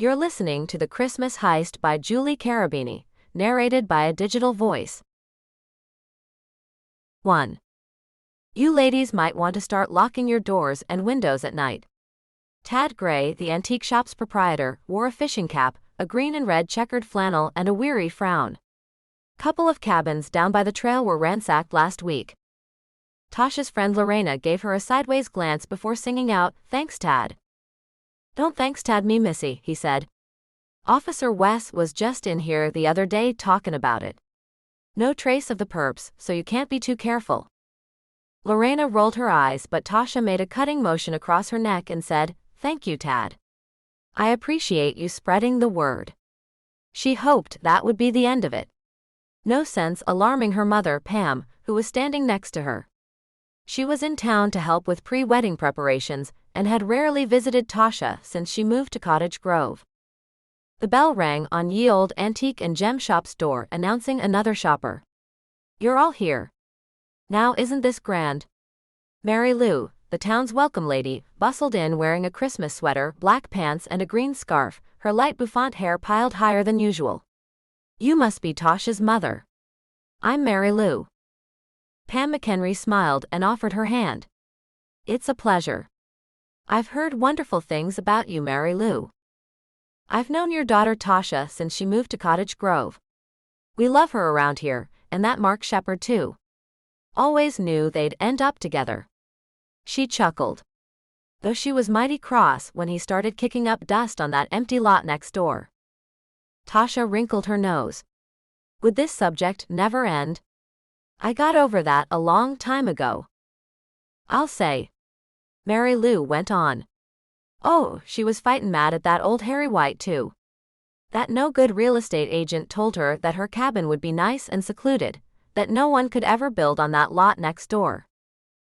You're listening to The Christmas Heist by Julie Carobini, narrated by a digital voice. 1. You ladies might want to start locking your doors and windows at night. Tad Gray, the antique shop's proprietor, wore a fishing cap, a green and red checkered flannel, and a weary frown. Couple of cabins down by the trail were ransacked last week. Tasha's friend Lorena gave her a sideways glance before singing out, "Thanks, Tad." "Don't thanks Tad me, missy," he said. "Officer Wes was just in here the other day talkin' about it. No trace of the perps, so you can't be too careful." Lorena rolled her eyes, but Tasha made a cutting motion across her neck and said, "Thank you, Tad. I appreciate you spreading the word." She hoped that would be the end of it. No sense alarming her mother, Pam, who was standing next to her. She was in town to help with pre-wedding preparations and had rarely visited Tasha since she moved to Cottage Grove. The bell rang on ye old antique and gem shop's door, announcing another shopper. "You're all here. Now isn't this grand?" Mary Lou, the town's welcome lady, bustled in wearing a Christmas sweater, black pants and a green scarf, her light bouffant hair piled higher than usual. "You must be Tasha's mother." "I'm Mary Lou." Pam McHenry smiled and offered her hand. "It's a pleasure. I've heard wonderful things about you, Mary Lou. I've known your daughter Tasha since she moved to Cottage Grove. We love her around here, and that Mark Shepherd too. Always knew they'd end up together." She chuckled. Though she was mighty cross when he started kicking up dust on that empty lot next door. Tasha wrinkled her nose. Would this subject never end? "I got over that a long time ago. I'll say." Mary Lou went on. "Oh, she was fightin' mad at that old Harry White too. That no-good real estate agent told her that her cabin would be nice and secluded, that no one could ever build on that lot next door.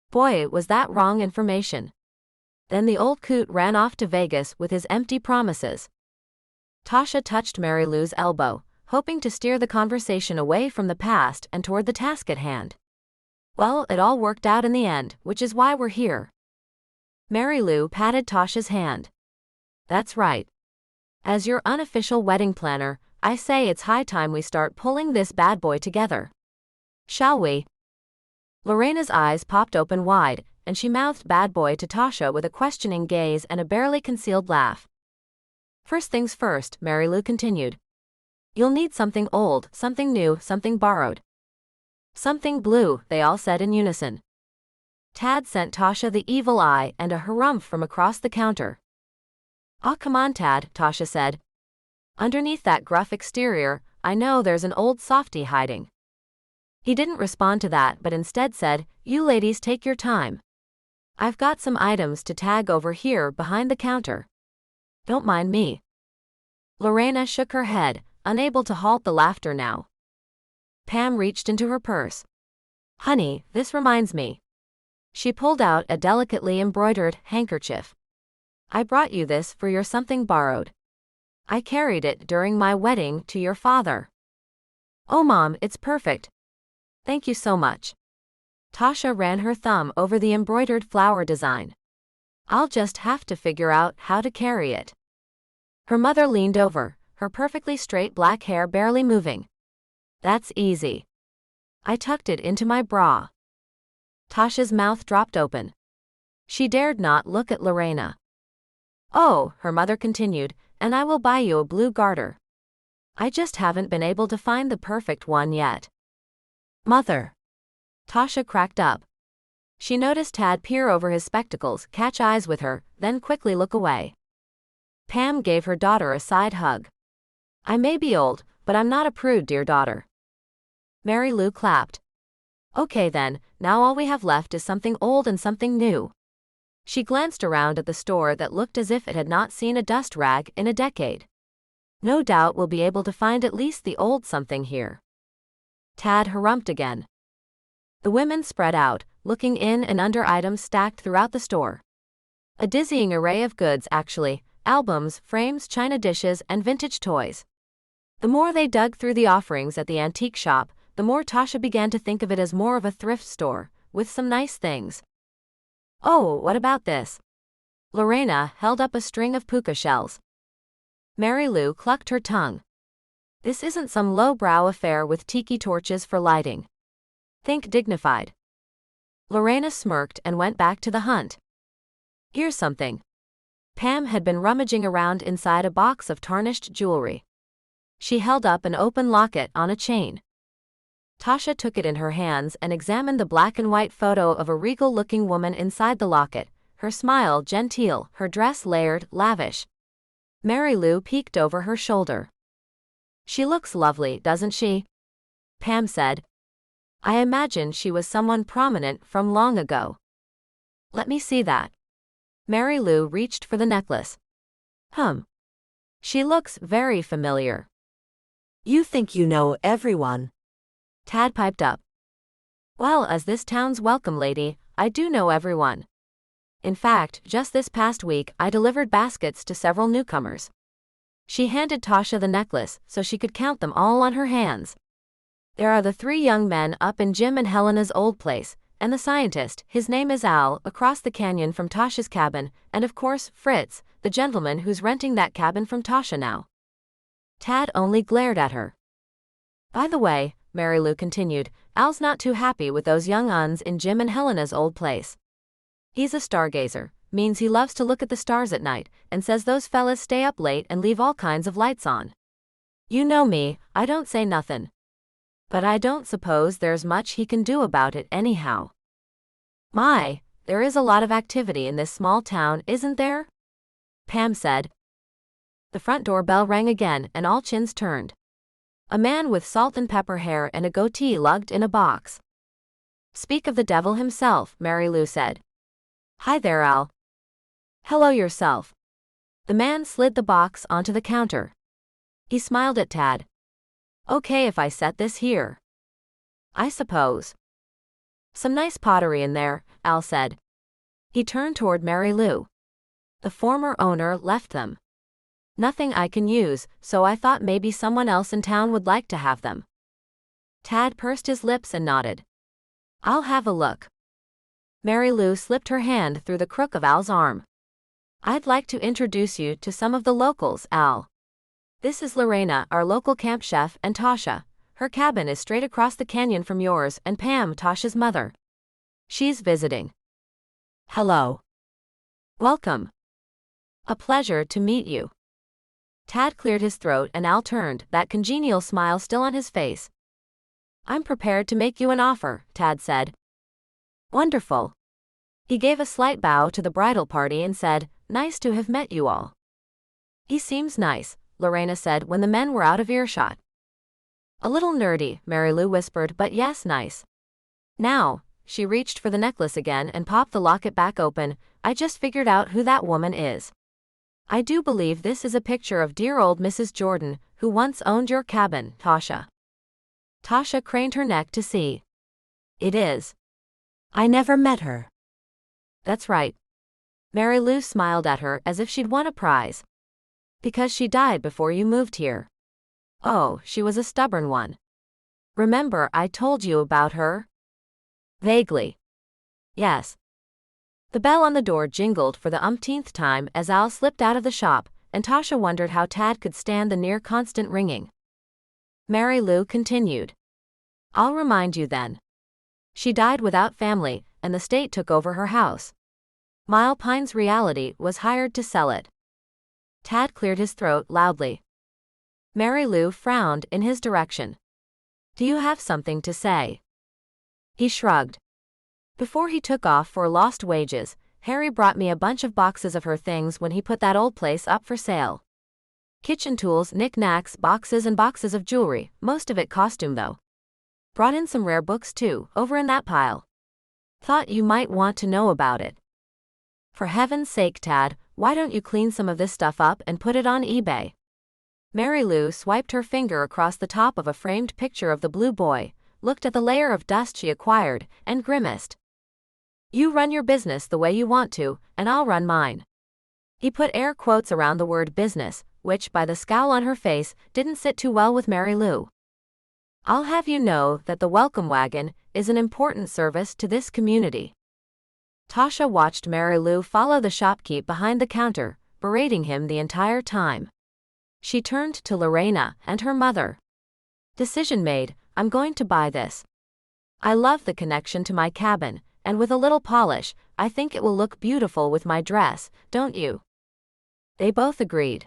Boy, was that wrong information. Then the old coot ran off to Vegas with his empty promises." Tasha touched Mary Lou's elbow, hoping to steer the conversation away from the past and toward the task at hand. "Well, it all worked out in the end, which is why we're here." Mary Lou patted Tasha's hand. "That's right. As your unofficial wedding planner, I say it's high time we start pulling this bad boy together. Shall we?" Lorena's eyes popped open wide, and she mouthed "bad boy" to Tasha with a questioning gaze and a barely concealed laugh. "First things first," Mary Lou continued. "You'll need something old, something new, something borrowed." "Something blue," they all said in unison. Tad sent Tasha the evil eye and a harumph from across the counter. "Aw, come on, Tad," Tasha said. "Underneath that gruff exterior, I know there's an old softy hiding." He didn't respond to that, but instead said, "You ladies take your time. I've got some items to tag over here behind the counter. Don't mind me." Lorena shook her head, unable to halt the laughter now. Pam reached into her purse. "Honey, this reminds me." She pulled out a delicately embroidered handkerchief. "I brought you this for your something borrowed. I carried it during my wedding to your father." "Oh, Mom, it's perfect. Thank you so much." Tasha ran her thumb over the embroidered flower design. "I'll just have to figure out how to carry it." Her mother leaned over, her perfectly straight black hair barely moving. "That's easy. I tucked it into my bra." Tasha's mouth dropped open. She dared not look at Lorena. "Oh," her mother continued, "and I will buy you a blue garter. I just haven't been able to find the perfect one yet." "Mother." Tasha cracked up. She noticed Tad peer over his spectacles, catch eyes with her, then quickly look away. Pam gave her daughter a side hug. "I may be old, but I'm not a prude, dear daughter." Mary Lou clapped. "Okay then, now all we have left is something old and something new." She glanced around at the store that looked as if it had not seen a dust rag in a decade. "No doubt we'll be able to find at least the old something here." Tad harumphed again. The women spread out, looking in and under items stacked throughout the store. A dizzying array of goods, actually: albums, frames, china dishes, and vintage toys. The more they dug through the offerings at the antique shop, the more Tasha began to think of it as more of a thrift store, with some nice things. "Oh, what about this?" Lorena held up a string of puka shells. Mary Lou clucked her tongue. This isn't some low-brow affair with tiki torches for lighting. Think dignified. Lorena smirked and went back to the hunt. Here's something. Pam had been rummaging around inside a box of tarnished jewelry. She held up an open locket on a chain. Tasha took it in her hands and examined the black and white photo of a regal-looking woman inside the locket, her smile genteel, her dress layered, lavish. Mary Lou peeked over her shoulder. She looks lovely, doesn't she? Pam said. I imagine she was someone prominent from long ago. Let me see that. Mary Lou reached for the necklace. She looks very familiar. You think you know everyone? Tad piped up. Well, as this town's welcome lady, I do know everyone. In fact, just this past week I delivered baskets to several newcomers. She handed Tasha the necklace so she could count them all on her hands. There are the 3 young men up in Jim and Helena's old place, and the scientist, his name is Al, across the canyon from Tasha's cabin, and of course, Fritz, the gentleman who's renting that cabin from Tasha now. Tad only glared at her. By the way, Mary Lou continued, Al's not too happy with those young uns in Jim and Helena's old place. He's a stargazer, means he loves to look at the stars at night, and says those fellas stay up late and leave all kinds of lights on. You know me, I don't say nothin'. But I don't suppose there's much he can do about it anyhow. My, there is a lot of activity in this small town, isn't there? Pam said. The front door bell rang again and all chins turned. A man with salt and pepper hair and a goatee lugged in a box. Speak of the devil himself, Mary Lou said. Hi there, Al. Hello yourself. The man slid the box onto the counter. He smiled at Tad. Okay if I set this here. I suppose. Some nice pottery in there, Al said. He turned toward Mary Lou. The former owner left them. Nothing I can use, so I thought maybe someone else in town would like to have them. Tad pursed his lips and nodded. I'll have a look. Mary Lou slipped her hand through the crook of Al's arm. I'd like to introduce you to some of the locals, Al. This is Lorena, our local camp chef, and Tasha. Her cabin is straight across the canyon from yours, and Pam, Tasha's mother. She's visiting. Hello. Welcome. A pleasure to meet you. Tad cleared his throat and Al turned, that congenial smile still on his face. I'm prepared to make you an offer, Tad said. Wonderful. He gave a slight bow to the bridal party and said, Nice to have met you all. He seems nice, Lorena said when the men were out of earshot. A little nerdy, Mary Lou whispered, but yes, nice. Now, she reached for the necklace again and popped the locket back open. I just figured out who that woman is. I do believe this is a picture of dear old Mrs. Jordan, who once owned your cabin, Tasha. Tasha craned her neck to see. It is. I never met her. That's right. Mary Lou smiled at her as if she'd won a prize. Because she died before you moved here. Oh, she was a stubborn one. Remember I told you about her? Vaguely. Yes. The bell on the door jingled for the umpteenth time as Al slipped out of the shop, and Tasha wondered how Tad could stand the near-constant ringing. Mary Lou continued. I'll remind you then. She died without family, and the state took over her house. Mile Pines Reality was hired to sell it. Tad cleared his throat loudly. Mary Lou frowned in his direction. Do you have something to say? He shrugged. Before he took off for lost wages, Harry brought me a bunch of boxes of her things when he put that old place up for sale. Kitchen tools, knickknacks, boxes and boxes of jewelry, most of it costume though. Brought in some rare books too, over in that pile. Thought you might want to know about it. For heaven's sake, Tad, why don't you clean some of this stuff up and put it on eBay? Mary Lou swiped her finger across the top of a framed picture of the blue boy, looked at the layer of dust she acquired, and grimaced. You run your business the way you want to, and I'll run mine. He put air quotes around the word business, which, by the scowl on her face, didn't sit too well with Mary Lou. I'll have you know that the welcome wagon is an important service to this community. Tasha watched Mary Lou follow the shopkeep behind the counter, berating him the entire time. She turned to Lorena and her mother. Decision made, I'm going to buy this. I love the connection to my cabin, and with a little polish, I think it will look beautiful with my dress, don't you? They both agreed.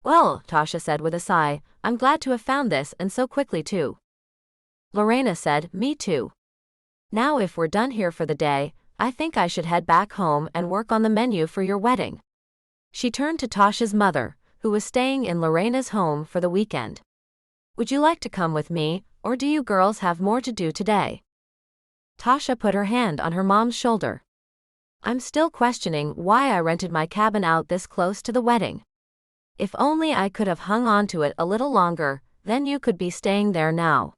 Well, Tasha said with a sigh, I'm glad to have found this and so quickly too. Lorena said, me too. Now if we're done here for the day, I think I should head back home and work on the menu for your wedding. She turned to Tasha's mother, who was staying in Lorena's home for the weekend. Would you like to come with me, or do you girls have more to do today? Tasha put her hand on her mom's shoulder. I'm still questioning why I rented my cabin out this close to the wedding. If only I could have hung on to it a little longer, then you could be staying there now.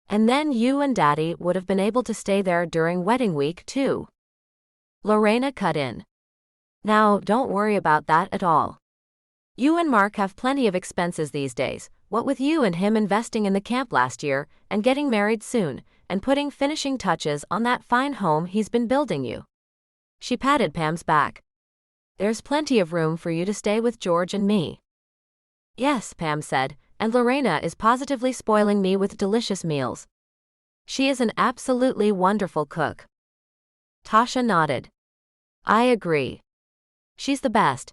And then you and Daddy would have been able to stay there during wedding week too. Lorena cut in. Now, don't worry about that at all. You and Mark have plenty of expenses these days, what with you and him investing in the camp last year, and getting married soon, and putting finishing touches on that fine home he's been building you. She patted Pam's back. There's plenty of room for you to stay with George and me. Yes, Pam said, and Lorena is positively spoiling me with delicious meals. She is an absolutely wonderful cook. Tasha nodded. I agree. She's the best.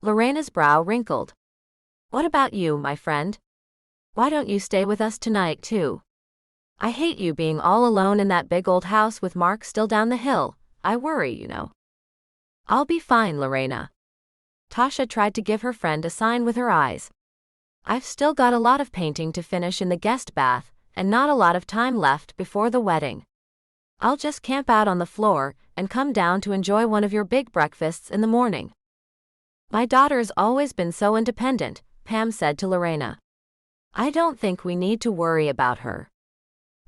Lorena's brow wrinkled. What about you, my friend? Why don't you stay with us tonight too? I hate you being all alone in that big old house with Mark still down the hill. I worry, you know. I'll be fine, Lorena. Tasha tried to give her friend a sign with her eyes. I've still got a lot of painting to finish in the guest bath, and not a lot of time left before the wedding. I'll just camp out on the floor and come down to enjoy one of your big breakfasts in the morning. My daughter's always been so independent, Pam said to Lorena. I don't think we need to worry about her.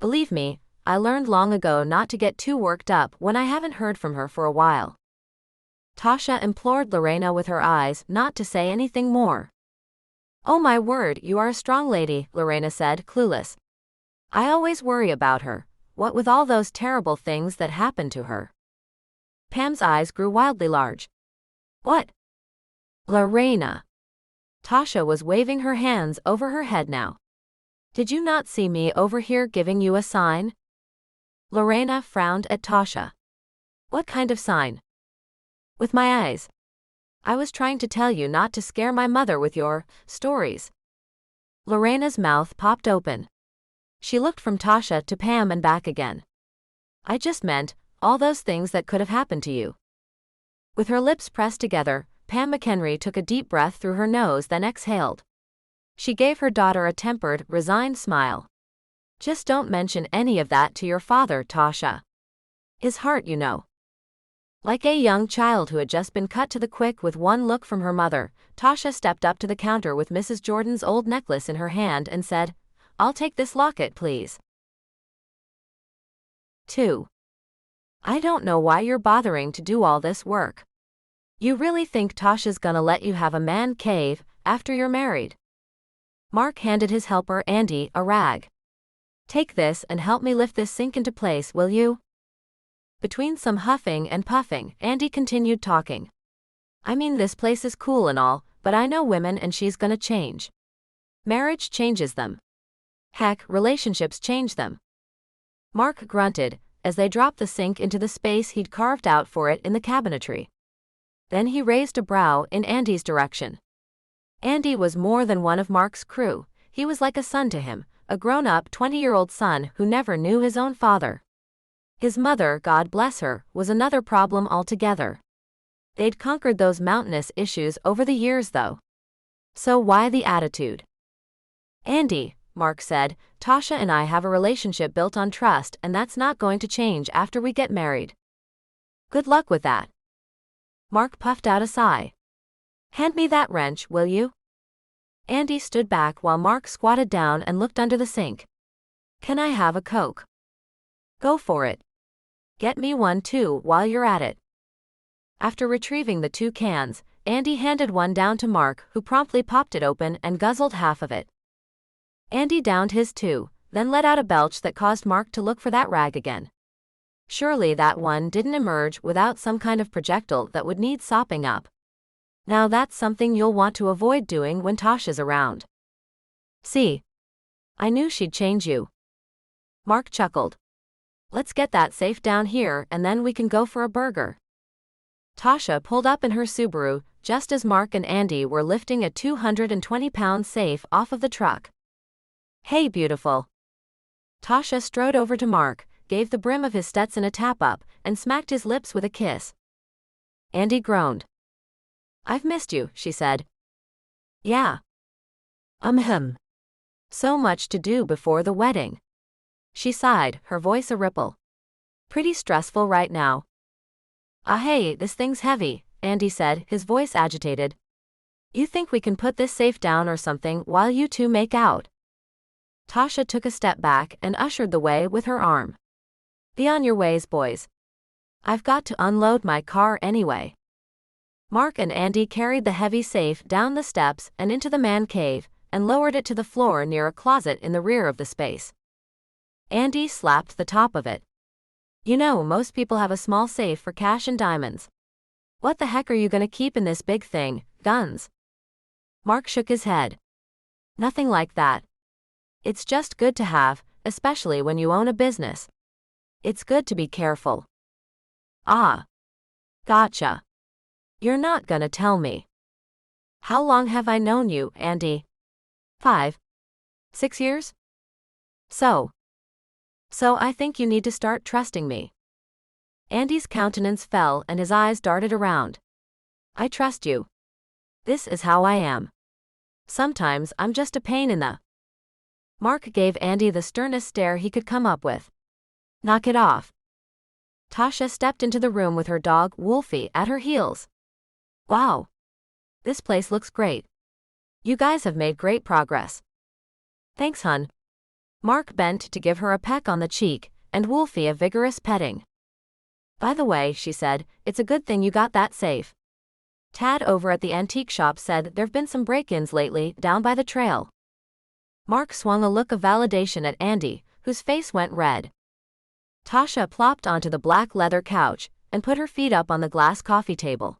Believe me, I learned long ago not to get too worked up when I haven't heard from her for a while. Tasha implored Lorena with her eyes not to say anything more. Oh my word, you are a strong lady, Lorena said, clueless. I always worry about her, what with all those terrible things that happened to her. Pam's eyes grew wildly large. What? Lorena. Tasha was waving her hands over her head now. Did you not see me over here giving you a sign? Lorena frowned at Tasha. What kind of sign? With my eyes. I was trying to tell you not to scare my mother with your stories. Lorena's mouth popped open. She looked from Tasha to Pam and back again. I just meant, all those things that could have happened to you. With her lips pressed together, Pam McHenry took a deep breath through her nose then exhaled. She gave her daughter a tempered, resigned smile. Just don't mention any of that to your father, Tasha. His heart, you know. Like a young child who had just been cut to the quick with one look from her mother, Tasha stepped up to the counter with Mrs. Jordan's old necklace in her hand and said, I'll take this locket, please. 2. I don't know why you're bothering to do all this work. You really think Tasha's gonna let you have a man cave after you're married? Mark handed his helper Andy a rag. Take this and help me lift this sink into place, will you? Between some huffing and puffing, Andy continued talking. I mean, this place is cool and all, but I know women and she's gonna change. Marriage changes them. Heck, relationships change them. Mark grunted as they dropped the sink into the space he'd carved out for it in the cabinetry. Then he raised a brow in Andy's direction. Andy was more than one of Mark's crew. He was like a son to him, a grown-up 20-year-old son who never knew his own father. His mother, God bless her, was another problem altogether. They'd conquered those mountainous issues over the years though. So why the attitude? Andy, Mark said, Tasha and I have a relationship built on trust and that's not going to change after we get married. Good luck with that. Mark puffed out a sigh. Hand me that wrench, will you? Andy stood back while Mark squatted down and looked under the sink. Can I have a Coke? Go for it. Get me one too while you're at it. After retrieving the 2 cans, Andy handed one down to Mark, who promptly popped it open and guzzled half of it. Andy downed his too, then let out a belch that caused Mark to look for that rag again. Surely that one didn't emerge without some kind of projectile that would need sopping up. Now that's something you'll want to avoid doing when Tasha's around. See? I knew she'd change you. Mark chuckled. Let's get that safe down here and then we can go for a burger. Tasha pulled up in her Subaru just as Mark and Andy were lifting a 220-pound safe off of the truck. Hey, beautiful. Tasha strode over to Mark, gave the brim of his Stetson a tap-up, and smacked his lips with a kiss. Andy groaned. I've missed you, she said. Yeah. So much to do before the wedding. She sighed, her voice a ripple. Pretty stressful right now. Hey, this thing's heavy, Andy said, his voice agitated. You think we can put this safe down or something while you two make out? Tasha took a step back and ushered the way with her arm. Be on your ways, boys. I've got to unload my car anyway. Mark and Andy carried the heavy safe down the steps and into the man cave, and lowered it to the floor near a closet in the rear of the space. Andy slapped the top of it. You know, most people have a small safe for cash and diamonds. What the heck are you gonna keep in this big thing, guns? Mark shook his head. Nothing like that. It's just good to have, especially when you own a business. It's good to be careful. Ah. Gotcha. You're not gonna tell me. How long have I known you, Andy? 5. 6 years? So I think you need to start trusting me. Andy's countenance fell and his eyes darted around. I trust you. This is how I am. Sometimes I'm just a pain in the... Mark gave Andy the sternest stare he could come up with. Knock it off. Tasha stepped into the room with her dog, Wolfie, at her heels. Wow. This place looks great. You guys have made great progress. Thanks, hun. Mark bent to give her a peck on the cheek, and Wolfie a vigorous petting. By the way, she said, it's a good thing you got that safe. Tad over at the antique shop said there've been some break-ins lately down by the trail. Mark swung a look of validation at Andy, whose face went red. Tasha plopped onto the black leather couch and put her feet up on the glass coffee table.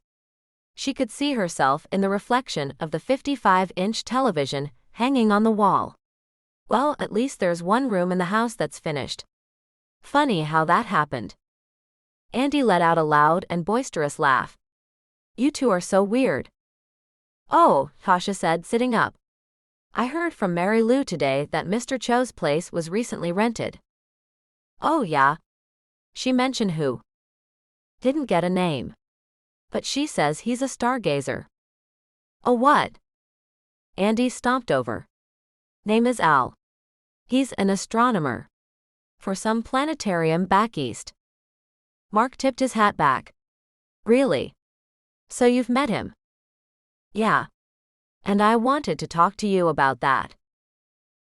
She could see herself in the reflection of the 55-inch television hanging on the wall. Well, at least there's one room in the house that's finished. Funny how that happened. Andy let out a loud and boisterous laugh. You two are so weird. Oh, Tasha said, sitting up. I heard from Mary Lou today that Mr. Cho's place was recently rented. Oh yeah? She mentioned who? Didn't get a name. But she says he's a stargazer. A what? Andy stomped over. Name is Al. He's an astronomer. For some planetarium back east. Mark tipped his hat back. Really? So you've met him? Yeah. And I wanted to talk to you about that.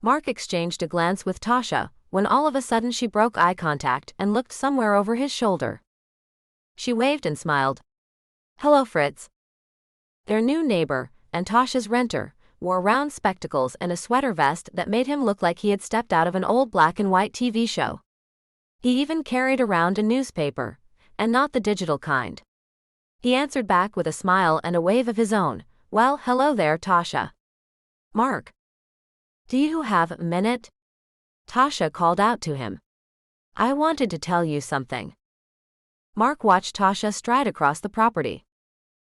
Mark exchanged a glance with Tasha, when all of a sudden she broke eye contact and looked somewhere over his shoulder. She waved and smiled. Hello, Fritz. Their new neighbor, and Tasha's renter, wore round spectacles and a sweater vest that made him look like he had stepped out of an old black and white TV show. He even carried around a newspaper, and not the digital kind. He answered back with a smile and a wave of his own. Well, hello there, Tasha. Mark. Do you have a minute? Tasha called out to him. I wanted to tell you something. Mark watched Tasha stride across the property.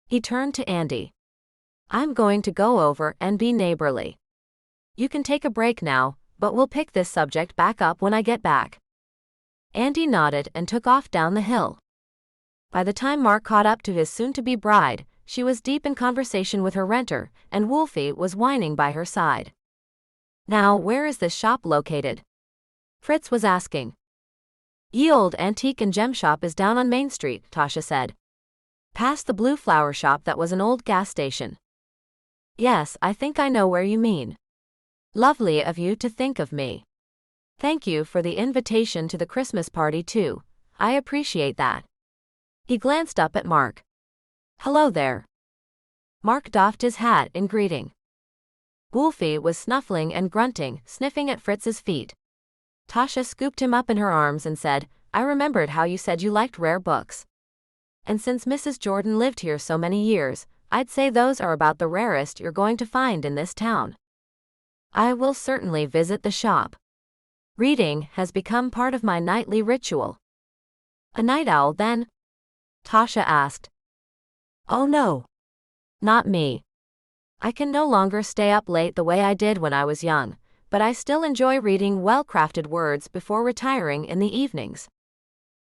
He turned to Andy. I'm going to go over and be neighborly. You can take a break now, but we'll pick this subject back up when I get back. Andy nodded and took off down the hill. By the time Mark caught up to his soon-to-be bride, she was deep in conversation with her renter, and Wolfie was whining by her side. Now, where is this shop located? Fritz was asking. Ye old antique and gem shop is down on Main Street, Tasha said. Past the blue flower shop that was an old gas station. Yes, I think I know where you mean. Lovely of you to think of me. Thank you for the invitation to the Christmas party too. I appreciate that. He glanced up at Mark. Hello there. Mark doffed his hat in greeting. Wolfie was snuffling and grunting, sniffing at Fritz's feet. Tasha scooped him up in her arms and said, I remembered how you said you liked rare books. And since Mrs. Jordan lived here so many years, I'd say those are about the rarest you're going to find in this town. I will certainly visit the shop. Reading has become part of my nightly ritual. A night owl, then? Tasha asked. Oh no. Not me. I can no longer stay up late the way I did when I was young, but I still enjoy reading well-crafted words before retiring in the evenings.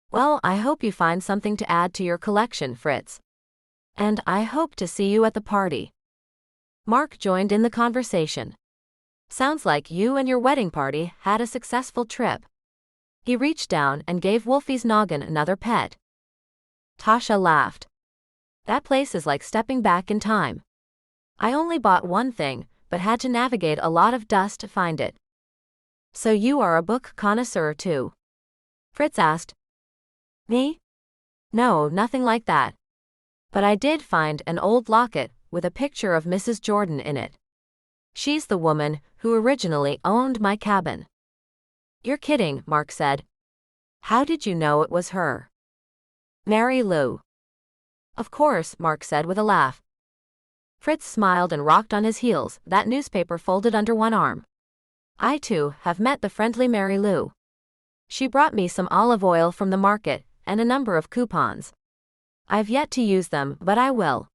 Well, I hope you find something to add to your collection, Fritz. And I hope to see you at the party. Mark joined in the conversation. Sounds like you and your wedding party had a successful trip. He reached down and gave Wolfie's noggin another pet. Tasha laughed. That place is like stepping back in time. I only bought one thing, but had to navigate a lot of dust to find it. So you are a book connoisseur too? Fritz asked. Me? No, nothing like that. But I did find an old locket with a picture of Mrs. Jordan in it. She's the woman who originally owned my cabin. You're kidding, Mark said. How did you know it was her? Mary Lou. Of course, Mark said with a laugh. Fritz smiled and rocked on his heels, that newspaper folded under one arm. I too have met the friendly Mary Lou. She brought me some olive oil from the market and a number of coupons. I've yet to use them, but I will.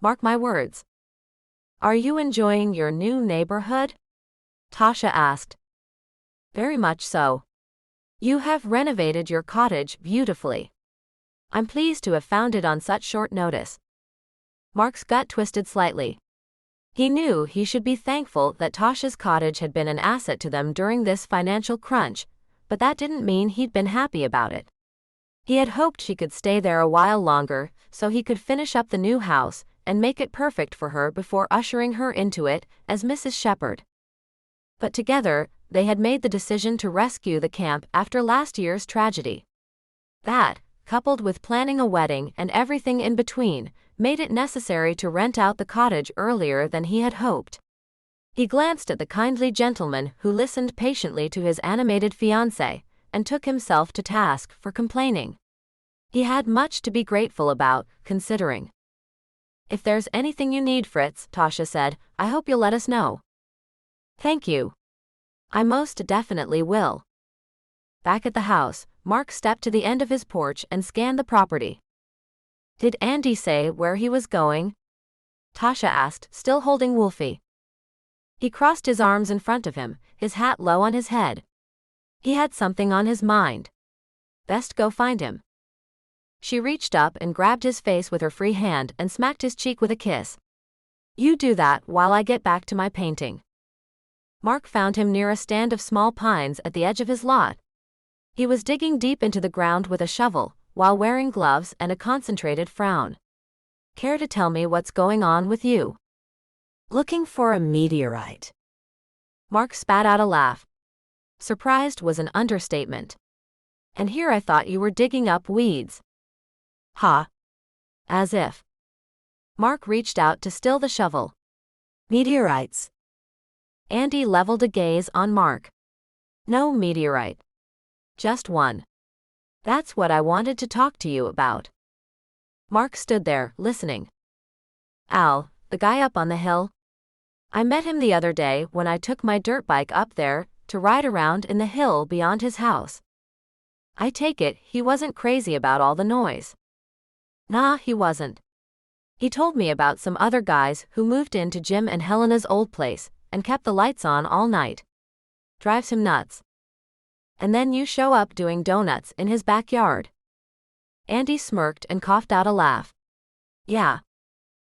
Mark my words. Are you enjoying your new neighborhood? Tasha asked. Very much so. You have renovated your cottage beautifully. I'm pleased to have found it on such short notice. Mark's gut twisted slightly. He knew he should be thankful that Tasha's cottage had been an asset to them during this financial crunch, but that didn't mean he'd been happy about it. He had hoped she could stay there a while longer so he could finish up the new house and make it perfect for her before ushering her into it as Mrs. Shepherd. But together, they had made the decision to rescue the camp after last year's tragedy. That, coupled with planning a wedding and everything in between, made it necessary to rent out the cottage earlier than he had hoped. He glanced at the kindly gentleman who listened patiently to his animated fiancée, and took himself to task for complaining. He had much to be grateful about, considering. If there's anything you need, Fritz, Tasha said, I hope you'll let us know. Thank you. I most definitely will. Back at the house, Mark stepped to the end of his porch and scanned the property. Did Andy say where he was going? Tasha asked, still holding Wolfie. He crossed his arms in front of him, his hat low on his head. He had something on his mind. Best go find him. She reached up and grabbed his face with her free hand and smacked his cheek with a kiss. You do that while I get back to my painting. Mark found him near a stand of small pines at the edge of his lot. He was digging deep into the ground with a shovel, while wearing gloves and a concentrated frown. Care to tell me what's going on with you? Looking for a meteorite. Mark spat out a laugh. Surprised was an understatement. And here I thought you were digging up weeds. Ha. As if. Mark reached out to still the shovel. Meteorites. Andy leveled a gaze on Mark. No meteorite. Just one. That's what I wanted to talk to you about. Mark stood there, listening. Al, the guy up on the hill? I met him the other day when I took my dirt bike up there to ride around in the hill beyond his house. I take it he wasn't crazy about all the noise. Nah, he wasn't. He told me about some other guys who moved into Jim and Helena's old place and kept the lights on all night. Drives him nuts. And then you show up doing donuts in his backyard. Andy smirked and coughed out a laugh. Yeah.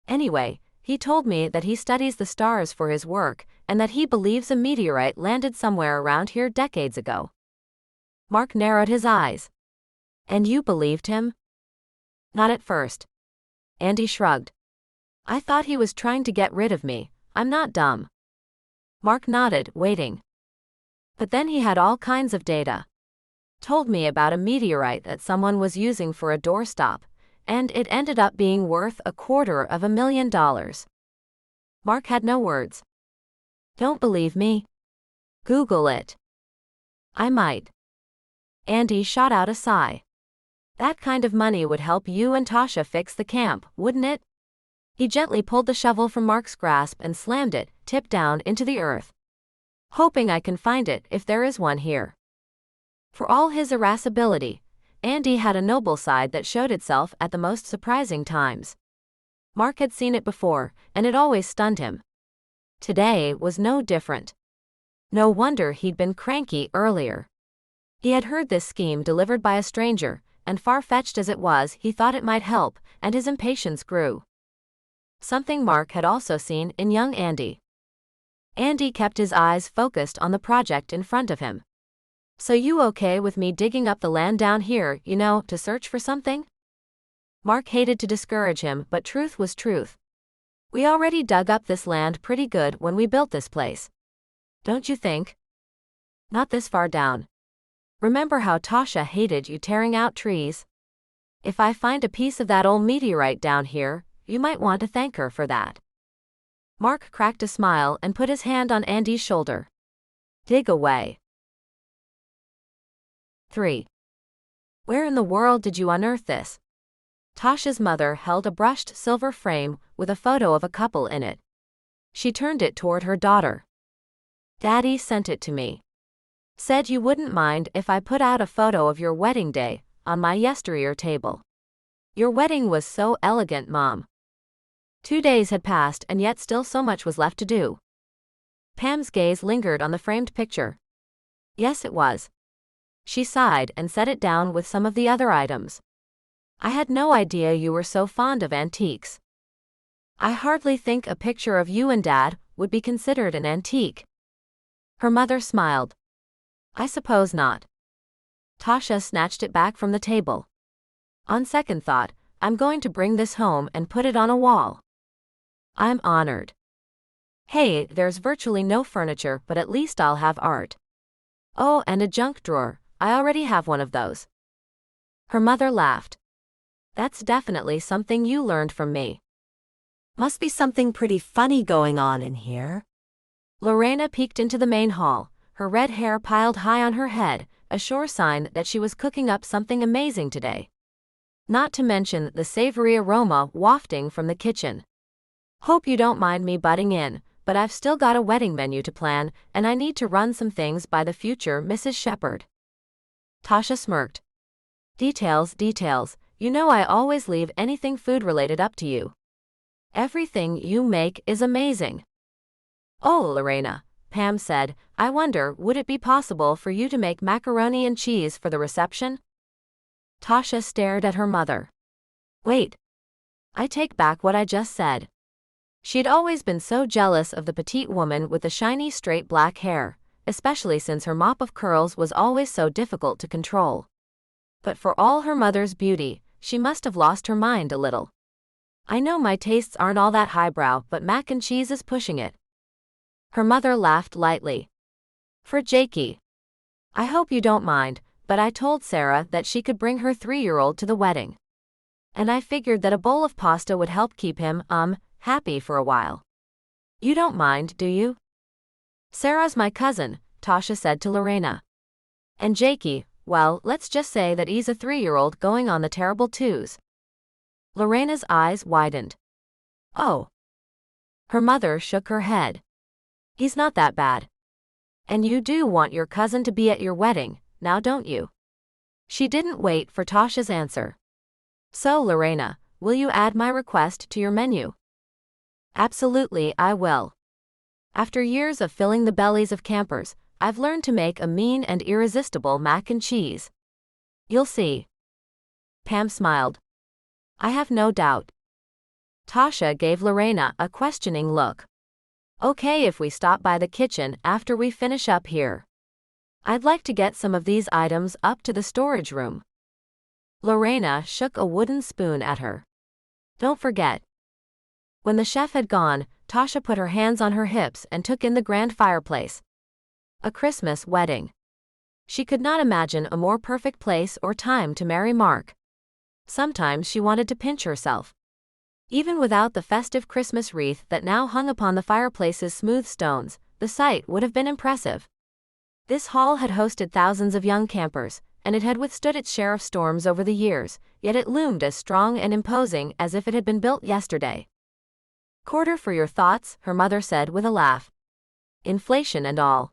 Anyway, he told me that he studies the stars for his work and that he believes a meteorite landed somewhere around here decades ago. Mark narrowed his eyes. And you believed him? Not at first. Andy shrugged. I thought he was trying to get rid of me. I'm not dumb. Mark nodded, waiting. But then he had all kinds of data. Told me about a meteorite that someone was using for a doorstop, and it ended up being worth $250,000. Mark had no words. Don't believe me? Google it. I might. Andy shot out a sigh. That kind of money would help you and Tasha fix the camp, wouldn't it? He gently pulled the shovel from Mark's grasp and slammed it, tip down, into the earth. Hoping I can find it if there is one here. For all his irascibility, Andy had a noble side that showed itself at the most surprising times. Mark had seen it before, and it always stunned him. Today was no different. No wonder he'd been cranky earlier. He had heard this scheme delivered by a stranger, and far-fetched as it was, he thought it might help, and his impatience grew. Something Mark had also seen in young Andy. Andy kept his eyes focused on the project in front of him. "So you okay with me digging up the land down here, to search for something?" Mark hated to discourage him, but truth was truth. "We already dug up this land pretty good when we built this place. Don't you think?" "Not this far down. Remember how Tasha hated you tearing out trees? If I find a piece of that old meteorite down here, you might want to thank her for that." Mark cracked a smile and put his hand on Andy's shoulder. "Dig away." 3. Where in the world did you unearth this? Tasha's mother held a brushed silver frame with a photo of a couple in it. She turned it toward her daughter. "Daddy sent it to me. Said you wouldn't mind if I put out a photo of your wedding day on my yesteryear table. Your wedding was so elegant, Mom." 2 days had passed and yet still so much was left to do. Pam's gaze lingered on the framed picture. "Yes, it was." She sighed and set it down with some of the other items. "I had no idea you were so fond of antiques. I hardly think a picture of you and Dad would be considered an antique." Her mother smiled. "I suppose not." Tasha snatched it back from the table. "On second thought, I'm going to bring this home and put it on a wall." "I'm honored." "Hey, there's virtually no furniture, but at least I'll have art." "Oh, and a junk drawer. I already have one of those." Her mother laughed. "That's definitely something you learned from me." Must be something pretty funny going on in here. Lorena peeked into the main hall, her red hair piled high on her head, a sure sign that she was cooking up something amazing today. Not to mention the savory aroma wafting from the kitchen. "Hope you don't mind me butting in, but I've still got a wedding menu to plan, and I need to run some things by the future Mrs. Shepherd." Tasha smirked. Details. I always leave anything food-related up to you. Everything you make is amazing." "Oh, Lorena," Pam said, "I wonder, would it be possible for you to make macaroni and cheese for the reception?" Tasha stared at her mother. "Wait. I take back what I just said." She'd always been so jealous of the petite woman with the shiny straight black hair, especially since her mop of curls was always so difficult to control. But for all her mother's beauty, she must have lost her mind a little. "I know my tastes aren't all that highbrow, but mac and cheese is pushing it." Her mother laughed lightly. "For Jakey. I hope you don't mind, but I told Sarah that she could bring her 3-year-old to the wedding. And I figured that a bowl of pasta would help keep him, happy for a while. You don't mind, do you?" "Sarah's my cousin," Tasha said to Lorena. "And Jakey, well, let's just say that he's a 3-year-old going on the terrible 2s. Lorena's eyes widened. "Oh." Her mother shook her head. "He's not that bad. And you do want your cousin to be at your wedding, now don't you?" She didn't wait for Tasha's answer. "So, Lorena, will you add my request to your menu?" "Absolutely, I will. After years of filling the bellies of campers, I've learned to make a mean and irresistible mac and cheese. You'll see." Pam smiled. "I have no doubt." Tasha gave Lorena a questioning look. "Okay, if we stop by the kitchen after we finish up here. I'd like to get some of these items up to the storage room." Lorena shook a wooden spoon at her. "Don't forget." When the chef had gone, Tasha put her hands on her hips and took in the grand fireplace. A Christmas wedding. She could not imagine a more perfect place or time to marry Mark. Sometimes she wanted to pinch herself. Even without the festive Christmas wreath that now hung upon the fireplace's smooth stones, the sight would have been impressive. This hall had hosted thousands of young campers, and it had withstood its share of storms over the years, yet it loomed as strong and imposing as if it had been built yesterday. Quarter for your thoughts, her mother said with a laugh. Inflation and all.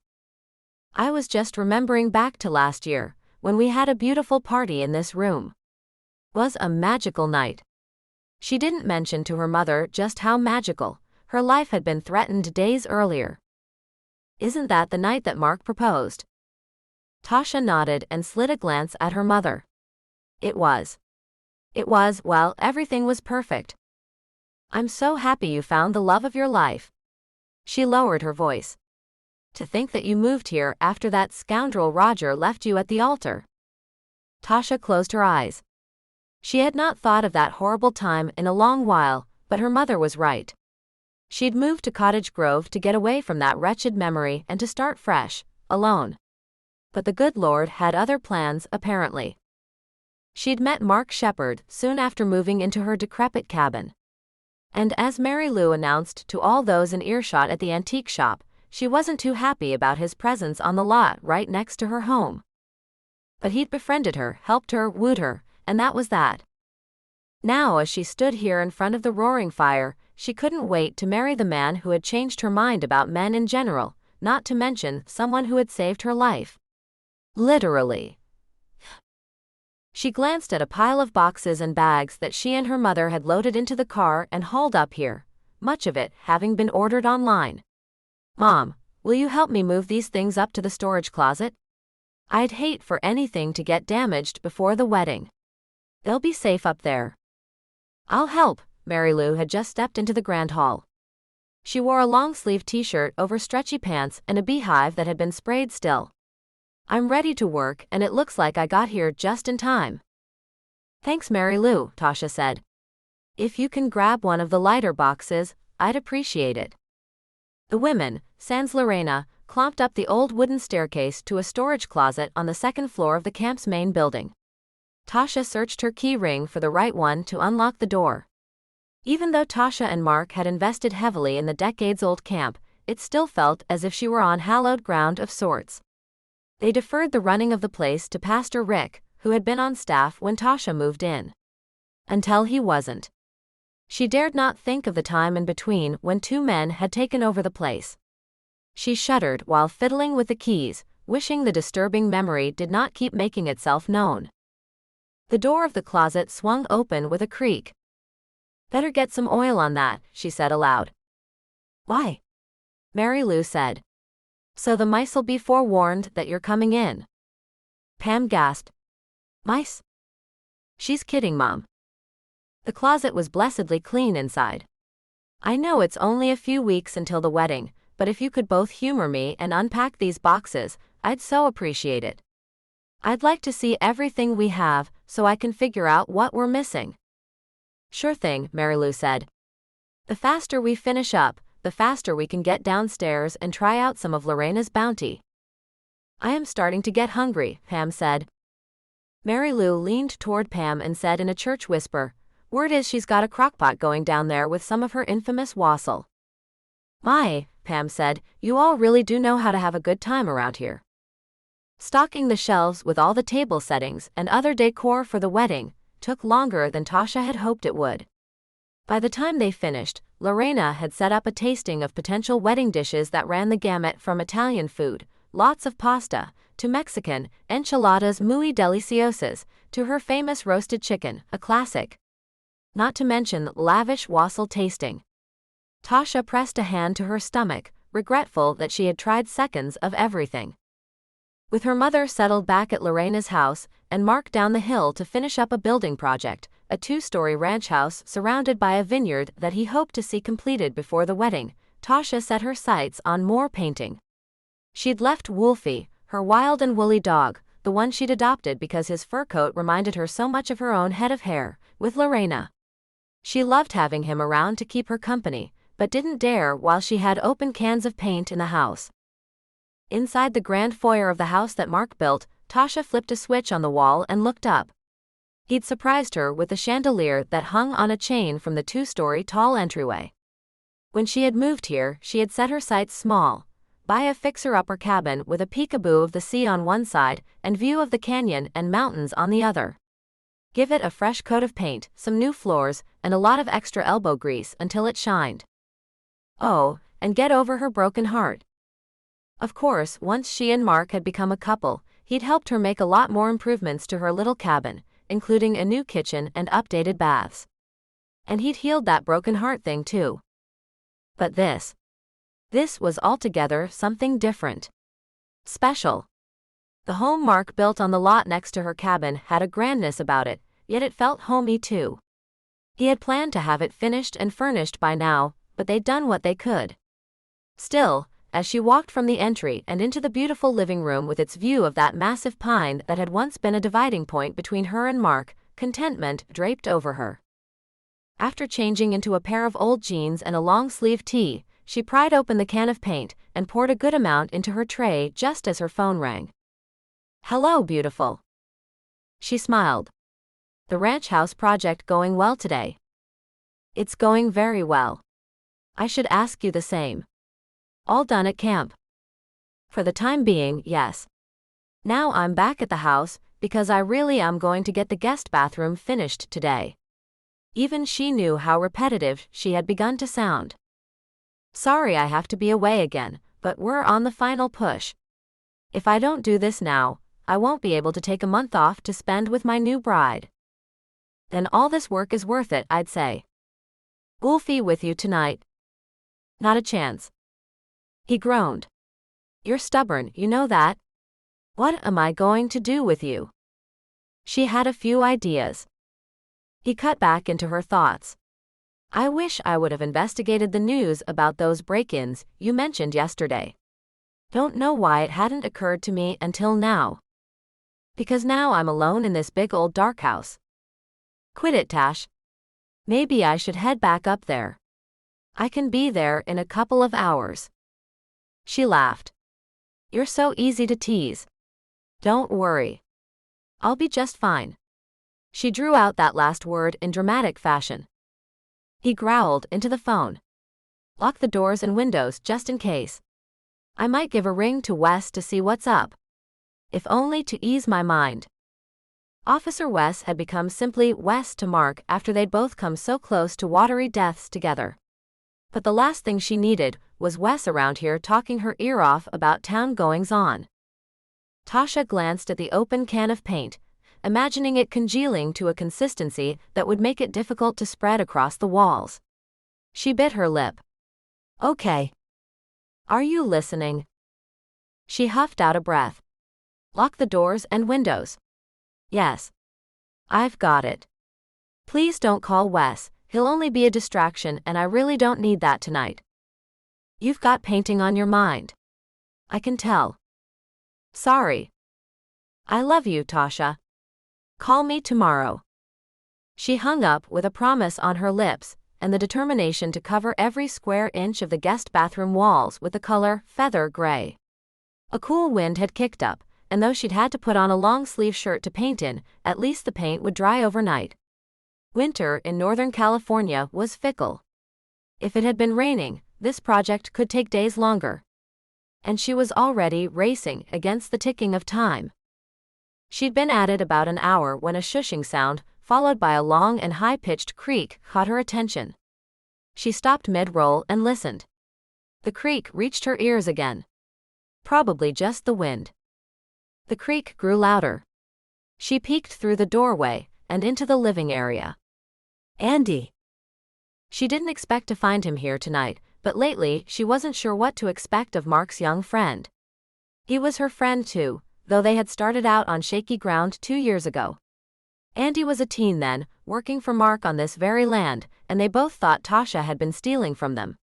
I was just remembering back to last year, when we had a beautiful party in this room. Was a magical night. She didn't mention to her mother just how magical her life had been threatened days earlier. Isn't that the night that Mark proposed? Tasha nodded and slid a glance at her mother. It was. Well, everything was perfect. I'm so happy you found the love of your life. She lowered her voice. To think that you moved here after that scoundrel Roger left you at the altar. Tasha closed her eyes. She had not thought of that horrible time in a long while, but her mother was right. She'd moved to Cottage Grove to get away from that wretched memory and to start fresh, alone. But the good Lord had other plans, apparently. She'd met Mark Shepherd soon after moving into her decrepit cabin. And as Mary Lou announced to all those in earshot at the antique shop, she wasn't too happy about his presence on the lot right next to her home. But he'd befriended her, helped her, wooed her, and that was that. Now as she stood here in front of the roaring fire, she couldn't wait to marry the man who had changed her mind about men in general, not to mention someone who had saved her life. Literally. She glanced at a pile of boxes and bags that she and her mother had loaded into the car and hauled up here, much of it having been ordered online. Mom, will you help me move these things up to the storage closet? I'd hate for anything to get damaged before the wedding. They'll be safe up there. I'll help. Mary Lou had just stepped into the grand hall. She wore a long-sleeved t-shirt over stretchy pants and a beehive that had been sprayed still. I'm ready to work and it looks like I got here just in time. Thanks, Mary Lou, Tasha said. If you can grab one of the lighter boxes, I'd appreciate it. The women, sans Lorena, clomped up the old wooden staircase to a storage closet on the second floor of the camp's main building. Tasha searched her key ring for the right one to unlock the door. Even though Tasha and Mark had invested heavily in the decades-old camp, it still felt as if she were on hallowed ground of sorts. They deferred the running of the place to Pastor Rick, who had been on staff when Tasha moved in. Until he wasn't. She dared not think of the time in between when two men had taken over the place. She shuddered while fiddling with the keys, wishing the disturbing memory did not keep making itself known. The door of the closet swung open with a creak. Better get some oil on that, she said aloud. Why? Mary Lou said. So the mice'll be forewarned that you're coming in. Pam gasped. Mice? She's kidding, Mom. The closet was blessedly clean inside. I know it's only a few weeks until the wedding, but if you could both humor me and unpack these boxes, I'd so appreciate it. I'd like to see everything we have, so I can figure out what we're missing. Sure thing, Mary Lou said. The faster we finish up, the faster we can get downstairs and try out some of Lorena's bounty. I am starting to get hungry, Pam said. Mary Lou leaned toward Pam and said in a church whisper, Word is she's got a crockpot going down there with some of her infamous wassail. My, Pam said, you all really do know how to have a good time around here. Stocking the shelves with all the table settings and other decor for the wedding took longer than Tasha had hoped it would. By the time they finished, Lorena had set up a tasting of potential wedding dishes that ran the gamut from Italian food, lots of pasta, to Mexican, enchiladas muy deliciosas, to her famous roasted chicken, a classic. Not to mention lavish wassail tasting. Tasha pressed a hand to her stomach, regretful that she had tried seconds of everything. With her mother settled back at Lorena's house, and Mark down the hill to finish up a building project, a 2-story ranch house surrounded by a vineyard that he hoped to see completed before the wedding, Tasha set her sights on more painting. She'd left Wolfie, her wild and woolly dog, the one she'd adopted because his fur coat reminded her so much of her own head of hair, with Lorena. She loved having him around to keep her company, but didn't dare while she had open cans of paint in the house. Inside the grand foyer of the house that Mark built, Tasha flipped a switch on the wall and looked up. He'd surprised her with a chandelier that hung on a chain from the 2-story tall entryway. When she had moved here, she had set her sights small. Buy a fixer-upper cabin with a peekaboo of the sea on one side and view of the canyon and mountains on the other. Give it a fresh coat of paint, some new floors, and a lot of extra elbow grease until it shined. Oh, and get over her broken heart. Of course, once she and Mark had become a couple, he'd helped her make a lot more improvements to her little cabin, including a new kitchen and updated baths. And he'd healed that broken heart thing too. But this was altogether something different. Special. The home Mark built on the lot next to her cabin had a grandness about it, yet it felt homey too. He had planned to have it finished and furnished by now, but they'd done what they could. Still, as she walked from the entry and into the beautiful living room with its view of that massive pine that had once been a dividing point between her and Mark, contentment draped over her. After changing into a pair of old jeans and a long-sleeved tee, she pried open the can of paint and poured a good amount into her tray just as her phone rang. "Hello, beautiful." She smiled. "The ranch house project going well today?" "It's going very well. I should ask you the same." "All done at camp?" "For the time being, yes. Now I'm back at the house, because I really am going to get the guest bathroom finished today." Even she knew how repetitive she had begun to sound. "Sorry I have to be away again, but we're on the final push. If I don't do this now, I won't be able to take a month off to spend with my new bride. Then all this work is worth it, I'd say." "Wolfie with you tonight?" "Not a chance." He groaned. "You're stubborn, you know that. What am I going to do with you?" She had a few ideas. He cut back into her thoughts. "I wish I would have investigated the news about those break-ins you mentioned yesterday. Don't know why it hadn't occurred to me until now. Because now I'm alone in this big old dark house. Quit it, Tash. Maybe I should head back up there. I can be there in a couple of hours." She laughed. "You're so easy to tease. Don't worry. I'll be just fine." She drew out that last word in dramatic fashion. He growled into the phone. "Lock the doors and windows just in case. I might give a ring to Wes to see what's up. If only to ease my mind." Officer Wes had become simply Wes to Mark after they'd both come so close to watery deaths together. But the last thing she needed was Wes around here talking her ear off about town goings-on. Tasha glanced at the open can of paint, imagining it congealing to a consistency that would make it difficult to spread across the walls. She bit her lip. "Okay. Are you listening?" She huffed out a breath. "Lock the doors and windows." "Yes. I've got it. Please don't call Wes, he'll only be a distraction and I really don't need that tonight. You've got painting on your mind. I can tell. Sorry. I love you, Tasha. Call me tomorrow." She hung up with a promise on her lips and the determination to cover every square inch of the guest bathroom walls with the color feather gray. A cool wind had kicked up, and though she'd had to put on a long-sleeve shirt to paint in, at least the paint would dry overnight. Winter in Northern California was fickle. If it had been raining, this project could take days longer. And she was already racing against the ticking of time. She'd been at it about an hour when a shushing sound, followed by a long and high-pitched creak, caught her attention. She stopped mid-roll and listened. The creak reached her ears again. Probably just the wind. The creak grew louder. She peeked through the doorway and into the living area. Andy. She didn't expect to find him here tonight, but lately she wasn't sure what to expect of Mark's young friend. He was her friend too, though they had started out on shaky ground 2 years ago. Andy was a teen then, working for Mark on this very land, and they both thought Tasha had been stealing from them.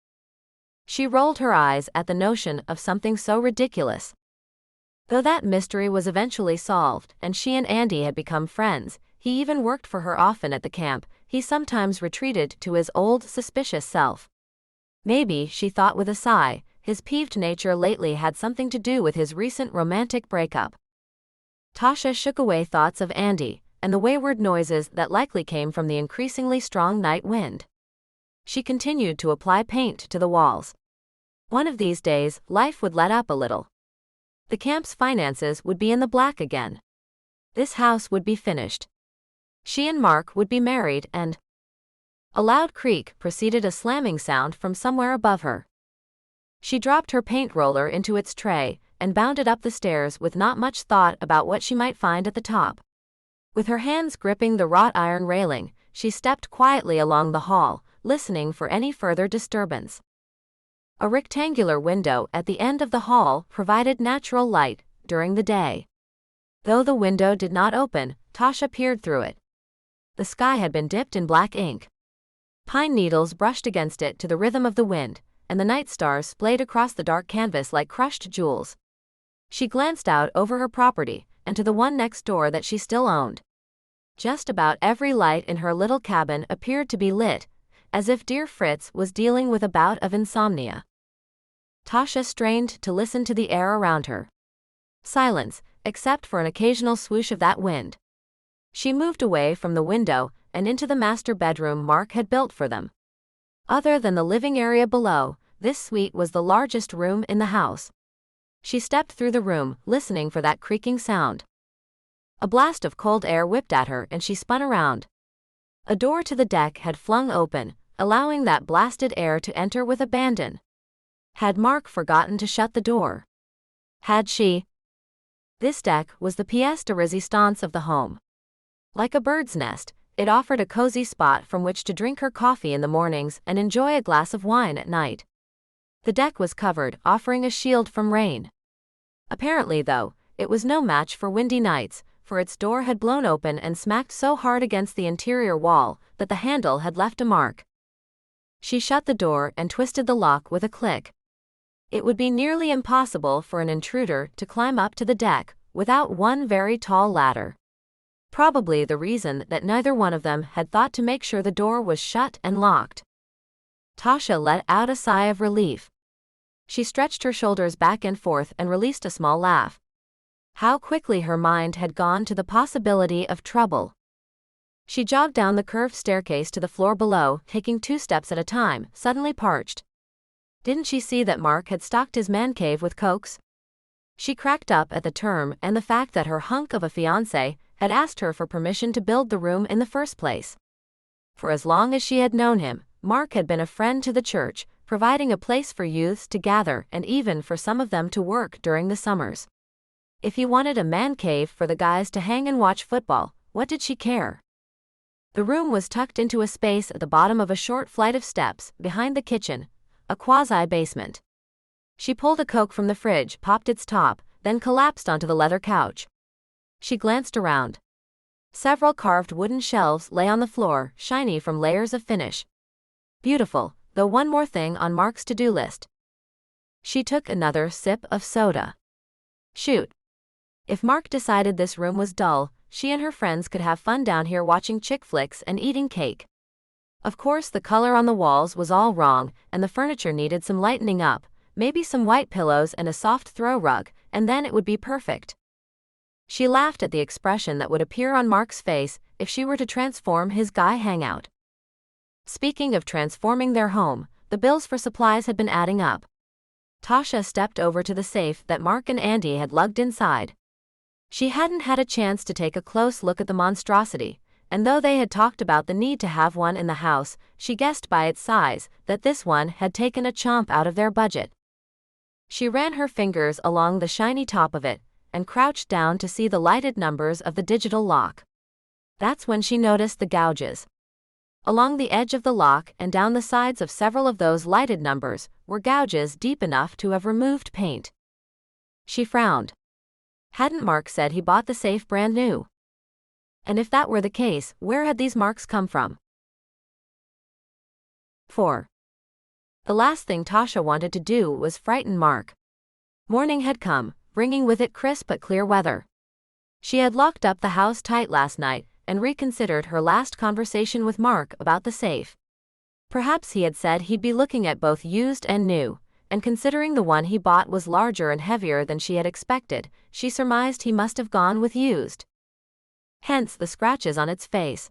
She rolled her eyes at the notion of something so ridiculous. Though that mystery was eventually solved, and she and Andy had become friends, he even worked for her often at the camp, he sometimes retreated to his old suspicious self. Maybe, she thought with a sigh, his peeved nature lately had something to do with his recent romantic breakup. Tasha shook away thoughts of Andy, and the wayward noises that likely came from the increasingly strong night wind. She continued to apply paint to the walls. One of these days, life would let up a little. The camp's finances would be in the black again. This house would be finished. She and Mark would be married and... A loud creak preceded a slamming sound from somewhere above her. She dropped her paint roller into its tray and bounded up the stairs with not much thought about what she might find at the top. With her hands gripping the wrought iron railing, she stepped quietly along the hall, listening for any further disturbance. A rectangular window at the end of the hall provided natural light during the day. Though the window did not open, Tasha peered through it. The sky had been dipped in black ink. Pine needles brushed against it to the rhythm of the wind, and the night stars splayed across the dark canvas like crushed jewels. She glanced out over her property, and to the one next door that she still owned. Just about every light in her little cabin appeared to be lit, as if dear Fritz was dealing with a bout of insomnia. Tasha strained to listen to the air around her. Silence, except for an occasional swoosh of that wind. She moved away from the window and into the master bedroom Mark had built for them. Other than the living area below, this suite was the largest room in the house. She stepped through the room, listening for that creaking sound. A blast of cold air whipped at her and she spun around. A door to the deck had flung open, allowing that blasted air to enter with abandon. Had Mark forgotten to shut the door? Had she? This deck was the pièce de résistance of the home. Like a bird's nest, it offered a cozy spot from which to drink her coffee in the mornings and enjoy a glass of wine at night. The deck was covered, offering a shield from rain. Apparently, though, it was no match for windy nights, for its door had blown open and smacked so hard against the interior wall that the handle had left a mark. She shut the door and twisted the lock with a click. It would be nearly impossible for an intruder to climb up to the deck without one very tall ladder. Probably the reason that neither one of them had thought to make sure the door was shut and locked. Tasha let out a sigh of relief. She stretched her shoulders back and forth and released a small laugh. How quickly her mind had gone to the possibility of trouble. She jogged down the curved staircase to the floor below, taking 2 steps at a time, suddenly parched. Didn't she see that Mark had stocked his man cave with cokes? She cracked up at the term and the fact that her hunk of a fiancé had asked her for permission to build the room in the first place. For as long as she had known him, Mark had been a friend to the church, providing a place for youths to gather and even for some of them to work during the summers. If he wanted a man cave for the guys to hang and watch football, what did she care? The room was tucked into a space at the bottom of a short flight of steps, behind the kitchen, a quasi-basement. She pulled a Coke from the fridge, popped its top, then collapsed onto the leather couch. She glanced around. Several carved wooden shelves lay on the floor, shiny from layers of finish. Beautiful, though one more thing on Mark's to-do list. She took another sip of soda. Shoot. If Mark decided this room was dull, she and her friends could have fun down here watching chick flicks and eating cake. Of course, the color on the walls was all wrong, and the furniture needed some lightening up, maybe some white pillows and a soft throw rug, and then it would be perfect. She laughed at the expression that would appear on Mark's face if she were to transform his guy hangout. Speaking of transforming their home, the bills for supplies had been adding up. Tasha stepped over to the safe that Mark and Andy had lugged inside. She hadn't had a chance to take a close look at the monstrosity, and though they had talked about the need to have one in the house, she guessed by its size that this one had taken a chomp out of their budget. She ran her fingers along the shiny top of it and crouched down to see the lighted numbers of the digital lock. That's when she noticed the gouges. Along the edge of the lock and down the sides of several of those lighted numbers were gouges deep enough to have removed paint. She frowned. Hadn't Mark said he bought the safe brand new? And if that were the case, where had these marks come from? 4. The last thing Tasha wanted to do was frighten Mark. Morning had come, bringing with it crisp but clear weather. She had locked up the house tight last night and reconsidered her last conversation with Mark about the safe. Perhaps he had said he'd be looking at both used and new, and considering the one he bought was larger and heavier than she had expected, she surmised he must have gone with used. Hence the scratches on its face.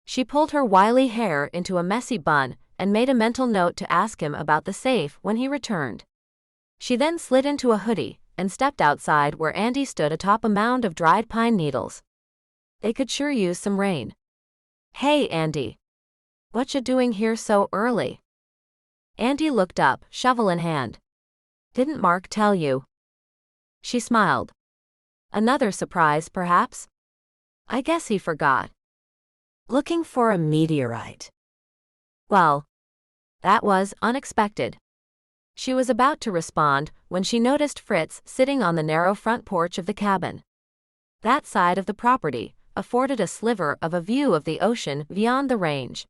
She pulled her wily hair into a messy bun and made a mental note to ask him about the safe when he returned. She then slid into a hoodie and stepped outside where Andy stood atop a mound of dried pine needles. They could sure use some rain. "Hey, Andy." What you doing here so early? Andy looked up, shovel in hand. Didn't Mark tell you? She smiled. Another surprise, perhaps? I guess he forgot. Looking for a meteorite. Well, that was unexpected. She was about to respond when she noticed Fritz sitting on the narrow front porch of the cabin. That side of the property afforded a sliver of a view of the ocean beyond the range.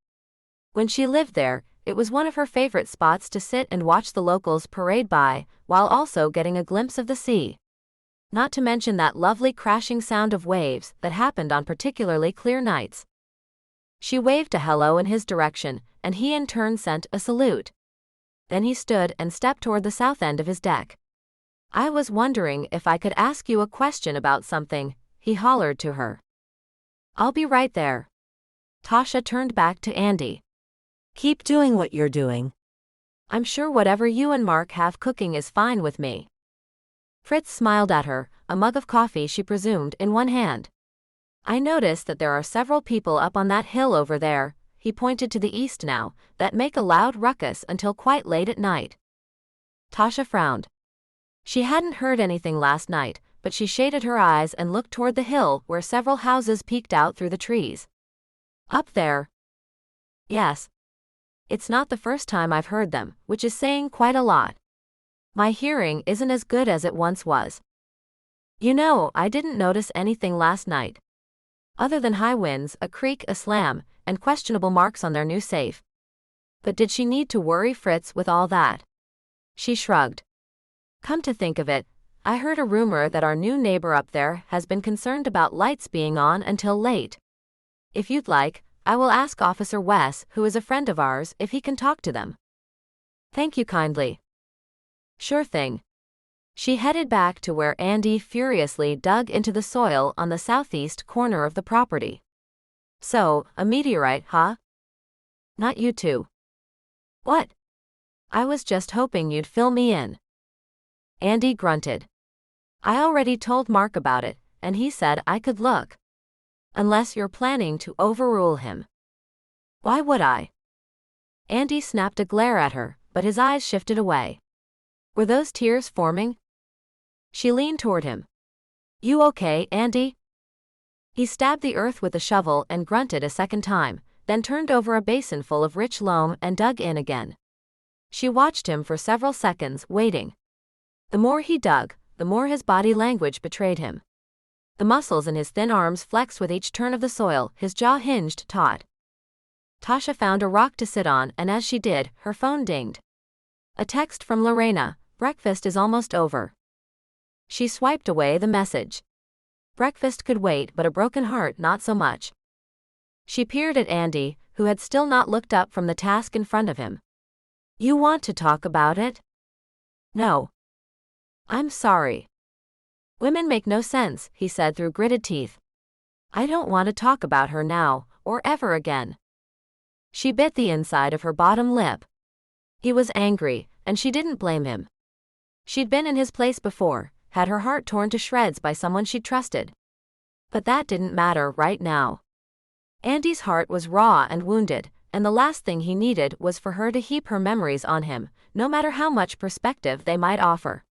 When she lived there, it was one of her favorite spots to sit and watch the locals parade by, while also getting a glimpse of the sea. Not to mention that lovely crashing sound of waves that happened on particularly clear nights. She waved a hello in his direction, and he in turn sent a salute. Then he stood and stepped toward the south end of his deck. I was wondering if I could ask you a question about something, he hollered to her. I'll be right there. Tasha turned back to Andy. Keep doing what you're doing. I'm sure whatever you and Mark have cooking is fine with me. Fritz smiled at her, a mug of coffee she presumed in one hand. I noticed that there are several people up on that hill over there, he pointed to the east now, that make a loud ruckus until quite late at night. Tasha frowned. She hadn't heard anything last night, but she shaded her eyes and looked toward the hill where several houses peeked out through the trees. Up there? Yes. It's not the first time I've heard them, which is saying quite a lot. My hearing isn't as good as it once was. You know, I didn't notice anything last night. Other than high winds, a creak, a slam, and questionable marks on their new safe. But did she need to worry Fritz with all that? She shrugged. Come to think of it, I heard a rumor that our new neighbor up there has been concerned about lights being on until late. If you'd like, I will ask Officer Wes, who is a friend of ours, if he can talk to them. Thank you kindly. Sure thing. She headed back to where Andy furiously dug into the soil on the southeast corner of the property. So, a meteorite, huh? Not you two. What? I was just hoping you'd fill me in. Andy grunted. I already told Mark about it, and he said I could look. Unless you're planning to overrule him. Why would I? Andy snapped a glare at her, but his eyes shifted away. Were those tears forming? She leaned toward him. You okay, Andy? He stabbed the earth with a shovel and grunted a second time, then turned over a basin full of rich loam and dug in again. She watched him for several seconds, waiting. The more he dug, the more his body language betrayed him. The muscles in his thin arms flexed with each turn of the soil, his jaw hinged taut. Tasha found a rock to sit on, and as she did, her phone dinged. A text from Lorena, breakfast is almost over. She swiped away the message. Breakfast could wait, but a broken heart not so much. She peered at Andy, who had still not looked up from the task in front of him. You want to talk about it? No. I'm sorry. Women make no sense, he said through gritted teeth. I don't want to talk about her now, or ever again. She bit the inside of her bottom lip. He was angry, and she didn't blame him. She'd been in his place before, had her heart torn to shreds by someone she trusted. But that didn't matter right now. Andy's heart was raw and wounded, and the last thing he needed was for her to heap her memories on him, no matter how much perspective they might offer.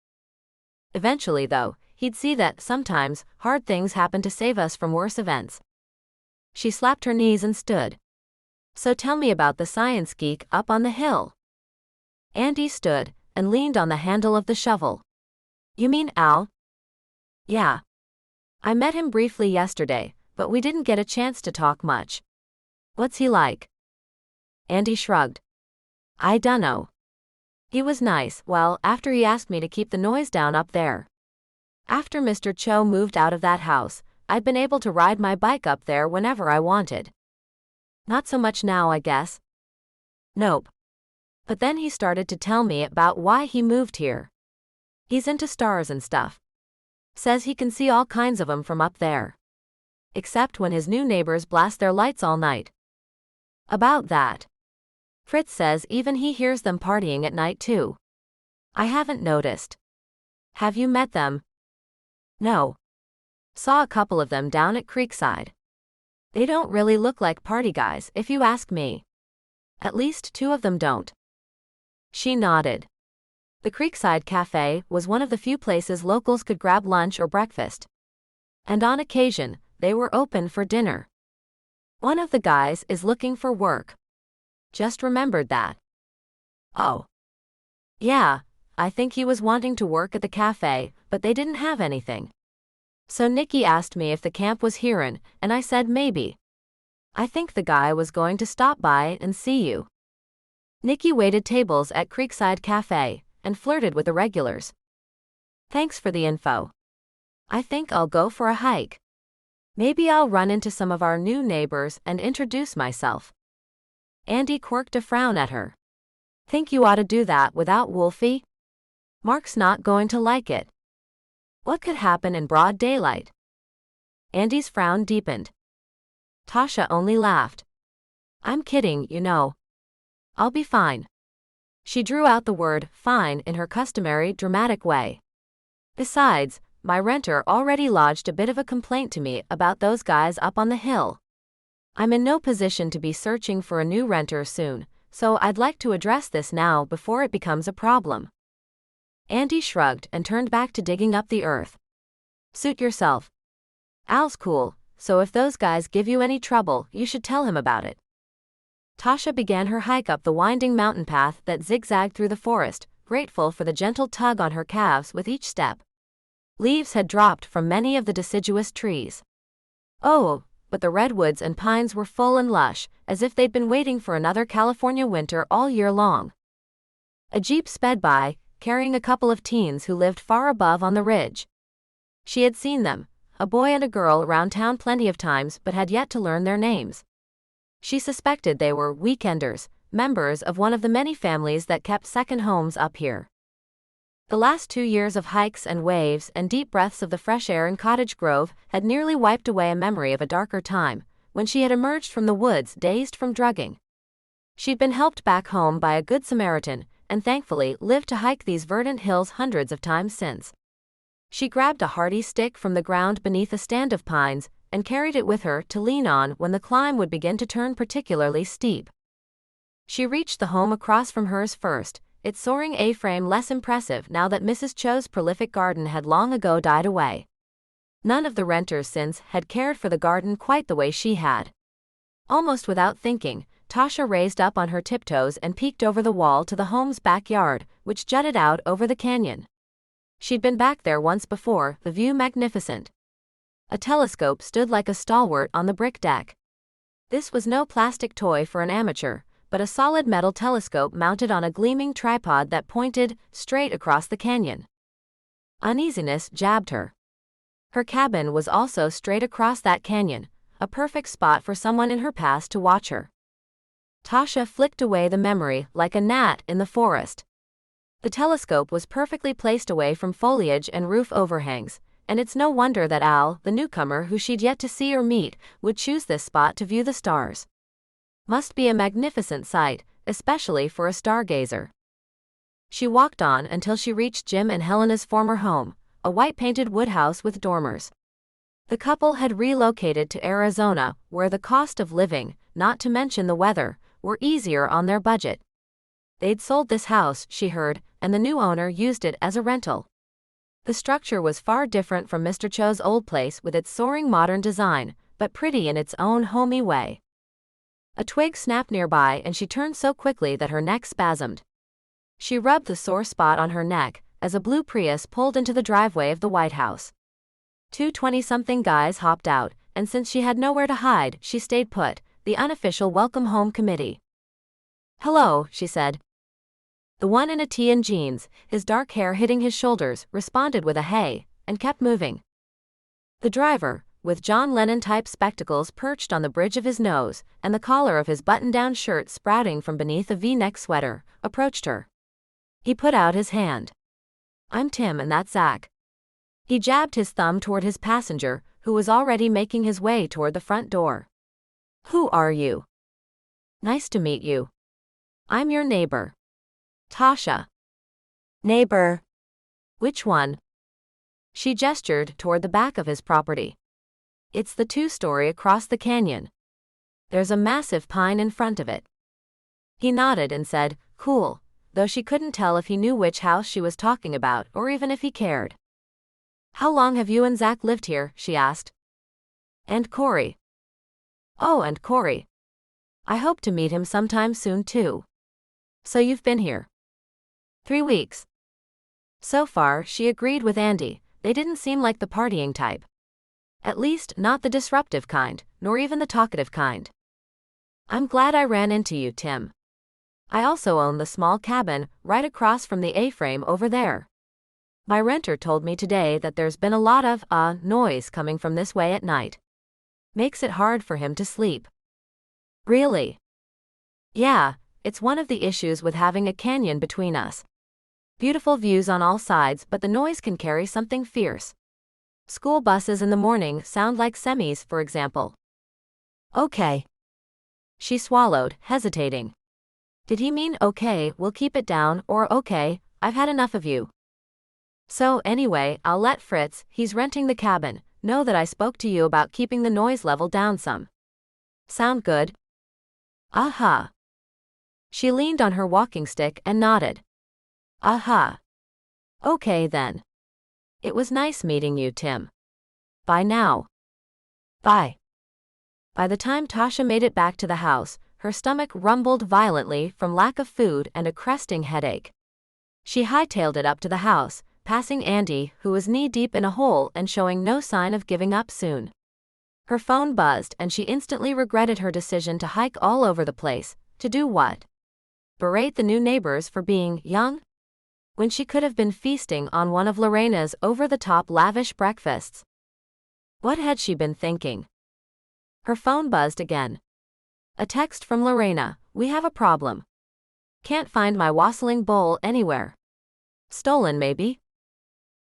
Eventually, though, he'd see that sometimes hard things happen to save us from worse events. She slapped her knees and stood. So tell me about the science geek up on the hill. Andy stood and leaned on the handle of the shovel. You mean Al? Yeah. I met him briefly yesterday, but we didn't get a chance to talk much. What's he like? Andy shrugged. I dunno. He was nice, well, after he asked me to keep the noise down up there. After Mr. Cho moved out of that house, I'd been able to ride my bike up there whenever I wanted. Not so much now, I guess. Nope. But then he started to tell me about why he moved here. He's into stars and stuff. Says he can see all kinds of 'em from up there. Except when his new neighbors blast their lights all night. About that. Fritz says even he hears them partying at night too. I haven't noticed. Have you met them? No. Saw a couple of them down at Creekside. They don't really look like party guys, if you ask me. At least 2 of them don't. She nodded. The Creekside Cafe was one of the few places locals could grab lunch or breakfast. And on occasion, they were open for dinner. One of the guys is looking for work. Just remembered that. Oh. Yeah, I think he was wanting to work at the cafe, but they didn't have anything. So Nikki asked me if the camp was herein, and I said maybe. I think the guy was going to stop by and see you. Nikki waited tables at Creekside Cafe and flirted with the regulars. Thanks for the info. I think I'll go for a hike. Maybe I'll run into some of our new neighbors and introduce myself. Andy quirked a frown at her. Think you ought to do that without Wolfie? Mark's not going to like it. What could happen in broad daylight? Andy's frown deepened. Tasha only laughed. I'm kidding, you know. I'll be fine. She drew out the word fine in her customary dramatic way. Besides, my renter already lodged a bit of a complaint to me about those guys up on the hill. I'm in no position to be searching for a new renter soon, so I'd like to address this now before it becomes a problem. Andy shrugged and turned back to digging up the earth. Suit yourself. Al's cool, so if those guys give you any trouble, you should tell him about it. Tasha began her hike up the winding mountain path that zigzagged through the forest, grateful for the gentle tug on her calves with each step. Leaves had dropped from many of the deciduous trees. Oh, but the redwoods and pines were full and lush, as if they'd been waiting for another California winter all year long. A jeep sped by, carrying a couple of teens who lived far above on the ridge. She had seen them, a boy and a girl, around town plenty of times, but had yet to learn their names. She suspected they were weekenders, members of one of the many families that kept second homes up here. The last 2 years of hikes and waves and deep breaths of the fresh air in Cottage Grove had nearly wiped away a memory of a darker time, when she had emerged from the woods dazed from drugging. She'd been helped back home by a good Samaritan, and thankfully lived to hike these verdant hills hundreds of times since. She grabbed a hardy stick from the ground beneath a stand of pines, and carried it with her to lean on when the climb would begin to turn particularly steep. She reached the home across from hers first, its soaring A-frame less impressive now that Mrs. Cho's prolific garden had long ago died away. None of the renters since had cared for the garden quite the way she had. Almost without thinking, Tasha raised up on her tiptoes and peeked over the wall to the home's backyard, which jutted out over the canyon. She'd been back there once before, the view magnificent. A telescope stood like a stalwart on the brick deck. This was no plastic toy for an amateur, but a solid metal telescope mounted on a gleaming tripod that pointed straight across the canyon. Uneasiness jabbed her. Her cabin was also straight across that canyon, a perfect spot for someone in her past to watch her. Tasha flicked away the memory like a gnat in the forest. The telescope was perfectly placed away from foliage and roof overhangs, and it's no wonder that Al, the newcomer who she'd yet to see or meet, would choose this spot to view the stars. Must be a magnificent sight, especially for a stargazer. She walked on until she reached Jim and Helena's former home, a white-painted wood house with dormers. The couple had relocated to Arizona, where the cost of living, not to mention the weather, were easier on their budget. They'd sold this house, she heard, and the new owner used it as a rental. The structure was far different from Mr. Cho's old place with its soaring modern design, but pretty in its own homey way. A twig snapped nearby and she turned so quickly that her neck spasmed. She rubbed the sore spot on her neck as a blue Prius pulled into the driveway of the White House. 2 20-something guys hopped out, and since she had nowhere to hide, she stayed put, the unofficial welcome home committee. "Hello," she said. The one in a tee and jeans, his dark hair hitting his shoulders, responded with a hey, and kept moving. The driver, with John Lennon-type spectacles perched on the bridge of his nose, and the collar of his button-down shirt sprouting from beneath a V-neck sweater, approached her. He put out his hand. "I'm Tim and that's Zach." He jabbed his thumb toward his passenger, who was already making his way toward the front door. "Who are you?" "Nice to meet you. I'm your neighbor. Tasha." Neighbor. "Which one?" She gestured toward the back of his property. "It's the 2-story across the canyon. There's a massive pine in front of it." He nodded and said, "Cool," though she couldn't tell if he knew which house she was talking about or even if he cared. "How long have you and Zach lived here?" she asked. "And Corey." "Oh, and Corey. I hope to meet him sometime soon too." "So you've been here?" 3 weeks. So far, she agreed with Andy, they didn't seem like the partying type. At least, not the disruptive kind, nor even the talkative kind. "I'm glad I ran into you, Tim. I also own the small cabin right across from the A-frame over there. My renter told me today that there's been a lot of, noise coming from this way at night. Makes it hard for him to sleep." "Really?" "Yeah, it's one of the issues with having a canyon between us. Beautiful views on all sides, but the noise can carry something fierce. School buses in the morning sound like semis, for example." "Okay." She swallowed, hesitating. Did he mean "okay, we'll keep it down," or "okay, I've had enough of you"? "So anyway, I'll let Fritz, he's renting the cabin, know that I spoke to you about keeping the noise level down some. Sound good?" "Uh-huh." She leaned on her walking stick and nodded. "Uh-huh. Okay then. It was nice meeting you, Tim. Bye now." "Bye." By the time Tasha made it back to the house, her stomach rumbled violently from lack of food and a cresting headache. She hightailed it up to the house, passing Andy, who was knee-deep in a hole and showing no sign of giving up soon. Her phone buzzed and she instantly regretted her decision to hike all over the place. To do what? Berate the new neighbors for being young? When she could have been feasting on one of Lorena's over-the-top lavish breakfasts. What had she been thinking? Her phone buzzed again. A text from Lorena, "We have a problem. Can't find my wassailing bowl anywhere. Stolen maybe?"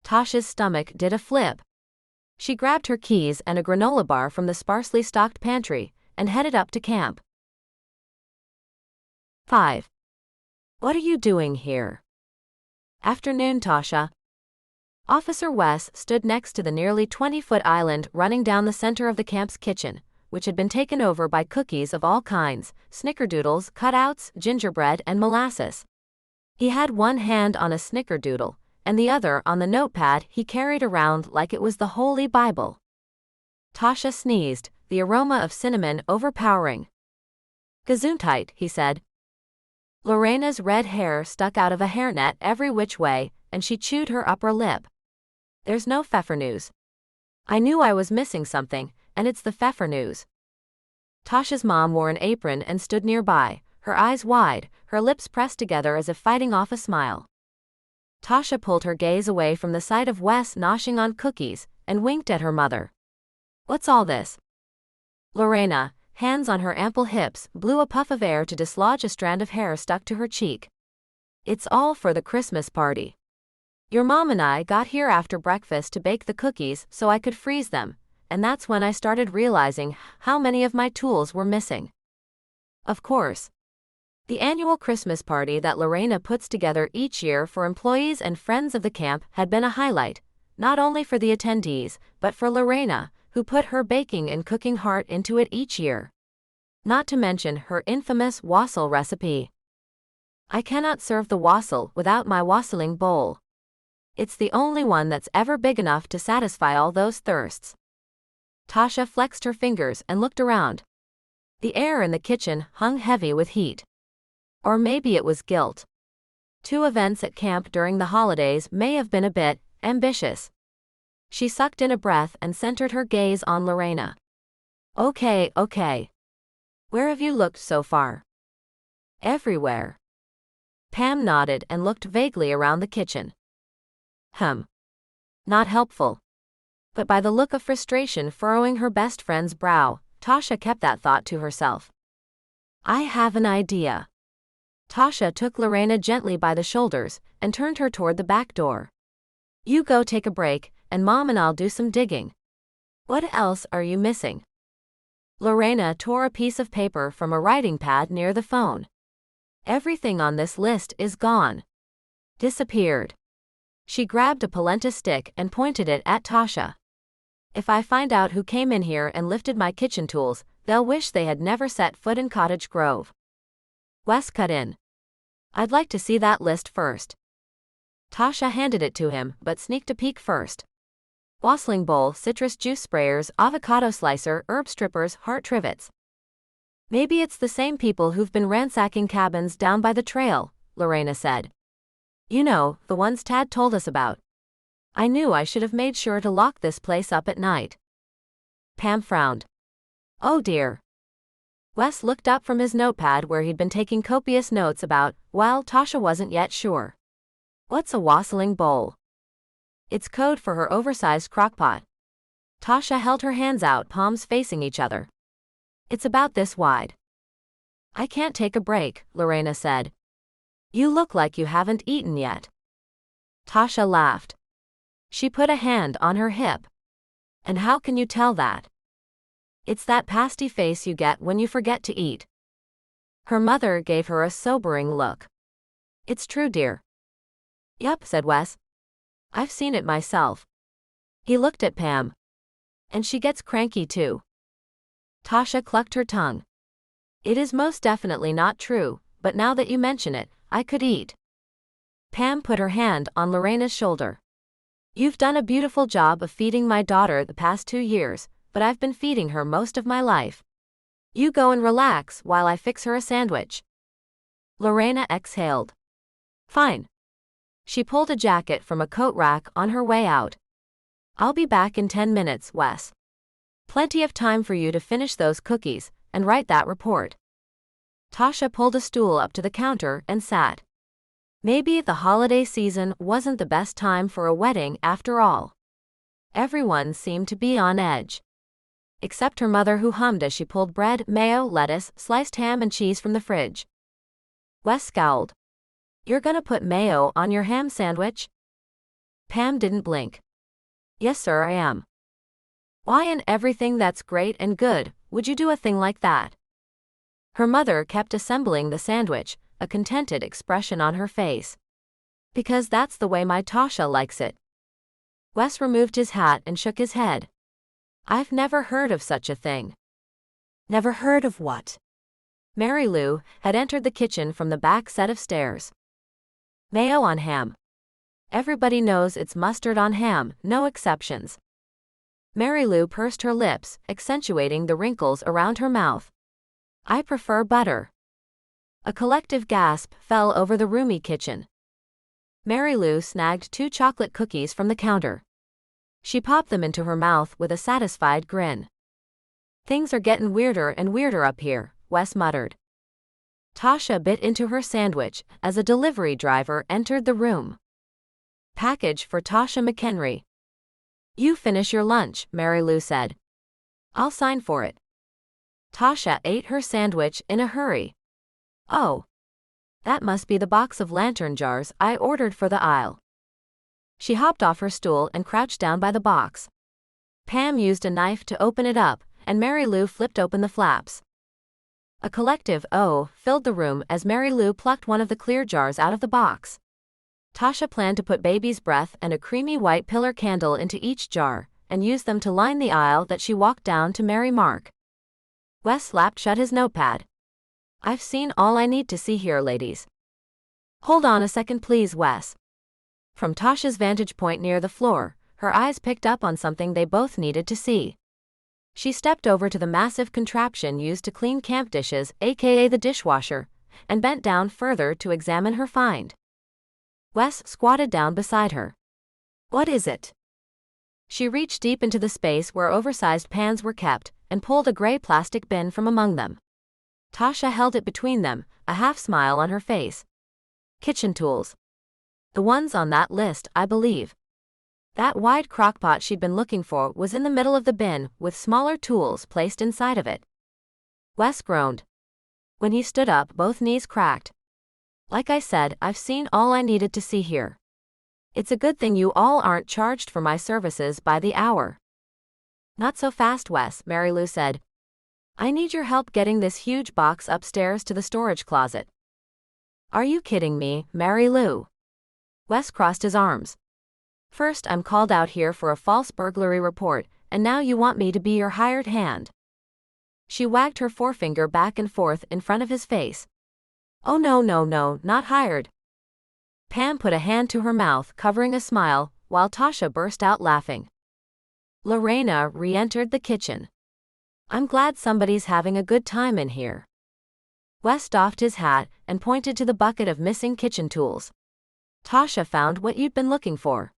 Tasha's stomach did a flip. She grabbed her keys and a granola bar from the sparsely stocked pantry and headed up to camp. 5. What are you doing here? Afternoon, Tasha. Officer Wes stood next to the nearly 20-foot island running down the center of the camp's kitchen, which had been taken over by cookies of all kinds, snickerdoodles, cutouts, gingerbread, and molasses. He had one hand on a snickerdoodle, and the other on the notepad he carried around like it was the Holy Bible. Tasha sneezed, the aroma of cinnamon overpowering. "Gesundheit," he said. Lorena's red hair stuck out of a hairnet every which way, and she chewed her upper lip. "There's no Pfeffernuss. I knew I was missing something, and it's the Pfeffernuss." Tasha's mom wore an apron and stood nearby, her eyes wide, her lips pressed together as if fighting off a smile. Tasha pulled her gaze away from the sight of Wes noshing on cookies and winked at her mother. "What's all this?" Lorena, hands on her ample hips, blew a puff of air to dislodge a strand of hair stuck to her cheek. "It's all for the Christmas party. Your mom and I got here after breakfast to bake the cookies so I could freeze them, and that's when I started realizing how many of my tools were missing." Of course. The annual Christmas party that Lorena puts together each year for employees and friends of the camp had been a highlight, not only for the attendees, but for Lorena, who put her baking and cooking heart into it each year. Not to mention her infamous wassail recipe. "I cannot serve the wassail without my wassailing bowl. It's the only one that's ever big enough to satisfy all those thirsts." Tasha flexed her fingers and looked around. The air in the kitchen hung heavy with heat. Or maybe it was guilt. 2 events at camp during the holidays may have been a bit ambitious. She sucked in a breath and centered her gaze on Lorena. Okay. Where have you looked so far?" "Everywhere." Pam nodded and looked vaguely around the kitchen. Not helpful. But by the look of frustration furrowing her best friend's brow, Tasha kept that thought to herself. "I have an idea." Tasha took Lorena gently by the shoulders and turned her toward the back door. "You go take a break, and Mom and I'll do some digging. What else are you missing?" Lorena tore a piece of paper from a writing pad near the phone. "Everything on this list is gone. Disappeared." She grabbed a polenta stick and pointed it at Tasha. "If I find out who came in here and lifted my kitchen tools, they'll wish they had never set foot in Cottage Grove." Wes cut in. I'd like to see that list first. Tasha handed it to him, but sneaked a peek first. Wassailing bowl, citrus juice sprayers, avocado slicer, herb strippers, heart trivets. Maybe it's the same people who've been ransacking cabins down by the trail, Lorena said. You know, the ones Tad told us about. I knew I should have made sure to lock this place up at night. Pam frowned. Oh dear. Wes looked up from his notepad where he'd been taking copious notes about, well, Tasha wasn't yet sure. What's a wassailing bowl? It's code for her oversized crockpot. Tasha held her hands out, palms facing each other. It's about this wide. I can't take a break, Lorena said. You look like you haven't eaten yet. Tasha laughed. She put a hand on her hip. And how can you tell that? It's that pasty face you get when you forget to eat. Her mother gave her a sobering look. It's true, dear. Yup, said Wes. I've seen it myself. He looked at Pam. And she gets cranky too. Tasha clucked her tongue. It is most definitely not true, but now that you mention it, I could eat. Pam put her hand on Lorena's shoulder. You've done a beautiful job of feeding my daughter the past 2 years, but I've been feeding her most of my life. You go and relax while I fix her a sandwich. Lorena exhaled. Fine. She pulled a jacket from a coat rack on her way out. I'll be back in 10 minutes, Wes. Plenty of time for you to finish those cookies and write that report. Tasha pulled a stool up to the counter and sat. Maybe the holiday season wasn't the best time for a wedding after all. Everyone seemed to be on edge. Except her mother, who hummed as she pulled bread, mayo, lettuce, sliced ham and cheese from the fridge. Wes scowled. You're gonna put mayo on your ham sandwich? Pam didn't blink. Yes sir, I am. Why in everything that's great and good would you do a thing like that? Her mother kept assembling the sandwich, a contented expression on her face. Because that's the way my Tasha likes it. Wes removed his hat and shook his head. I've never heard of such a thing. Never heard of what? Mary Lou had entered the kitchen from the back set of stairs. Mayo on ham. Everybody knows it's mustard on ham, no exceptions. Mary Lou pursed her lips, accentuating the wrinkles around her mouth. I prefer butter. A collective gasp fell over the roomy kitchen. Mary Lou snagged 2 chocolate cookies from the counter. She popped them into her mouth with a satisfied grin. Things are getting weirder and weirder up here, Wes muttered. Tasha bit into her sandwich as a delivery driver entered the room. Package for Tasha McHenry. You finish your lunch, Mary Lou said. I'll sign for it. Tasha ate her sandwich in a hurry. Oh. That must be the box of lantern jars I ordered for the aisle. She hopped off her stool and crouched down by the box. Pam used a knife to open it up, and Mary Lou flipped open the flaps. A collective "oh" filled the room as Mary Lou plucked one of the clear jars out of the box. Tasha planned to put baby's breath and a creamy white pillar candle into each jar, and use them to line the aisle that she walked down to Mary Mark. Wes slapped shut his notepad. I've seen all I need to see here, ladies. Hold on a second please, Wes. From Tasha's vantage point near the floor, her eyes picked up on something they both needed to see. She stepped over to the massive contraption used to clean camp dishes, aka the dishwasher, and bent down further to examine her find. Wes squatted down beside her. What is it? She reached deep into the space where oversized pans were kept, and pulled a gray plastic bin from among them. Tasha held it between them, a half smile on her face. Kitchen tools. The ones on that list, I believe. That wide crockpot she'd been looking for was in the middle of the bin, with smaller tools placed inside of it. Wes groaned. When he stood up, both knees cracked. Like I said, I've seen all I needed to see here. It's a good thing you all aren't charged for my services by the hour. Not so fast, Wes, Mary Lou said. I need your help getting this huge box upstairs to the storage closet. Are you kidding me, Mary Lou? Wes crossed his arms. First I'm called out here for a false burglary report, and now you want me to be your hired hand. She wagged her forefinger back and forth in front of his face. Oh no, no, no, not hired. Pam put a hand to her mouth, covering a smile, while Tasha burst out laughing. Lorena re-entered the kitchen. I'm glad somebody's having a good time in here. Wes doffed his hat and pointed to the bucket of missing kitchen tools. Tasha found what you'd been looking for.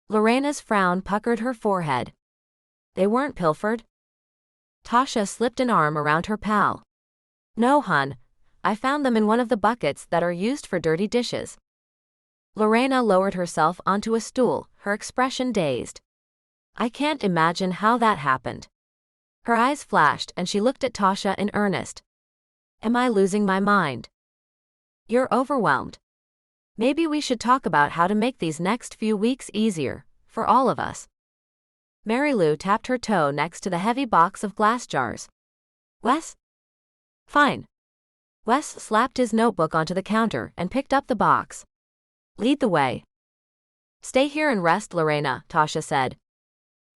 Lorena's frown puckered her forehead. They weren't pilfered? Tasha slipped an arm around her pal. No, hun. I found them in one of the buckets that are used for dirty dishes. Lorena lowered herself onto a stool, her expression dazed. I can't imagine how that happened. Her eyes flashed and she looked at Tasha in earnest. Am I losing my mind? You're overwhelmed. Maybe we should talk about how to make these next few weeks easier, for all of us. Mary Lou tapped her toe next to the heavy box of glass jars. Wes? Fine. Wes slapped his notebook onto the counter and picked up the box. Lead the way. Stay here and rest, Lorena, Tasha said.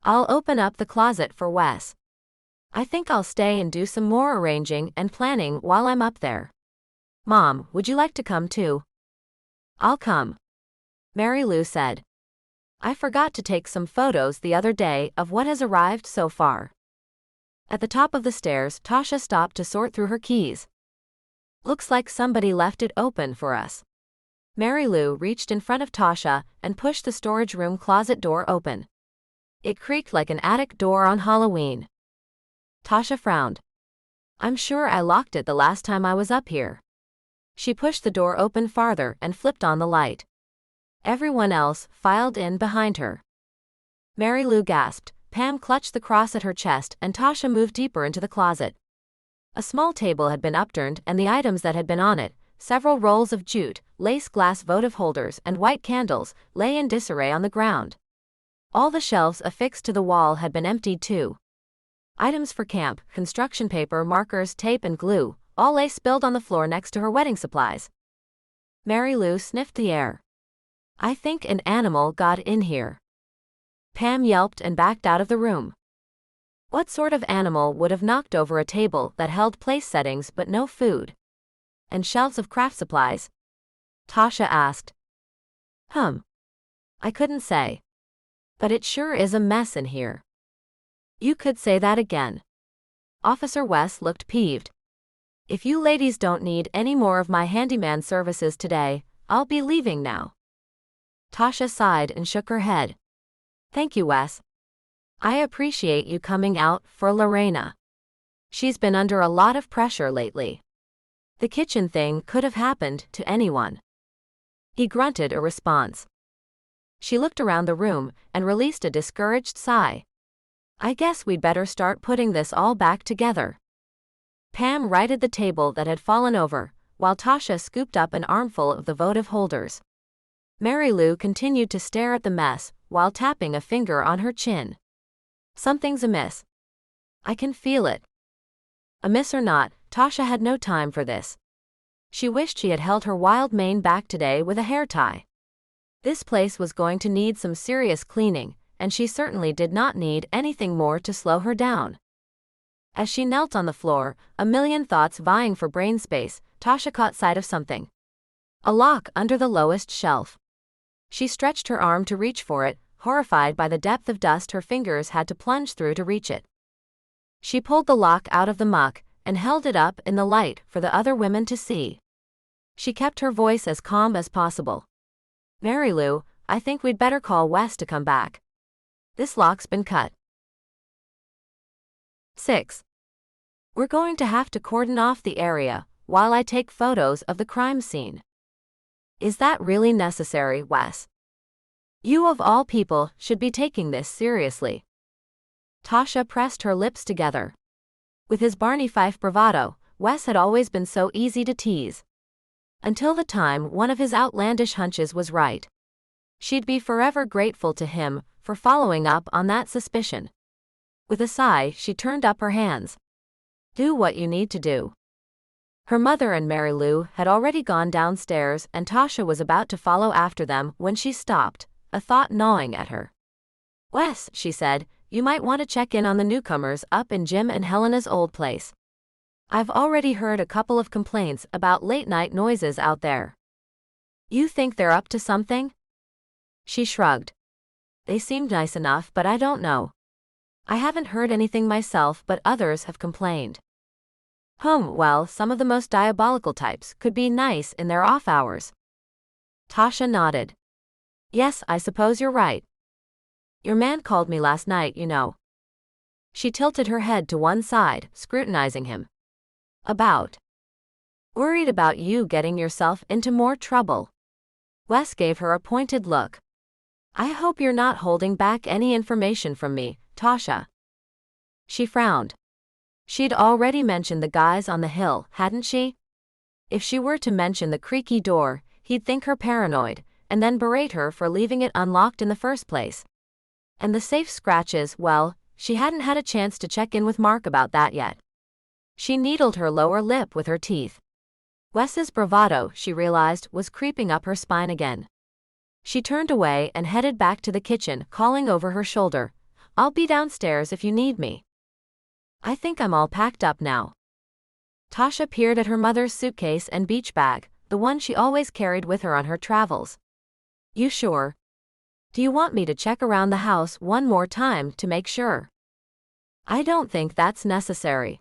I'll open up the closet for Wes. I think I'll stay and do some more arranging and planning while I'm up there. Mom, would you like to come too? I'll come. Mary Lou said. I forgot to take some photos the other day of what has arrived so far. At the top of the stairs, Tasha stopped to sort through her keys. Looks like somebody left it open for us. Mary Lou reached in front of Tasha and pushed the storage room closet door open. It creaked like an attic door on Halloween. Tasha frowned. I'm sure I locked it the last time I was up here. She pushed the door open farther and flipped on the light. Everyone else filed in behind her. Mary Lou gasped, Pam clutched the cross at her chest and Tasha moved deeper into the closet. A small table had been upturned and the items that had been on it, several rolls of jute, lace glass votive holders and white candles, lay in disarray on the ground. All the shelves affixed to the wall had been emptied too. Items for camp, construction paper, markers, tape and glue, all lay spilled on the floor next to her wedding supplies. Mary Lou sniffed the air. I think an animal got in here. Pam yelped and backed out of the room. What sort of animal would have knocked over a table that held place settings but no food? And shelves of craft supplies? Tasha asked. I couldn't say. But it sure is a mess in here. You could say that again. Officer Wes looked peeved. If you ladies don't need any more of my handyman services today, I'll be leaving now. Tasha sighed and shook her head. Thank you, Wes. I appreciate you coming out for Lorena. She's been under a lot of pressure lately. The kitchen thing could have happened to anyone. He grunted a response. She looked around the room and released a discouraged sigh. I guess we'd better start putting this all back together. Pam righted the table that had fallen over, while Tasha scooped up an armful of the votive holders. Mary Lou continued to stare at the mess while tapping a finger on her chin. Something's amiss. I can feel it. Amiss or not, Tasha had no time for this. She wished she had held her wild mane back today with a hair tie. This place was going to need some serious cleaning, and she certainly did not need anything more to slow her down. As she knelt on the floor, a million thoughts vying for brain space, Tasha caught sight of something. A lock under the lowest shelf. She stretched her arm to reach for it, horrified by the depth of dust her fingers had to plunge through to reach it. She pulled the lock out of the muck and held it up in the light for the other women to see. She kept her voice as calm as possible. Mary Lou, I think we'd better call Wes to come back. This lock's been cut. 6. We're going to have to cordon off the area while I take photos of the crime scene. Is that really necessary, Wes? You of all people should be taking this seriously. Tasha pressed her lips together. With his Barney Fife bravado, Wes had always been so easy to tease. Until the time one of his outlandish hunches was right. She'd be forever grateful to him for following up on that suspicion. With a sigh, she turned up her hands. Do what you need to do. Her mother and Mary Lou had already gone downstairs and Tasha was about to follow after them when she stopped, a thought gnawing at her. Wes, she said, you might want to check in on the newcomers up in Jim and Helena's old place. I've already heard a couple of complaints about late-night noises out there. You think they're up to something? She shrugged. They seemed nice enough, but I don't know. I haven't heard anything myself, but others have complained. Well, some of the most diabolical types could be nice in their off hours. Tasha nodded. Yes, I suppose you're right. Your man called me last night, you know. She tilted her head to one side, scrutinizing him. About? Worried about you getting yourself into more trouble. Wes gave her a pointed look. I hope you're not holding back any information from me, Tasha. She frowned. She'd already mentioned the guys on the hill, hadn't she? If she were to mention the creaky door, he'd think her paranoid, and then berate her for leaving it unlocked in the first place. And the safe scratches, well, she hadn't had a chance to check in with Mark about that yet. She needled her lower lip with her teeth. Wes's bravado, she realized, was creeping up her spine again. She turned away and headed back to the kitchen, calling over her shoulder, I'll be downstairs if you need me. I think I'm all packed up now. Tasha peered at her mother's suitcase and beach bag, the one she always carried with her on her travels. You sure? Do you want me to check around the house one more time to make sure? I don't think that's necessary.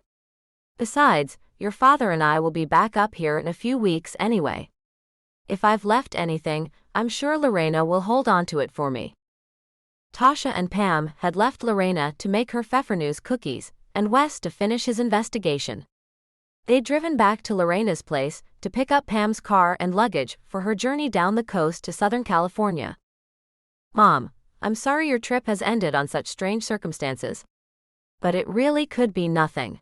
Besides, your father and I will be back up here in a few weeks anyway. If I've left anything, I'm sure Lorena will hold on to it for me. Tasha and Pam had left Lorena to make her pfeffernuss cookies, and Wes to finish his investigation. They'd driven back to Lorena's place to pick up Pam's car and luggage for her journey down the coast to Southern California. Mom, I'm sorry your trip has ended on such strange circumstances. But it really could be nothing.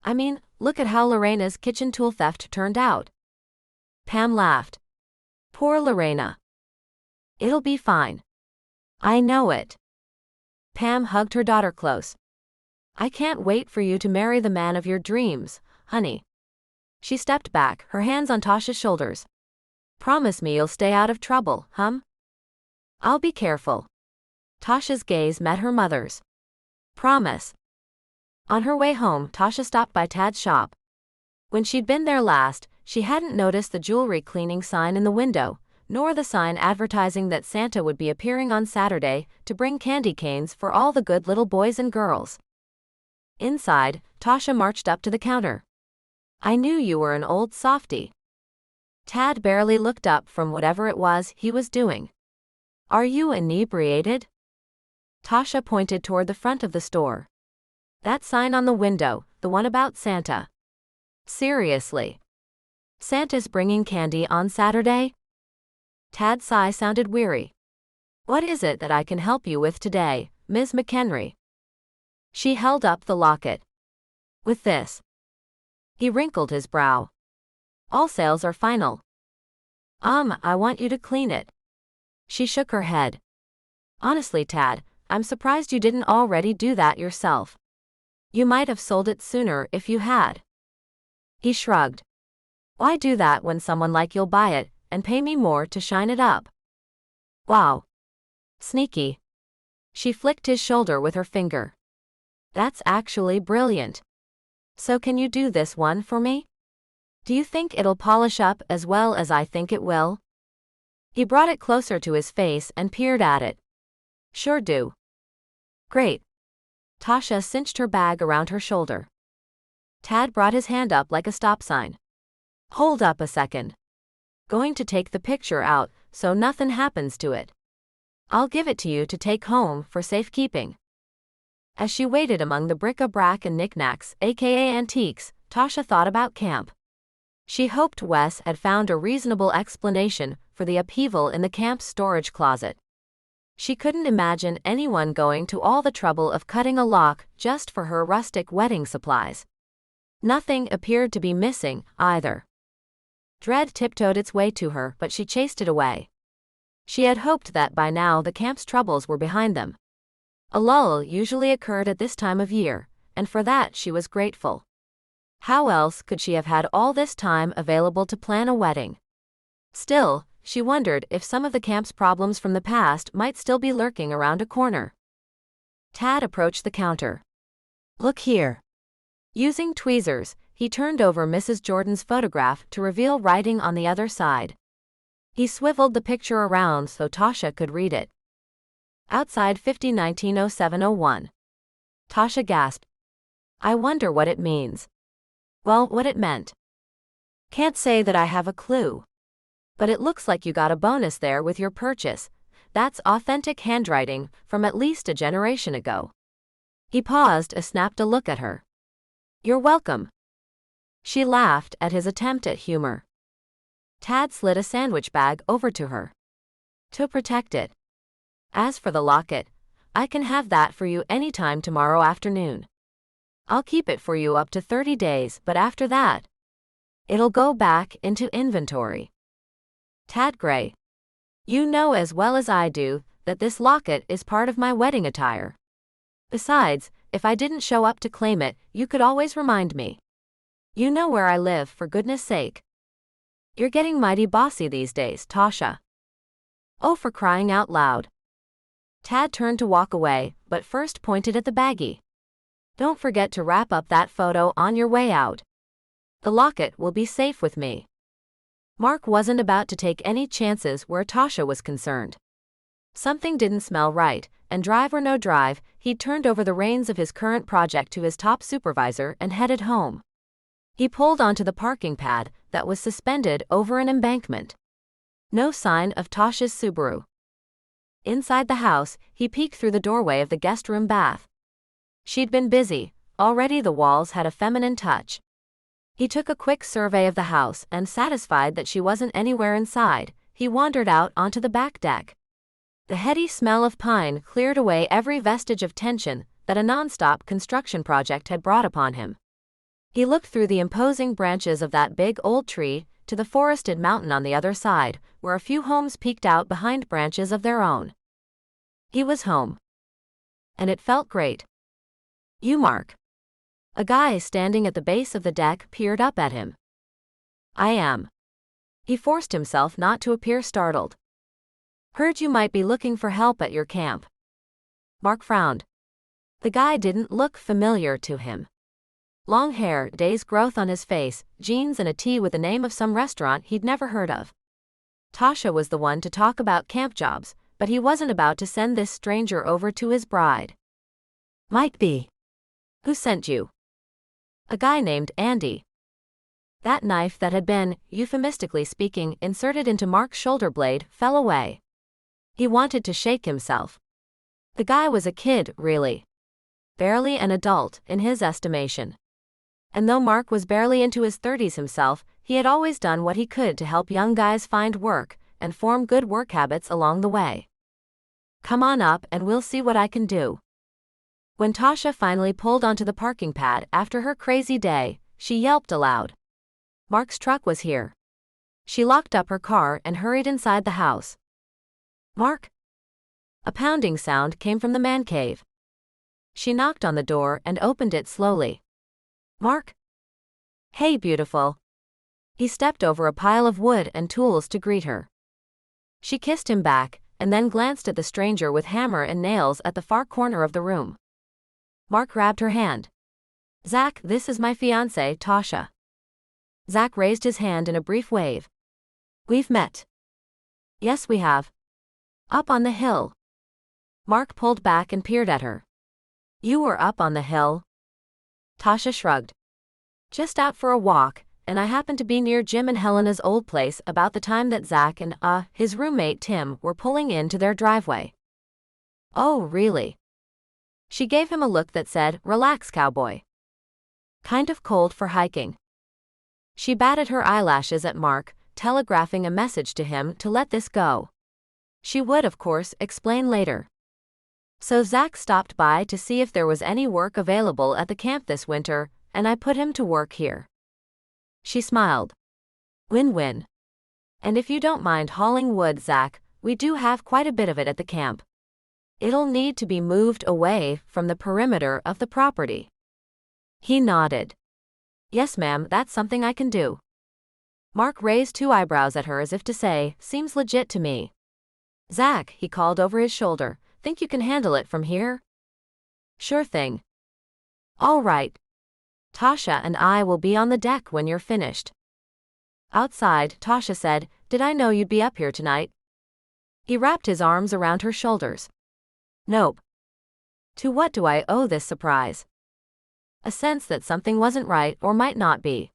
I mean, look at how Lorena's kitchen tool theft turned out. Pam laughed. Poor Lorena. It'll be fine. I know it. Pam hugged her daughter close. I can't wait for you to marry the man of your dreams, honey. She stepped back, her hands on Tasha's shoulders. Promise me you'll stay out of trouble, hum? I'll be careful. Tasha's gaze met her mother's. Promise. On her way home, Tasha stopped by Tad's shop. When she'd been there last, she hadn't noticed the jewelry cleaning sign in the window, nor the sign advertising that Santa would be appearing on Saturday to bring candy canes for all the good little boys and girls. Inside, Tasha marched up to the counter. I knew you were an old softy. Tad barely looked up from whatever it was he was doing. Are you inebriated? Tasha pointed toward the front of the store. That sign on the window, the one about Santa. Seriously. Santa's bringing candy on Saturday? Tad's sigh sounded weary. What is it that I can help you with today, Ms. McHenry? She held up the locket. With this. He wrinkled his brow. All sales are final. I want you to clean it. She shook her head. Honestly, Tad, I'm surprised you didn't already do that yourself. You might have sold it sooner if you had. He shrugged. Why do that when someone like you'll buy it and pay me more to shine it up? Wow. Sneaky. She flicked his shoulder with her finger. That's actually brilliant. So can you do this one for me? Do you think it'll polish up as well as I think it will? He brought it closer to his face and peered at it. Sure do. Great. Tasha cinched her bag around her shoulder. Tad brought his hand up like a stop sign. Hold up a second. Going to take the picture out so nothing happens to it. I'll give it to you to take home for safekeeping. As she waited among the bric-a-brac and knickknacks, aka antiques, Tasha thought about camp. She hoped Wes had found a reasonable explanation for the upheaval in the camp's storage closet. She couldn't imagine anyone going to all the trouble of cutting a lock just for her rustic wedding supplies. Nothing appeared to be missing, either. Dread tiptoed its way to her, but she chased it away. She had hoped that by now the camp's troubles were behind them. A lull usually occurred at this time of year, and for that she was grateful. How else could she have had all this time available to plan a wedding? Still, she wondered if some of the camp's problems from the past might still be lurking around a corner. Tad approached the counter. Look here. Using tweezers, he He turned over Mrs. Jordan's photograph to reveal writing on the other side. He swiveled the picture around so Tasha could read it. Outside 50190701. Tasha gasped. I wonder what it means. Well, what it meant. Can't say that I have a clue. But it looks like you got a bonus there with your purchase. That's authentic handwriting from at least a generation ago. He paused and snapped a look at her. You're welcome. She laughed at his attempt at humor. Tad slid a sandwich bag over to her. To protect it. As for the locket, I can have that for you anytime tomorrow afternoon. I'll keep it for you up to 30 days, but after that, it'll go back into inventory. Tad Gray. You know as well as I do that this locket is part of my wedding attire. Besides, if I didn't show up to claim it, you could always remind me. You know where I live, for goodness sake. You're getting mighty bossy these days, Tasha. Oh, for crying out loud. Tad turned to walk away, but first pointed at the baggie. Don't forget to wrap up that photo on your way out. The locket will be safe with me. Mark wasn't about to take any chances where Tasha was concerned. Something didn't smell right, and drive or no drive, he'd turned over the reins of his current project to his top supervisor and headed home. He pulled onto the parking pad that was suspended over an embankment. No sign of Tasha's Subaru. Inside the house, he peeked through the doorway of the guest room bath. She'd been busy. Already the walls had a feminine touch. He took a quick survey of the house and, satisfied that she wasn't anywhere inside, he wandered out onto the back deck. The heady smell of pine cleared away every vestige of tension that a non-stop construction project had brought upon him. He looked through the imposing branches of that big old tree to the forested mountain on the other side, where a few homes peeked out behind branches of their own. He was home. And it felt great. You, Mark. A guy standing at the base of the deck peered up at him. I am. He forced himself not to appear startled. Heard you might be looking for help at your camp. Mark frowned. The guy didn't look familiar to him. Long hair, day's growth on his face, jeans and a tee with the name of some restaurant he'd never heard of. Tasha was the one to talk about camp jobs, but he wasn't about to send this stranger over to his bride. Might be. Who sent you? A guy named Andy. That knife that had been, euphemistically speaking, inserted into Mark's shoulder blade fell away. He wanted to shake himself. The guy was a kid, really. Barely an adult, in his estimation. And though Mark was barely into his 30s himself, he had always done what he could to help young guys find work and form good work habits along the way. Come on up and we'll see what I can do. When Tasha finally pulled onto the parking pad after her crazy day, she yelped aloud. Mark's truck was here. She locked up her car and hurried inside the house. Mark? A pounding sound came from the man cave. She knocked on the door and opened it slowly. Mark? Hey, beautiful. He stepped over a pile of wood and tools to greet her. She kissed him back, and then glanced at the stranger with hammer and nails at the far corner of the room. Mark grabbed her hand. Zach, this is my fiancée, Tasha. Zach raised his hand in a brief wave. We've met. Yes, we have. Up on the hill. Mark pulled back and peered at her. You were up on the hill? Tasha shrugged. Just out for a walk, and I happened to be near Jim and Helena's old place about the time that Zach and, his roommate Tim were pulling into their driveway. Oh, really? She gave him a look that said, relax, cowboy. Kind of cold for hiking. She batted her eyelashes at Mark, telegraphing a message to him to let this go. She would, of course, explain later. So Zach stopped by to see if there was any work available at the camp this winter, and I put him to work here. She smiled. Win-win. And if you don't mind hauling wood, Zach, we do have quite a bit of it at the camp. It'll need to be moved away from the perimeter of the property. He nodded. Yes, ma'am, that's something I can do. Mark raised two eyebrows at her as if to say, seems legit to me. Zach, he called over his shoulder, think you can handle it from here? Sure thing. All right. Tasha and I will be on the deck when you're finished. Outside, Tasha said, "Did I know you'd be up here tonight?" He wrapped his arms around her shoulders. "Nope. To what do I owe this surprise?" A sense that something wasn't right or might not be.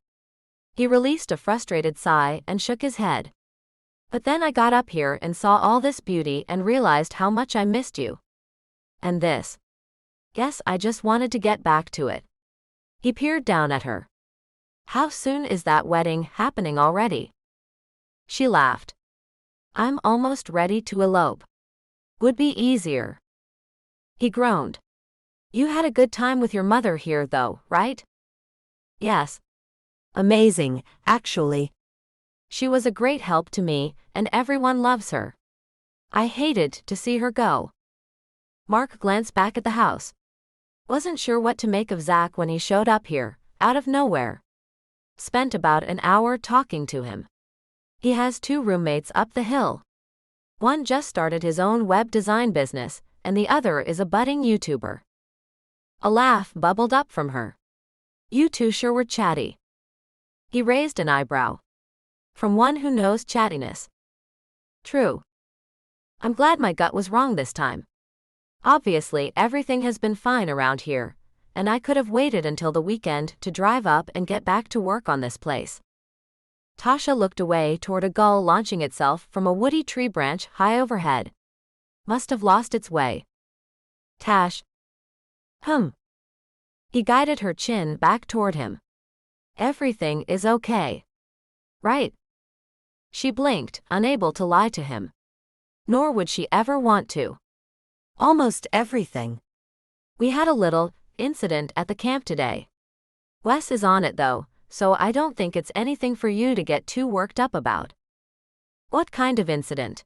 He released a frustrated sigh and shook his head. "But then I got up here and saw all this beauty and realized how much I missed you. And this. Guess I just wanted to get back to it." He peered down at her. "How soon is that wedding happening already?" She laughed. "I'm almost ready to elope. Would be easier." He groaned. "You had a good time with your mother here though, right?" "Yes. Amazing, actually. She was a great help to me, and everyone loves her. I hated to see her go." Mark glanced back at the house. Wasn't sure what to make of Zach when he showed up here, out of nowhere. Spent about an hour talking to him. He has 2 roommates up the hill. One just started his own web design business, and the other is a budding YouTuber. A laugh bubbled up from her. "You two sure were chatty." He raised an eyebrow. From one who knows chattiness. "True. I'm glad my gut was wrong this time. Obviously everything has been fine around here, and I could have waited until the weekend to drive up and get back to work on this place." Tasha looked away toward a gull launching itself from a woody tree branch high overhead. Must have lost its way. "Tash." He guided her chin back toward him. "Everything is okay. Right?" She blinked, unable to lie to him. Nor would she ever want to. Almost everything. "We had a little incident at the camp today. Wes is on it though, so I don't think it's anything for you to get too worked up about." "What kind of incident?"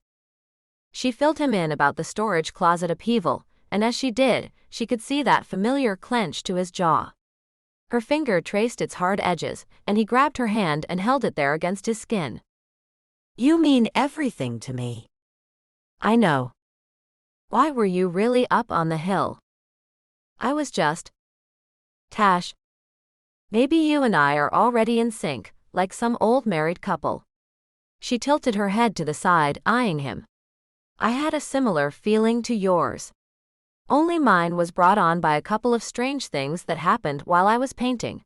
She filled him in about the storage closet upheaval, and as she did, she could see that familiar clench to his jaw. Her finger traced its hard edges, and he grabbed her hand and held it there against his skin. You mean everything to me. "I know. Why were you really up on the hill?" "I was just." "Tash. Maybe you and I are already in sync, like some old married couple." She tilted her head to the side, eyeing him. "I had a similar feeling to yours. Only mine was brought on by a couple of strange things that happened while I was painting."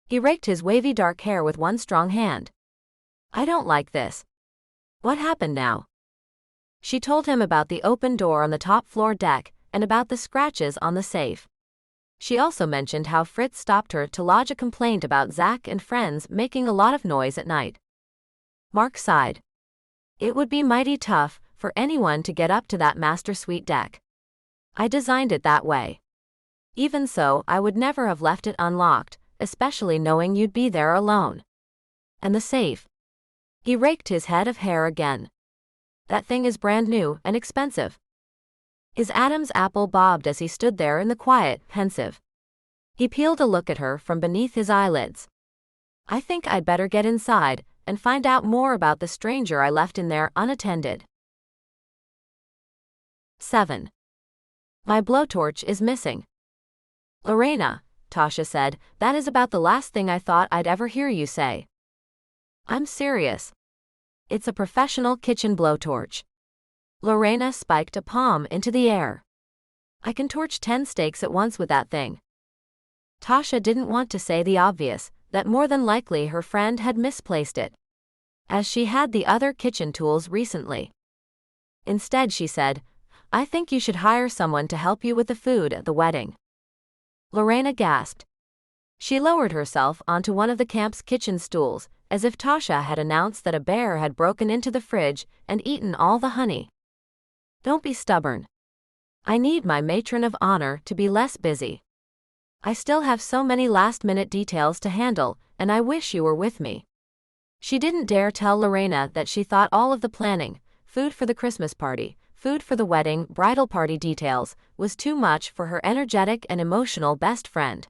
He raked his wavy dark hair with one strong hand. "I don't like this. What happened now?" She told him about the open door on the top floor deck, and about the scratches on the safe. She also mentioned how Fritz stopped her to lodge a complaint about Zach and friends making a lot of noise at night. Mark sighed. "It would be mighty tough for anyone to get up to that master suite deck. I designed it that way. Even so, I would never have left it unlocked, especially knowing you'd be there alone. And the safe." He raked his head of hair again. "That thing is brand new and expensive." His Adam's apple bobbed as he stood there in the quiet, pensive. He peeled a look at her from beneath his eyelids. "I think I'd better get inside and find out more about the stranger I left in there unattended." 7. "My blowtorch is missing." "Lorena," Tasha said, "that is about the last thing I thought I'd ever hear you say." "I'm serious. It's a professional kitchen blowtorch." Lorena spiked a palm into the air. "I can torch 10 steaks at once with that thing." Tasha didn't want to say the obvious, that more than likely her friend had misplaced it, as she had the other kitchen tools recently. Instead she said, "I think you should hire someone to help you with the food at the wedding." Lorena gasped. She lowered herself onto one of the camp's kitchen stools, as if Tasha had announced that a bear had broken into the fridge and eaten all the honey. "Don't be stubborn. I need my matron of honor to be less busy. I still have so many last-minute details to handle, and I wish you were with me." She didn't dare tell Lorena that she thought all of the planning, food for the Christmas party, food for the wedding, bridal party details, was too much for her energetic and emotional best friend.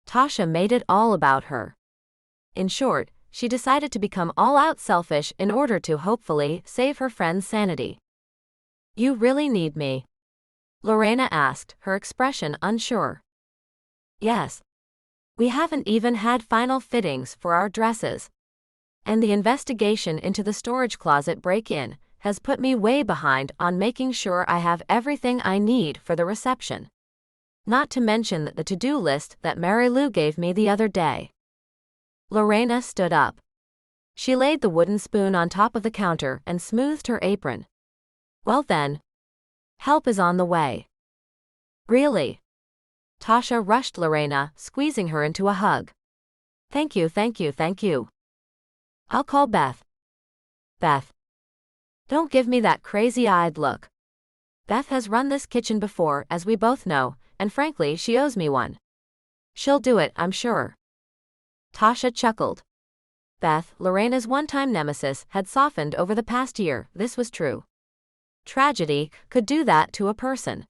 Tasha made it all about her. In short, she decided to become all-out selfish in order to hopefully save her friend's sanity. "You really need me?" Lorena asked, her expression unsure. "Yes. We haven't even had final fittings for our dresses. And the investigation into the storage closet break-in has put me way behind on making sure I have everything I need for the reception. Not to mention the to-do list that Mary Lou gave me the other day. Lorena stood up. She laid the wooden spoon on top of the counter and smoothed her apron. Well then. Help is on the way. Really? Tasha rushed Lorena, squeezing her into a hug. Thank you, thank you, thank you. I'll call Beth. Beth. Don't give me that crazy-eyed look. Beth has run this kitchen before, as we both know, and frankly she owes me one. She'll do it, I'm sure. Tasha chuckled. Beth, Lorena's one-time nemesis, had softened over the past year, this was true. Tragedy could do that to a person.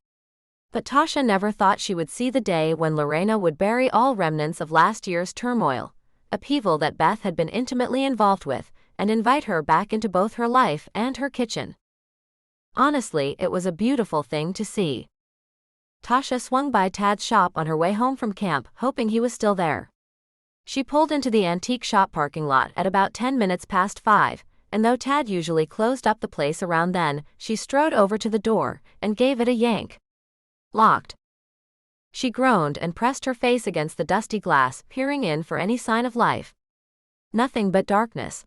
But Tasha never thought she would see the day when Lorena would bury all remnants of last year's turmoil, upheaval that Beth had been intimately involved with, and invite her back into both her life and her kitchen. Honestly, it was a beautiful thing to see. Tasha swung by Tad's shop on her way home from camp, hoping he was still there. She pulled into the antique shop parking lot at about 10 minutes past 5, and though Tad usually closed up the place around then, she strode over to the door and gave it a yank. Locked. She groaned and pressed her face against the dusty glass, peering in for any sign of life. Nothing but darkness.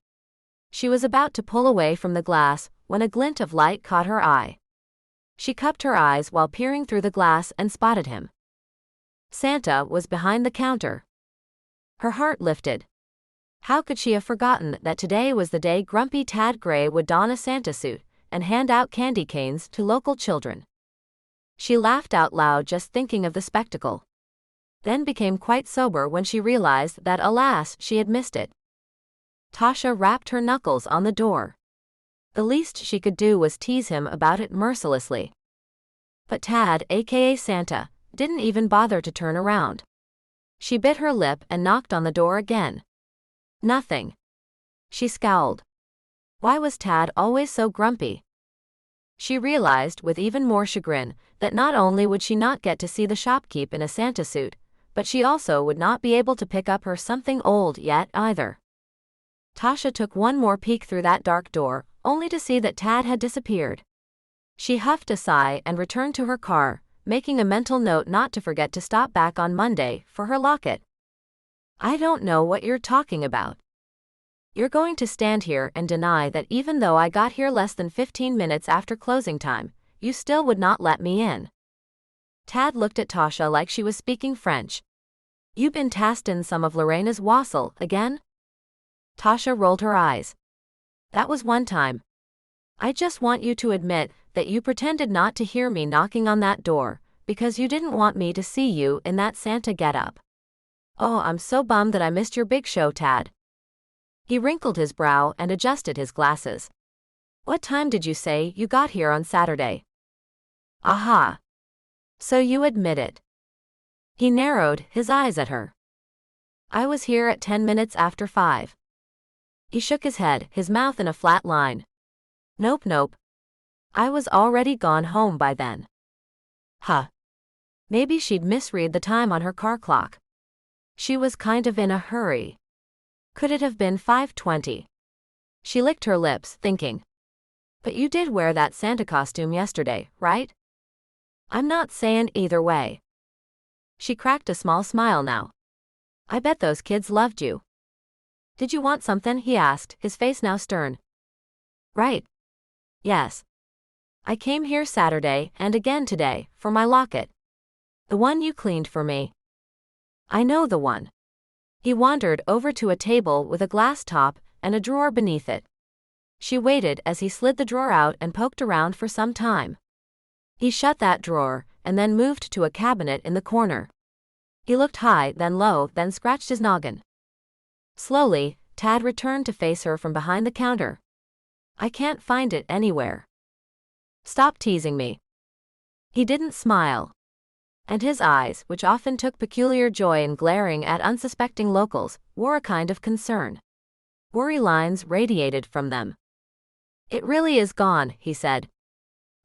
She was about to pull away from the glass when a glint of light caught her eye. She cupped her eyes while peering through the glass and spotted him. Santa was behind the counter. Her heart lifted. How could she have forgotten that today was the day grumpy Tad Gray would don a Santa suit and hand out candy canes to local children? She laughed out loud just thinking of the spectacle. Then became quite sober when she realized that alas, she had missed it. Tasha rapped her knuckles on the door. The least she could do was tease him about it mercilessly. But Tad, aka Santa, didn't even bother to turn around. She bit her lip and knocked on the door again. Nothing. She scowled. Why was Tad always so grumpy? She realized with even more chagrin that not only would she not get to see the shopkeep in a Santa suit, but she also would not be able to pick up her something old yet either. Tasha took one more peek through that dark door, only to see that Tad had disappeared. She huffed a sigh and returned to her car, making a mental note not to forget to stop back on Monday for her locket. I don't know what you're talking about. You're going to stand here and deny that even though I got here less than 15 minutes after closing time, you still would not let me in. Tad looked at Tasha like she was speaking French. You been tassed in some of Lorena's wassail again? Tasha rolled her eyes. That was one time. I just want you to admit that you pretended not to hear me knocking on that door, because you didn't want me to see you in that Santa getup. Oh, I'm so bummed that I missed your big show, Tad. He wrinkled his brow and adjusted his glasses. What time did you say you got here on Saturday? Aha. So you admit it. He narrowed his eyes at her. I was here at 10 minutes after 5. He shook his head, his mouth in a flat line. Nope, nope. I was already gone home by then. Huh. Maybe she'd misread the time on her car clock. She was kind of in a hurry. Could it have been 5:20? She licked her lips, thinking. But you did wear that Santa costume yesterday, right? I'm not saying either way. She cracked a small smile now. I bet those kids loved you. Did you want something? He asked, his face now stern. Right. Yes. I came here Saturday and again today for my locket. The one you cleaned for me. I know the one. He wandered over to a table with a glass top and a drawer beneath it. She waited as he slid the drawer out and poked around for some time. He shut that drawer and then moved to a cabinet in the corner. He looked high, then low, then scratched his noggin. Slowly, Tad returned to face her from behind the counter. I can't find it anywhere. Stop teasing me. He didn't smile. And his eyes, which often took peculiar joy in glaring at unsuspecting locals, wore a kind of concern. Worry lines radiated from them. It really is gone, he said.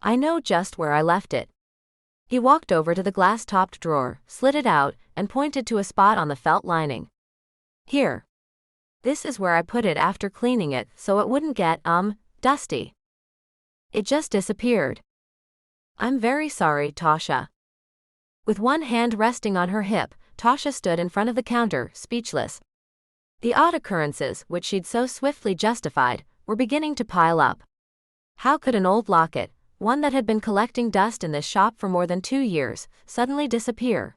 I know just where I left it. He walked over to the glass-topped drawer, slid it out, and pointed to a spot on the felt lining. Here. This is where I put it after cleaning it so it wouldn't get, dusty. It just disappeared. I'm very sorry, Tasha. With one hand resting on her hip, Tasha stood in front of the counter, speechless. The odd occurrences, which she'd so swiftly justified, were beginning to pile up. How could an old locket, one that had been collecting dust in this shop for more than 2 years, suddenly disappear?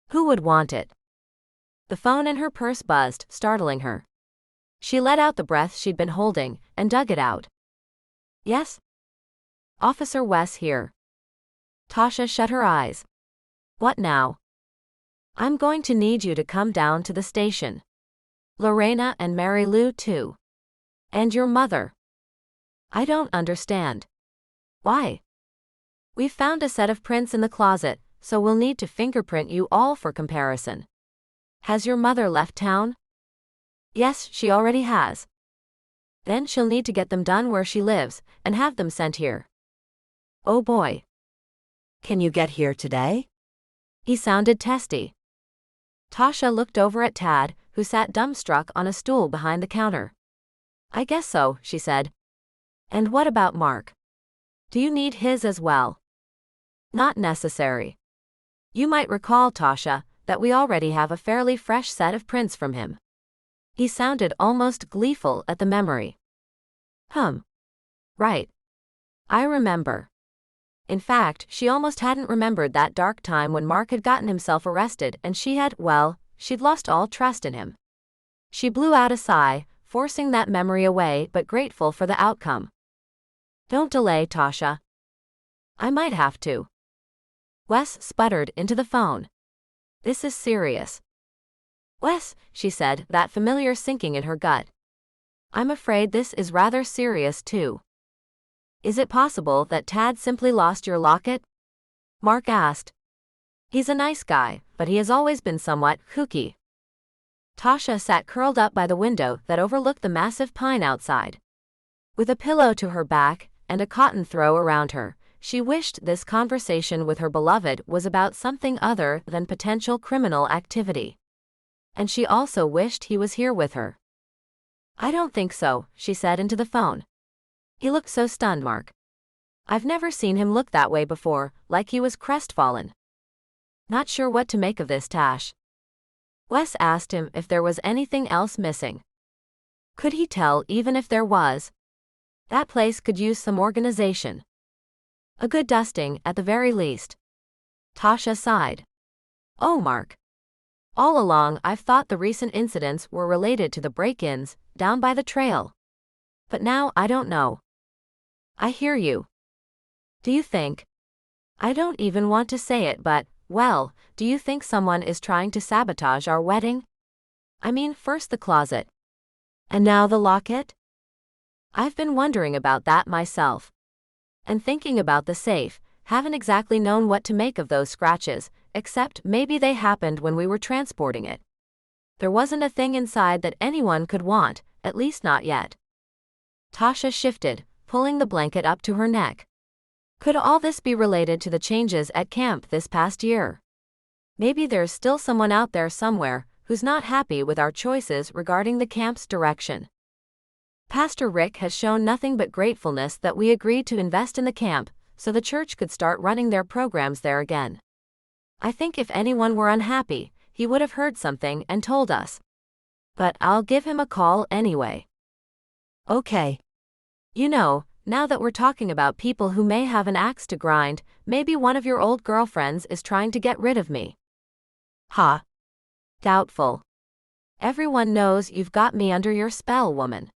Who would want it? The phone in her purse buzzed, startling her. She let out the breath she'd been holding, and dug it out. Yes? Officer Wes here. Tasha shut her eyes. What now? I'm going to need you to come down to the station. Lorena and Mary Lou too. And your mother. I don't understand. Why? We've found a set of prints in the closet, so we'll need to fingerprint you all for comparison. Has your mother left town? Yes, she already has. Then she'll need to get them done where she lives, and have them sent here. Oh boy. Can you get here today? He sounded testy. Tasha looked over at Tad, who sat dumbstruck on a stool behind the counter. I guess so, she said. And what about Mark? Do you need his as well? Not necessary. You might recall, Tasha, that we already have a fairly fresh set of prints from him. He sounded almost gleeful at the memory. Right. I remember. In fact, she almost hadn't remembered that dark time when Mark had gotten himself arrested and she'd lost all trust in him. She blew out a sigh, forcing that memory away but grateful for the outcome. Don't delay, Tasha. I might have to. Wes sputtered into the phone. This is serious. Wes, she said, that familiar sinking in her gut. I'm afraid this is rather serious too. Is it possible that Tad simply lost your locket? Mark asked. He's a nice guy, but he has always been somewhat kooky. Tasha sat curled up by the window that overlooked the massive pine outside. With a pillow to her back and a cotton throw around her, she wished this conversation with her beloved was about something other than potential criminal activity. And she also wished he was here with her. I don't think so, she said into the phone. He looked so stunned, Mark. I've never seen him look that way before, like he was crestfallen. Not sure what to make of this, Tash. Wes asked him if there was anything else missing. Could he tell even if there was? That place could use some organization. A good dusting, at the very least. Tasha sighed. Oh, Mark. All along I've thought the recent incidents were related to the break-ins, down by the trail. But now I don't know. I hear you. Do you think? I don't even want to say it, but, well, do you think someone is trying to sabotage our wedding? I mean, first the closet. And now the locket? I've been wondering about that myself. And thinking about the safe, haven't exactly known what to make of those scratches, except maybe they happened when we were transporting it. There wasn't a thing inside that anyone could want, at least not yet. Tasha shifted, pulling the blanket up to her neck. Could all this be related to the changes at camp this past year? Maybe there's still someone out there somewhere who's not happy with our choices regarding the camp's direction. Pastor Rick has shown nothing but gratefulness that we agreed to invest in the camp so the church could start running their programs there again. I think if anyone were unhappy, he would have heard something and told us. But I'll give him a call anyway. Okay. You know, now that we're talking about people who may have an axe to grind, maybe one of your old girlfriends is trying to get rid of me. Ha. Doubtful. Everyone knows you've got me under your spell, woman.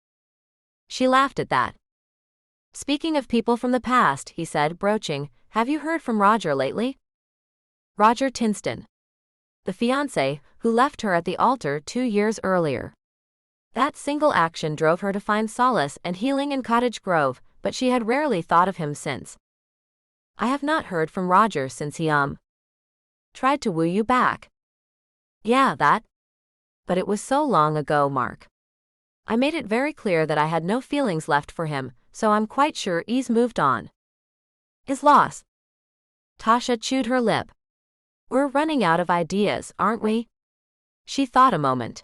She laughed at that. Speaking of people from the past, he said, broaching, have you heard from Roger lately? Roger Tinston. The fiancé, who left her at the altar 2 years earlier. That single action drove her to find solace and healing in Cottage Grove, but she had rarely thought of him since. I have not heard from Roger since he tried to woo you back. Yeah, that. But it was so long ago, Mark. I made it very clear that I had no feelings left for him, so I'm quite sure he's moved on. His loss. Tasha chewed her lip. We're running out of ideas, aren't we? She thought a moment.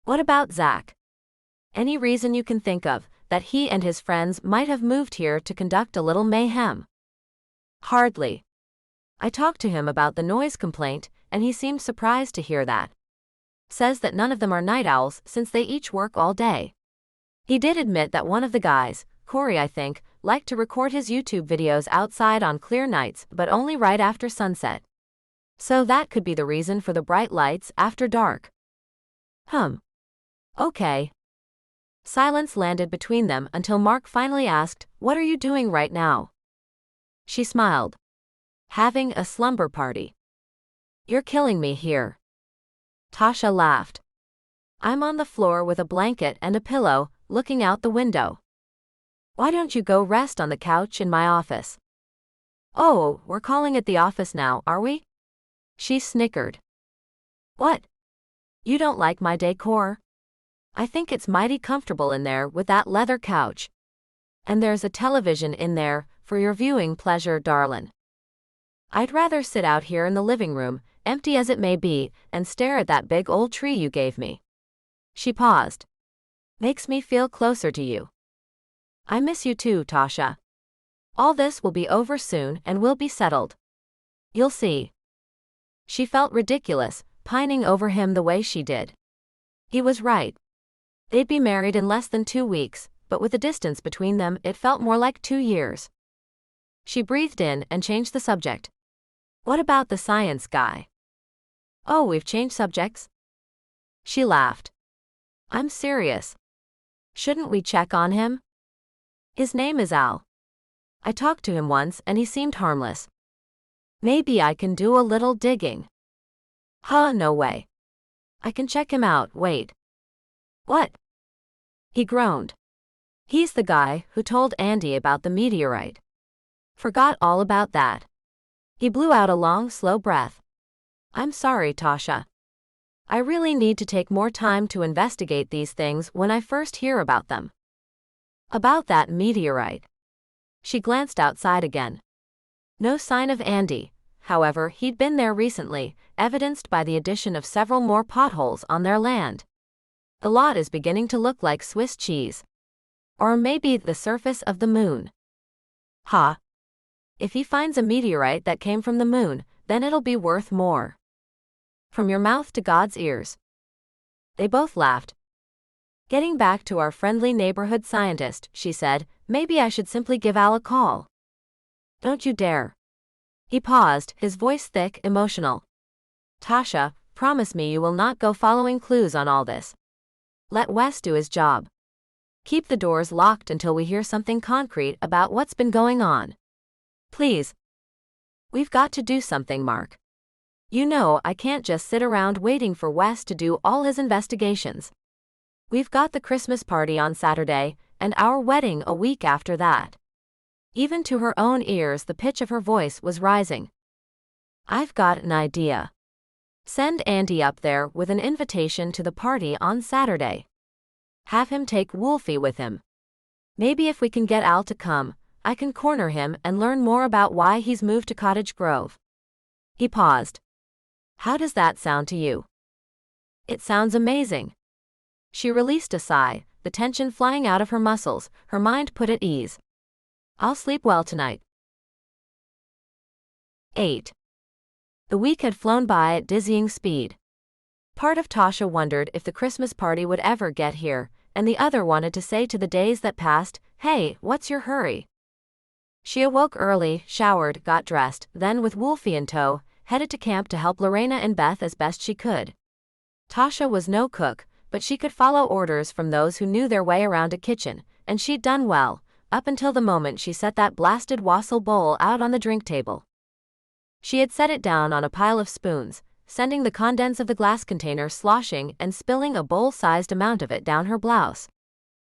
What about Zach? Any reason you can think of that he and his friends might have moved here to conduct a little mayhem? Hardly. I talked to him about the noise complaint, and he seemed surprised to hear that. Says that none of them are night owls since they each work all day. He did admit that one of the guys, Corey I think, liked to record his YouTube videos outside on clear nights but only right after sunset. So that could be the reason for the bright lights after dark. Okay. Silence landed between them until Mark finally asked, "What are you doing right now?" She smiled. "Having a slumber party." "You're killing me here." Tasha laughed. "I'm on the floor with a blanket and a pillow, looking out the window. Why don't you go rest on the couch in my office?" "Oh, we're calling it the office now, are we?" She snickered. "What? You don't like my decor? I think it's mighty comfortable in there with that leather couch. And there's a television in there, for your viewing pleasure, darlin'. I'd rather sit out here in the living room, empty as it may be, and stare at that big old tree you gave me." She paused. "Makes me feel closer to you." "I miss you too, Tasha. All this will be over soon and we'll be settled. You'll see." She felt ridiculous, pining over him the way she did. He was right. They'd be married in less than 2 weeks, but with the distance between them it felt more like 2 years. She breathed in and changed the subject. "What about the science guy?" "Oh, we've changed subjects?" She laughed. "I'm serious. Shouldn't we check on him? His name is Al. I talked to him once and he seemed harmless. Maybe I can do a little digging." No way. I can check him out, wait." "What?" He groaned. "He's the guy who told Andy about the meteorite. Forgot all about that." He blew out a long, slow breath. "I'm sorry, Tasha. I really need to take more time to investigate these things when I first hear about them." "About that meteorite." She glanced outside again. No sign of Andy. However, he'd been there recently, evidenced by the addition of several more potholes on their land. The lot is beginning to look like Swiss cheese. Or maybe the surface of the moon. If he finds a meteorite that came from the moon, then it'll be worth more. From your mouth to God's ears. They both laughed. "Getting back to our friendly neighborhood scientist," she said, "maybe I should simply give Al a call." "Don't you dare." He paused, his voice thick, emotional. "Tasha, promise me you will not go following clues on all this. Let Wes do his job. Keep the doors locked until we hear something concrete about what's been going on. Please. We've got to do something, Mark. You know I can't just sit around waiting for Wes to do all his investigations. We've got the Christmas party on Saturday, and our wedding a week after that." Even to her own ears the pitch of her voice was rising. "I've got an idea. Send Andy up there with an invitation to the party on Saturday. Have him take Wolfie with him. Maybe if we can get Al to come, I can corner him and learn more about why he's moved to Cottage Grove." He paused. "How does that sound to you?" "It sounds amazing." She released a sigh, the tension flying out of her muscles, her mind put at ease. "I'll sleep well tonight." 8. The week had flown by at dizzying speed. Part of Tasha wondered if the Christmas party would ever get here, and the other wanted to say to the days that passed, "Hey, what's your hurry?" She awoke early, showered, got dressed, then with Wolfie in tow, headed to camp to help Lorena and Beth as best she could. Tasha was no cook, but she could follow orders from those who knew their way around a kitchen, and she'd done well, up until the moment she set that blasted wassail bowl out on the drink table. She had set it down on a pile of spoons, sending the contents of the glass container sloshing and spilling a bowl-sized amount of it down her blouse.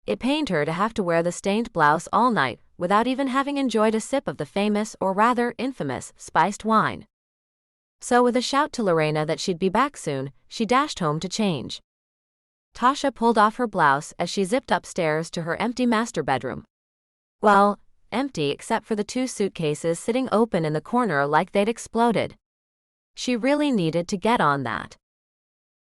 It pained her to have to wear the stained blouse all night, without even having enjoyed a sip of the famous, or rather infamous, spiced wine. So with a shout to Lorena that she'd be back soon, she dashed home to change. Tasha pulled off her blouse as she zipped upstairs to her empty master bedroom. Well, empty except for the 2 suitcases sitting open in the corner like they'd exploded. She really needed to get on that.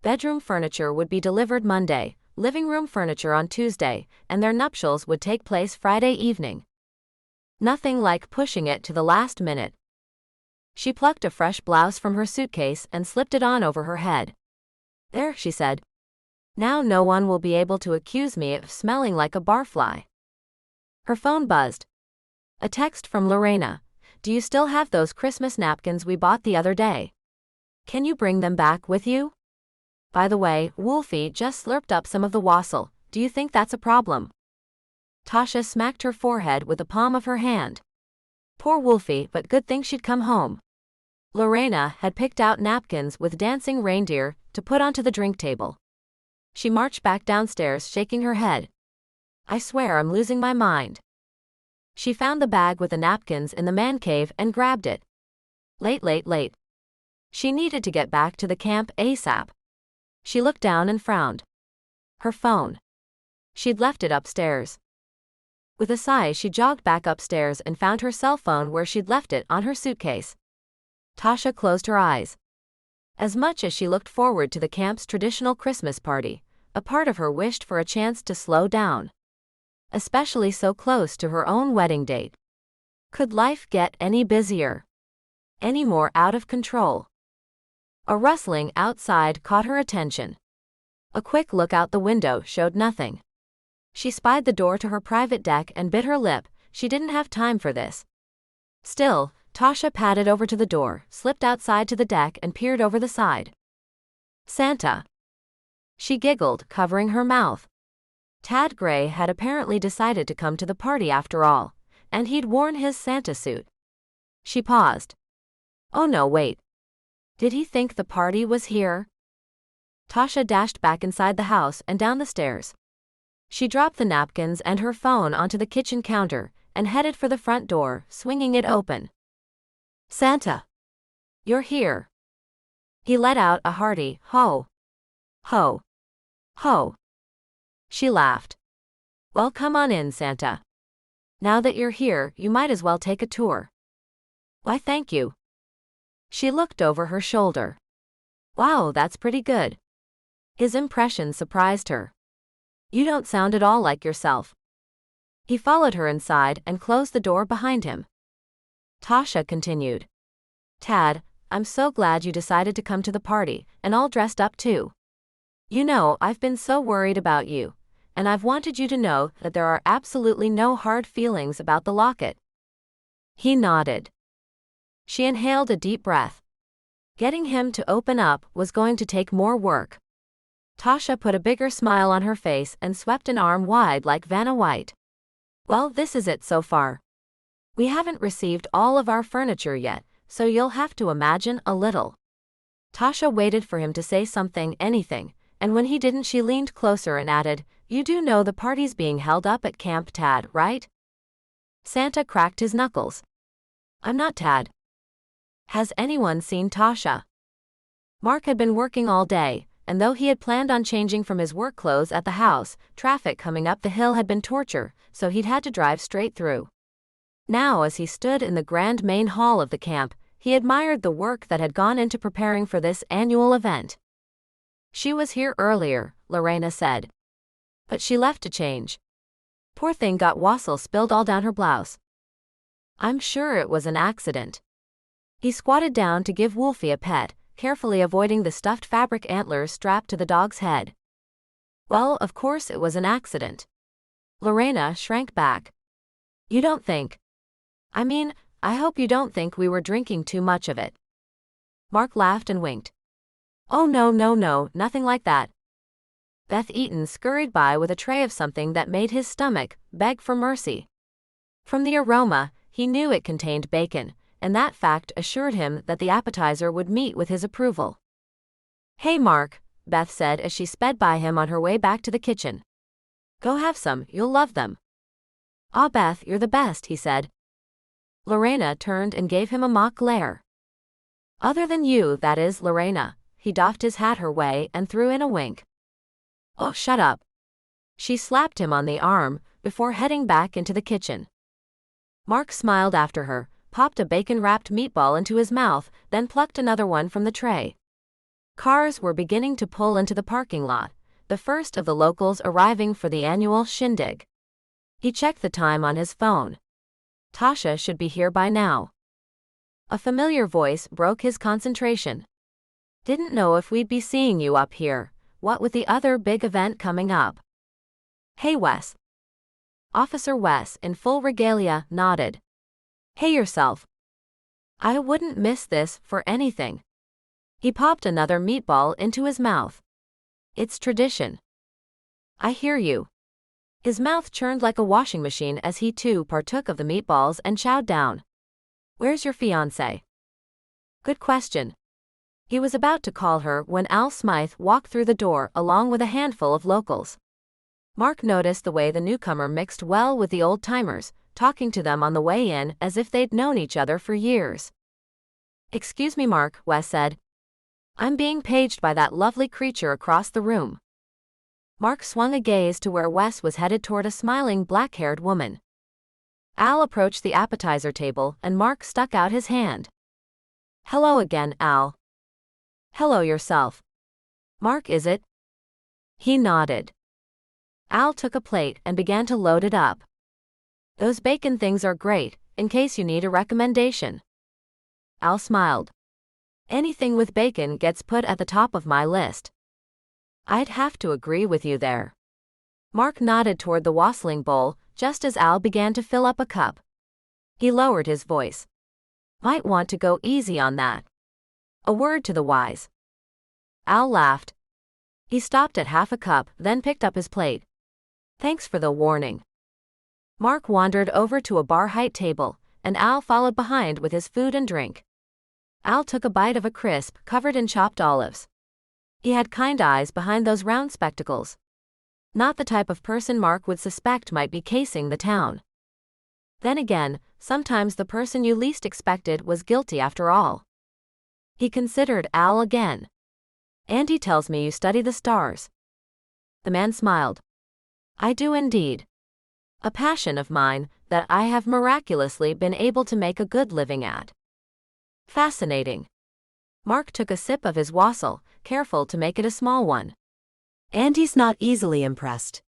Bedroom furniture would be delivered Monday, living room furniture on Tuesday, and their nuptials would take place Friday evening. Nothing like pushing it to the last minute. She plucked a fresh blouse from her suitcase and slipped it on over her head. There, she said. Now no one will be able to accuse me of smelling like a barfly. Her phone buzzed. A text from Lorena. Do you still have those Christmas napkins we bought the other day? Can you bring them back with you? By the way, Wolfie just slurped up some of the wassail. Do you think that's a problem? Tasha smacked her forehead with the palm of her hand. Poor Wolfie, but good thing she'd come home. Lorena had picked out napkins with dancing reindeer to put onto the drink table. She marched back downstairs shaking her head. I swear I'm losing my mind. She found the bag with the napkins in the man cave and grabbed it. Late. She needed to get back to the camp ASAP. She looked down and frowned. Her phone. She'd left it upstairs. With a sigh, she jogged back upstairs and found her cell phone where she'd left it on her suitcase. Tasha closed her eyes. As much as she looked forward to the camp's traditional Christmas party, a part of her wished for a chance to slow down. Especially so close to her own wedding date. Could life get any busier? Any more out of control? A rustling outside caught her attention. A quick look out the window showed nothing. She spied the door to her private deck and bit her lip. She didn't have time for this. Still, Tasha padded over to the door, slipped outside to the deck and peered over the side. Santa. She giggled, covering her mouth. Tad Gray had apparently decided to come to the party after all, and he'd worn his Santa suit. She paused. Oh no, wait. Did he think the party was here? Tasha dashed back inside the house and down the stairs. She dropped the napkins and her phone onto the kitchen counter and headed for the front door, swinging it open. Santa. You're here. He let out a hearty ho. Ho. Ho. She laughed. Well, come on in, Santa. Now that you're here, you might as well take a tour. Why, thank you. She looked over her shoulder. Wow, that's pretty good. His impression surprised her. You don't sound at all like yourself. He followed her inside and closed the door behind him. Tasha continued. Tad, I'm so glad you decided to come to the party, and all dressed up too. You know, I've been so worried about you, and I've wanted you to know that there are absolutely no hard feelings about the locket. He nodded. She inhaled a deep breath. Getting him to open up was going to take more work. Tasha put a bigger smile on her face and swept an arm wide like Vanna White. Well, this is it so far. We haven't received all of our furniture yet, so you'll have to imagine a little. Tasha waited for him to say something, anything, and when he didn't, she leaned closer and added, You do know the party's being held up at Camp Tad, right? Santa cracked his knuckles. I'm not Tad. Has anyone seen Tasha? Mark had been working all day, and though he had planned on changing from his work clothes at the house, traffic coming up the hill had been torture, so he'd had to drive straight through. Now, as he stood in the grand main hall of the camp, he admired the work that had gone into preparing for this annual event. She was here earlier, Lorena said. But she left to change. Poor thing got wassail spilled all down her blouse. I'm sure it was an accident. He squatted down to give Wolfie a pet, carefully avoiding the stuffed fabric antlers strapped to the dog's head. Well, of course it was an accident. Lorena shrank back. You don't think? I mean, I hope you don't think we were drinking too much of it. Mark laughed and winked. Oh no, nothing like that. Beth Eaton scurried by with a tray of something that made his stomach beg for mercy. From the aroma, he knew it contained bacon, and that fact assured him that the appetizer would meet with his approval. Hey Mark, Beth said as she sped by him on her way back to the kitchen. Go have some, you'll love them. Ah, Beth, you're the best, he said. Lorena turned and gave him a mock glare. Other than you, that is, Lorena. He doffed his hat her way and threw in a wink. Oh, shut up. She slapped him on the arm before heading back into the kitchen. Mark smiled after her, popped a bacon-wrapped meatball into his mouth, then plucked another one from the tray. Cars were beginning to pull into the parking lot, the first of the locals arriving for the annual shindig. He checked the time on his phone. Tasha should be here by now. A familiar voice broke his concentration. Didn't know if we'd be seeing you up here, what with the other big event coming up. Hey Wes. Officer Wes, in full regalia, nodded. Hey yourself. I wouldn't miss this for anything. He popped another meatball into his mouth. It's tradition. I hear you. His mouth churned like a washing machine as he too partook of the meatballs and chowed down. Where's your fiancée? Good question. He was about to call her when Al Smythe walked through the door along with a handful of locals. Mark noticed the way the newcomer mixed well with the old-timers, talking to them on the way in as if they'd known each other for years. Excuse me, Mark, Wes said. I'm being paged by that lovely creature across the room. Mark swung a gaze to where Wes was headed toward a smiling black-haired woman. Al approached the appetizer table and Mark stuck out his hand. Hello again, Al. Hello yourself. Mark, is it? He nodded. Al took a plate and began to load it up. Those bacon things are great, in case you need a recommendation. Al smiled. Anything with bacon gets put at the top of my list. I'd have to agree with you there. Mark nodded toward the wassailing bowl, just as Al began to fill up a cup. He lowered his voice. Might want to go easy on that. A word to the wise. Al laughed. He stopped at half a cup, then picked up his plate. Thanks for the warning. Mark wandered over to a bar-height table, and Al followed behind with his food and drink. Al took a bite of a crisp covered in chopped olives. He had kind eyes behind those round spectacles. Not the type of person Mark would suspect might be casing the town. Then again, sometimes the person you least expected was guilty after all. He considered Al again. Andy tells me you study the stars. The man smiled. I do indeed. A passion of mine that I have miraculously been able to make a good living at. Fascinating. Mark took a sip of his wassail, careful to make it a small one. Andy's not easily impressed.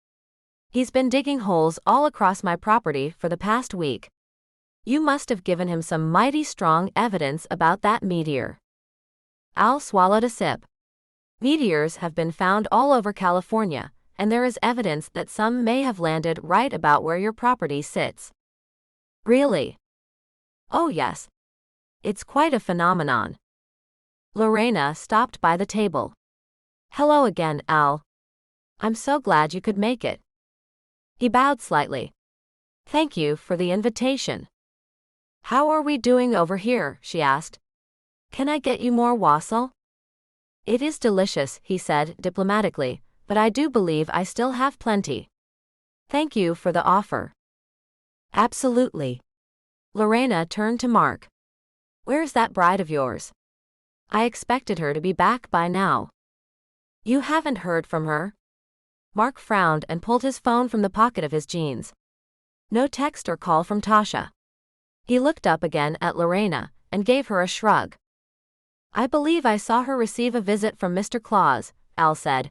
He's been digging holes all across my property for the past week. You must have given him some mighty strong evidence about that meteor. Al swallowed a sip. Meteors have been found all over California, and there is evidence that some may have landed right about where your property sits. Really? Oh yes. It's quite a phenomenon. Lorena stopped by the table. Hello again, Al. I'm so glad you could make it. He bowed slightly. Thank you for the invitation. How are we doing over here? She asked. Can I get you more wassail? It is delicious, he said diplomatically, but I do believe I still have plenty. Thank you for the offer. Absolutely. Lorena turned to Mark. Where's that bride of yours? I expected her to be back by now. You haven't heard from her? Mark frowned and pulled his phone from the pocket of his jeans. No text or call from Tasha. He looked up again at Lorena and gave her a shrug. I believe I saw her receive a visit from Mr. Claus, Al said.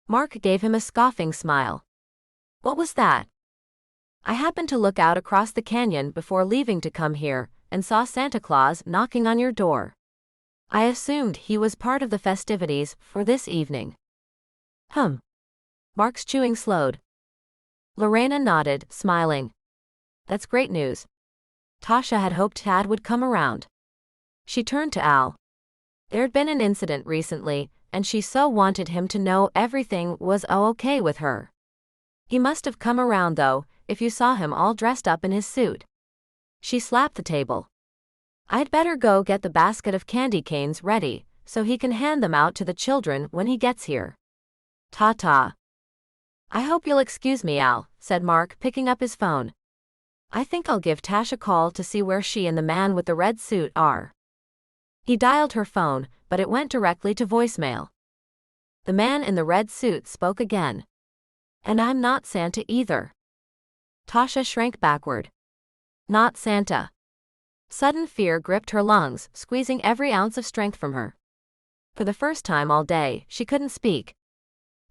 Mark gave him a scoffing smile. What was that? I happened to look out across the canyon before leaving to come here and saw Santa Claus knocking on your door. I assumed he was part of the festivities for this evening. Mark's chewing slowed. Lorena nodded, smiling. That's great news. Tasha had hoped Tad would come around. She turned to Al. There'd been an incident recently, and she so wanted him to know everything was okay with her. He must have come around though, if you saw him all dressed up in his suit. She slapped the table. I'd better go get the basket of candy canes ready, so he can hand them out to the children when he gets here. Ta-ta. I hope you'll excuse me, Al, said Mark, picking up his phone. I think I'll give Tash a call to see where she and the man with the red suit are. He dialed her phone, but it went directly to voicemail. The man in the red suit spoke again. And I'm not Santa either. Tasha shrank backward. Not Santa. Sudden fear gripped her lungs, squeezing every ounce of strength from her. For the first time all day, she couldn't speak.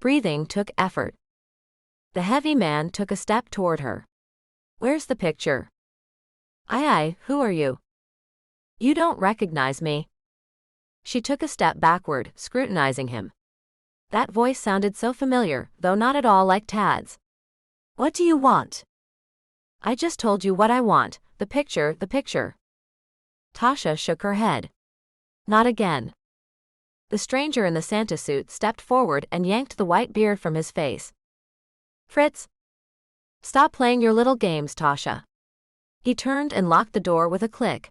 Breathing took effort. The heavy man took a step toward her. "Where's the picture?" "Aye, who are you?" "You don't recognize me." She took a step backward, scrutinizing him. That voice sounded so familiar, though not at all like Tad's. What do you want? "I just told you what I want, the picture, the picture." Tasha shook her head. "Not again." The stranger in the Santa suit stepped forward and yanked the white beard from his face. "Fritz! Stop playing your little games, Tasha." He turned and locked the door with a click.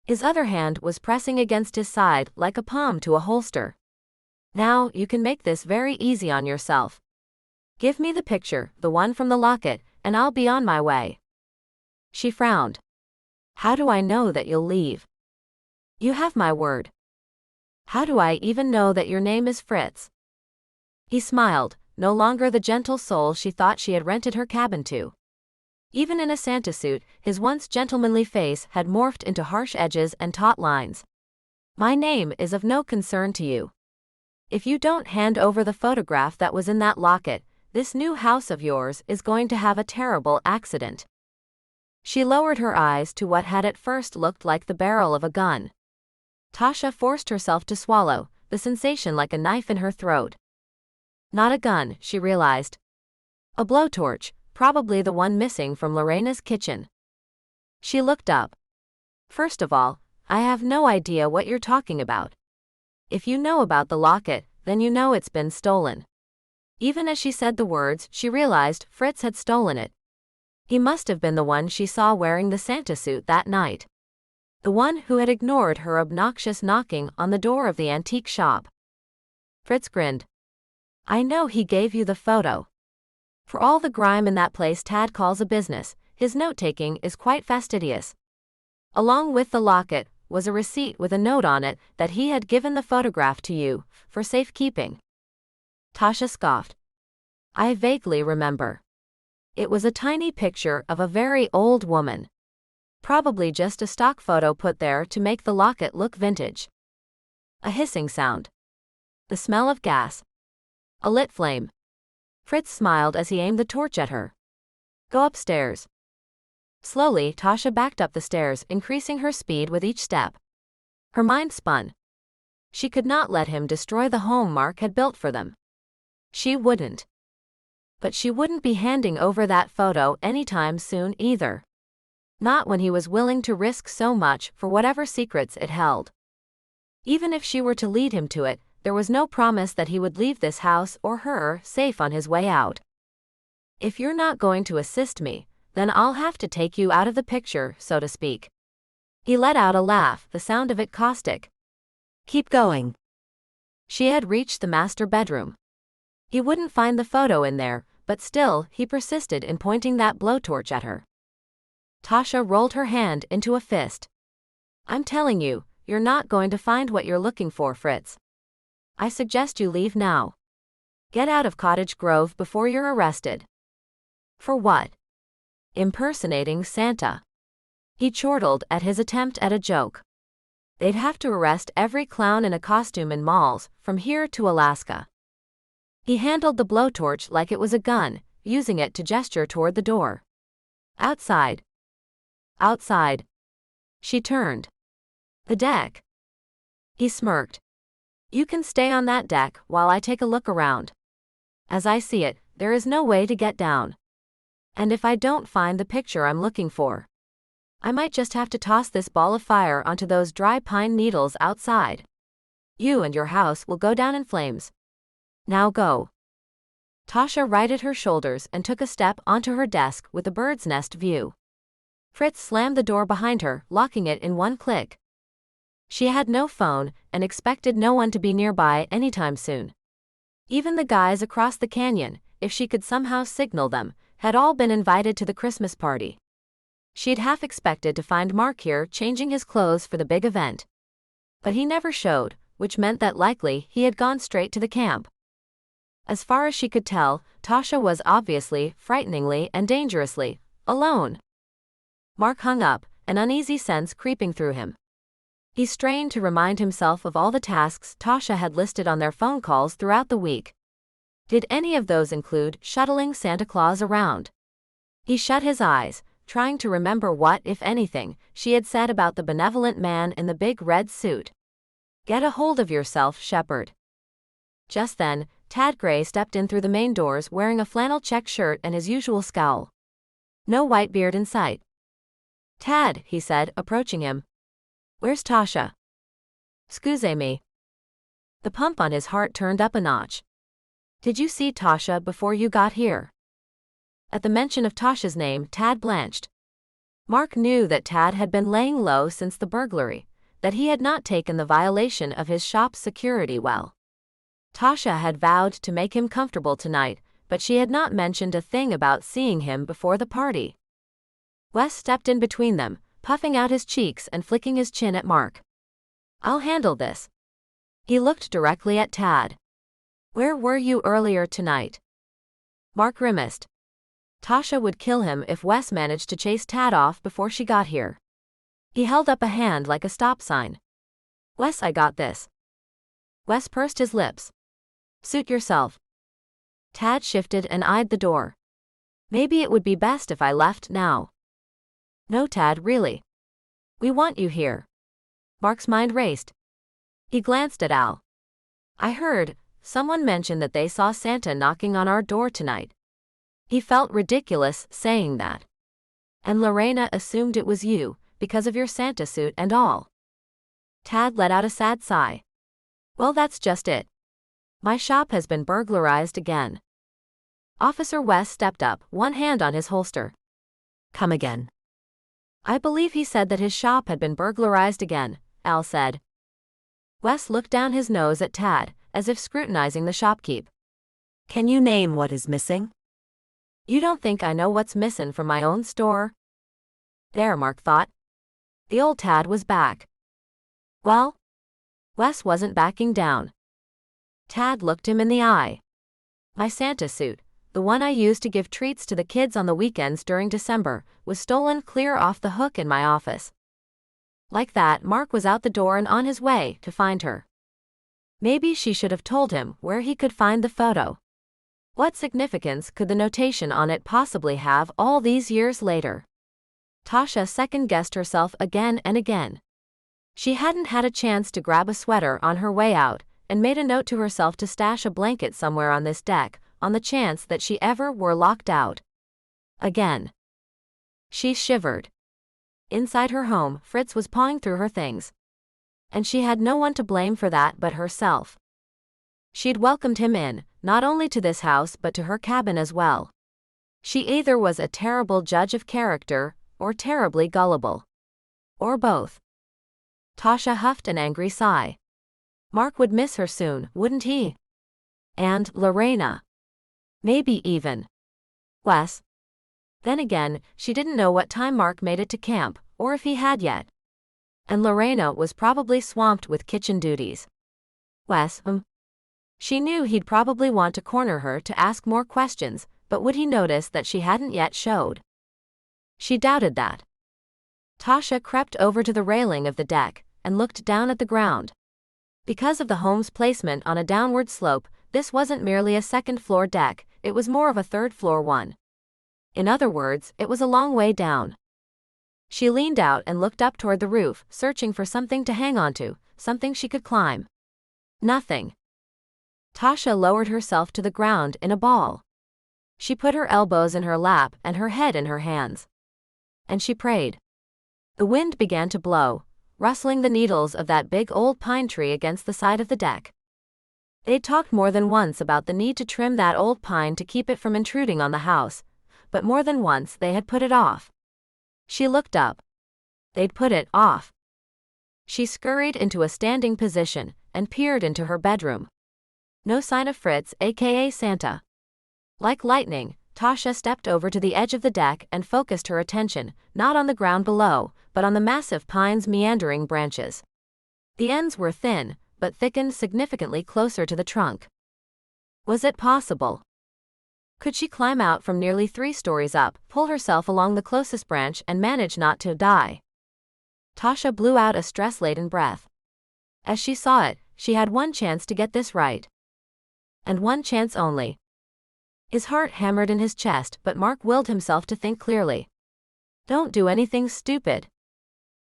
His other hand was pressing against his side like a palm to a holster. "Now, you can make this very easy on yourself. Give me the picture, the one from the locket, and I'll be on my way." She frowned. "How do I know that you'll leave?" "You have my word." "How do I even know that your name is Fritz?" He smiled, no longer the gentle soul she thought she had rented her cabin to. Even in a Santa suit, his once gentlemanly face had morphed into harsh edges and taut lines. "My name is of no concern to you. If you don't hand over the photograph that was in that locket, this new house of yours is going to have a terrible accident." She lowered her eyes to what had at first looked like the barrel of a gun. Tasha forced herself to swallow, the sensation like a knife in her throat. Not a gun, she realized. A blowtorch, probably the one missing from Lorena's kitchen. She looked up. "First of all, I have no idea what you're talking about. If you know about the locket, then you know it's been stolen." Even as she said the words, she realized Fritz had stolen it. He must have been the one she saw wearing the Santa suit that night. The one who had ignored her obnoxious knocking on the door of the antique shop. Fritz grinned. "I know he gave you the photo. For all the grime in that place Tad calls a business, his note-taking is quite fastidious." Along with the locket was a receipt with a note on it that he had given the photograph to you, for safekeeping. Tasha scoffed. "I vaguely remember. It was a tiny picture of a very old woman. Probably just a stock photo put there to make the locket look vintage." A hissing sound. The smell of gas. A lit flame. Fritz smiled as he aimed the torch at her. "Go upstairs." Slowly, Tasha backed up the stairs, increasing her speed with each step. Her mind spun. She could not let him destroy the home Mark had built for them. She wouldn't. But she wouldn't be handing over that photo anytime soon either. Not when he was willing to risk so much for whatever secrets it held. Even if she were to lead him to it, there was no promise that he would leave this house or her safe on his way out. "If you're not going to assist me, then I'll have to take you out of the picture, so to speak." He let out a laugh, the sound of it caustic. Keep going. She had reached the master bedroom. He wouldn't find the photo in there, but still, he persisted in pointing that blowtorch at her. Tasha rolled her hand into a fist. "I'm telling you, you're not going to find what you're looking for, Fritz. I suggest you leave now. Get out of Cottage Grove before you're arrested." "For what?" "Impersonating Santa." He chortled at his attempt at a joke. "They'd have to arrest every clown in a costume in malls, from here to Alaska." He handled the blowtorch like it was a gun, using it to gesture toward the door. "Outside." "Outside." She turned. "The deck." He smirked. "You can stay on that deck while I take a look around. As I see it, there is no way to get down. And if I don't find the picture I'm looking for, I might just have to toss this ball of fire onto those dry pine needles outside. You and your house will go down in flames. Now go." Tasha righted her shoulders and took a step onto her desk with a bird's nest view. Fritz slammed the door behind her, locking it in one click. She had no phone and expected no one to be nearby anytime soon. Even the guys across the canyon, if she could somehow signal them, had all been invited to the Christmas party. She'd half expected to find Mark here changing his clothes for the big event. But he never showed, which meant that likely he had gone straight to the camp. As far as she could tell, Tasha was obviously, frighteningly and dangerously, alone. Mark hung up, an uneasy sense creeping through him. He strained to remind himself of all the tasks Tasha had listed on their phone calls throughout the week. Did any of those include shuttling Santa Claus around? He shut his eyes, trying to remember what, if anything, she had said about the benevolent man in the big red suit. Get a hold of yourself, Shepherd. Just then, Tad Gray stepped in through the main doors wearing a flannel check shirt and his usual scowl. No Whitebeard in sight. Tad, he said, approaching him. Where's Tasha? Excuse me. The pump on his heart turned up a notch. Did you see Tasha before you got here? At the mention of Tasha's name, Tad blanched. Mark knew that Tad had been laying low since the burglary, that he had not taken the violation of his shop's security well. Tasha had vowed to make him comfortable tonight, but she had not mentioned a thing about seeing him before the party. Wes stepped in between them, puffing out his cheeks and flicking his chin at Mark. I'll handle this. He looked directly at Tad. Where were you earlier tonight? Mark grimaced. Tasha would kill him if Wes managed to chase Tad off before she got here. He held up a hand like a stop sign. Wes, I got this. Wes pursed his lips. Suit yourself. Tad shifted and eyed the door. Maybe it would be best if I left now. No, Tad, really. We want you here. Mark's mind raced. He glanced at Al. I heard someone mention that they saw Santa knocking on our door tonight. He felt ridiculous saying that. And Lorena assumed it was you, because of your Santa suit and all. Tad let out a sad sigh. Well, that's just it. My shop has been burglarized again. Officer West stepped up, one hand on his holster. Come again. I believe he said that his shop had been burglarized again, Al said. Wes looked down his nose at Tad, as if scrutinizing the shopkeep. Can you name what is missing? You don't think I know what's missing from my own store? There, Mark thought. The old Tad was back. Well? Wes wasn't backing down. Tad looked him in the eye. My Santa suit, the one I used to give treats to the kids on the weekends during December, was stolen clear off the hook in my office. Like that, Mark was out the door and on his way to find her. Maybe she should have told him where he could find the photo. What significance could the notation on it possibly have all these years later? Tasha second-guessed herself again and again. She hadn't had a chance to grab a sweater on her way out, and made a note to herself to stash a blanket somewhere on this deck, on the chance that she ever were locked out. Again. She shivered. Inside her home, Fritz was pawing through her things. And she had no one to blame for that but herself. She'd welcomed him in, not only to this house but to her cabin as well. She either was a terrible judge of character, or terribly gullible. Or both. Tasha huffed an angry sigh. Mark would miss her soon, wouldn't he? And Lorena. Maybe even Wes. Then again, she didn't know what time Mark made it to camp, or if he had yet. And Lorena was probably swamped with kitchen duties. Wes, She knew he'd probably want to corner her to ask more questions, but would he notice that she hadn't yet showed? She doubted that. Tasha crept over to the railing of the deck, and looked down at the ground. Because of the home's placement on a downward slope, this wasn't merely a second-floor deck, it was more of a third-floor one. In other words, it was a long way down. She leaned out and looked up toward the roof, searching for something to hang onto, something she could climb. Nothing. Tasha lowered herself to the ground in a ball. She put her elbows in her lap and her head in her hands. And she prayed. The wind began to blow, rustling the needles of that big old pine tree against the side of the deck. They'd talked more than once about the need to trim that old pine to keep it from intruding on the house, but more than once they had put it off. She looked up. They'd put it off. She scurried into a standing position and peered into her bedroom. No sign of Fritz, aka Santa. Like lightning, Tasha stepped over to the edge of the deck and focused her attention, not on the ground below, but on the massive pine's meandering branches. The ends were thin, but thickened significantly closer to the trunk. Was it possible? Could she climb out from nearly 3 stories up, pull herself along the closest branch and manage not to die? Tasha blew out a stress-laden breath. As she saw it, she had one chance to get this right. And one chance only. His heart hammered in his chest, but Mark willed himself to think clearly. Don't do anything stupid.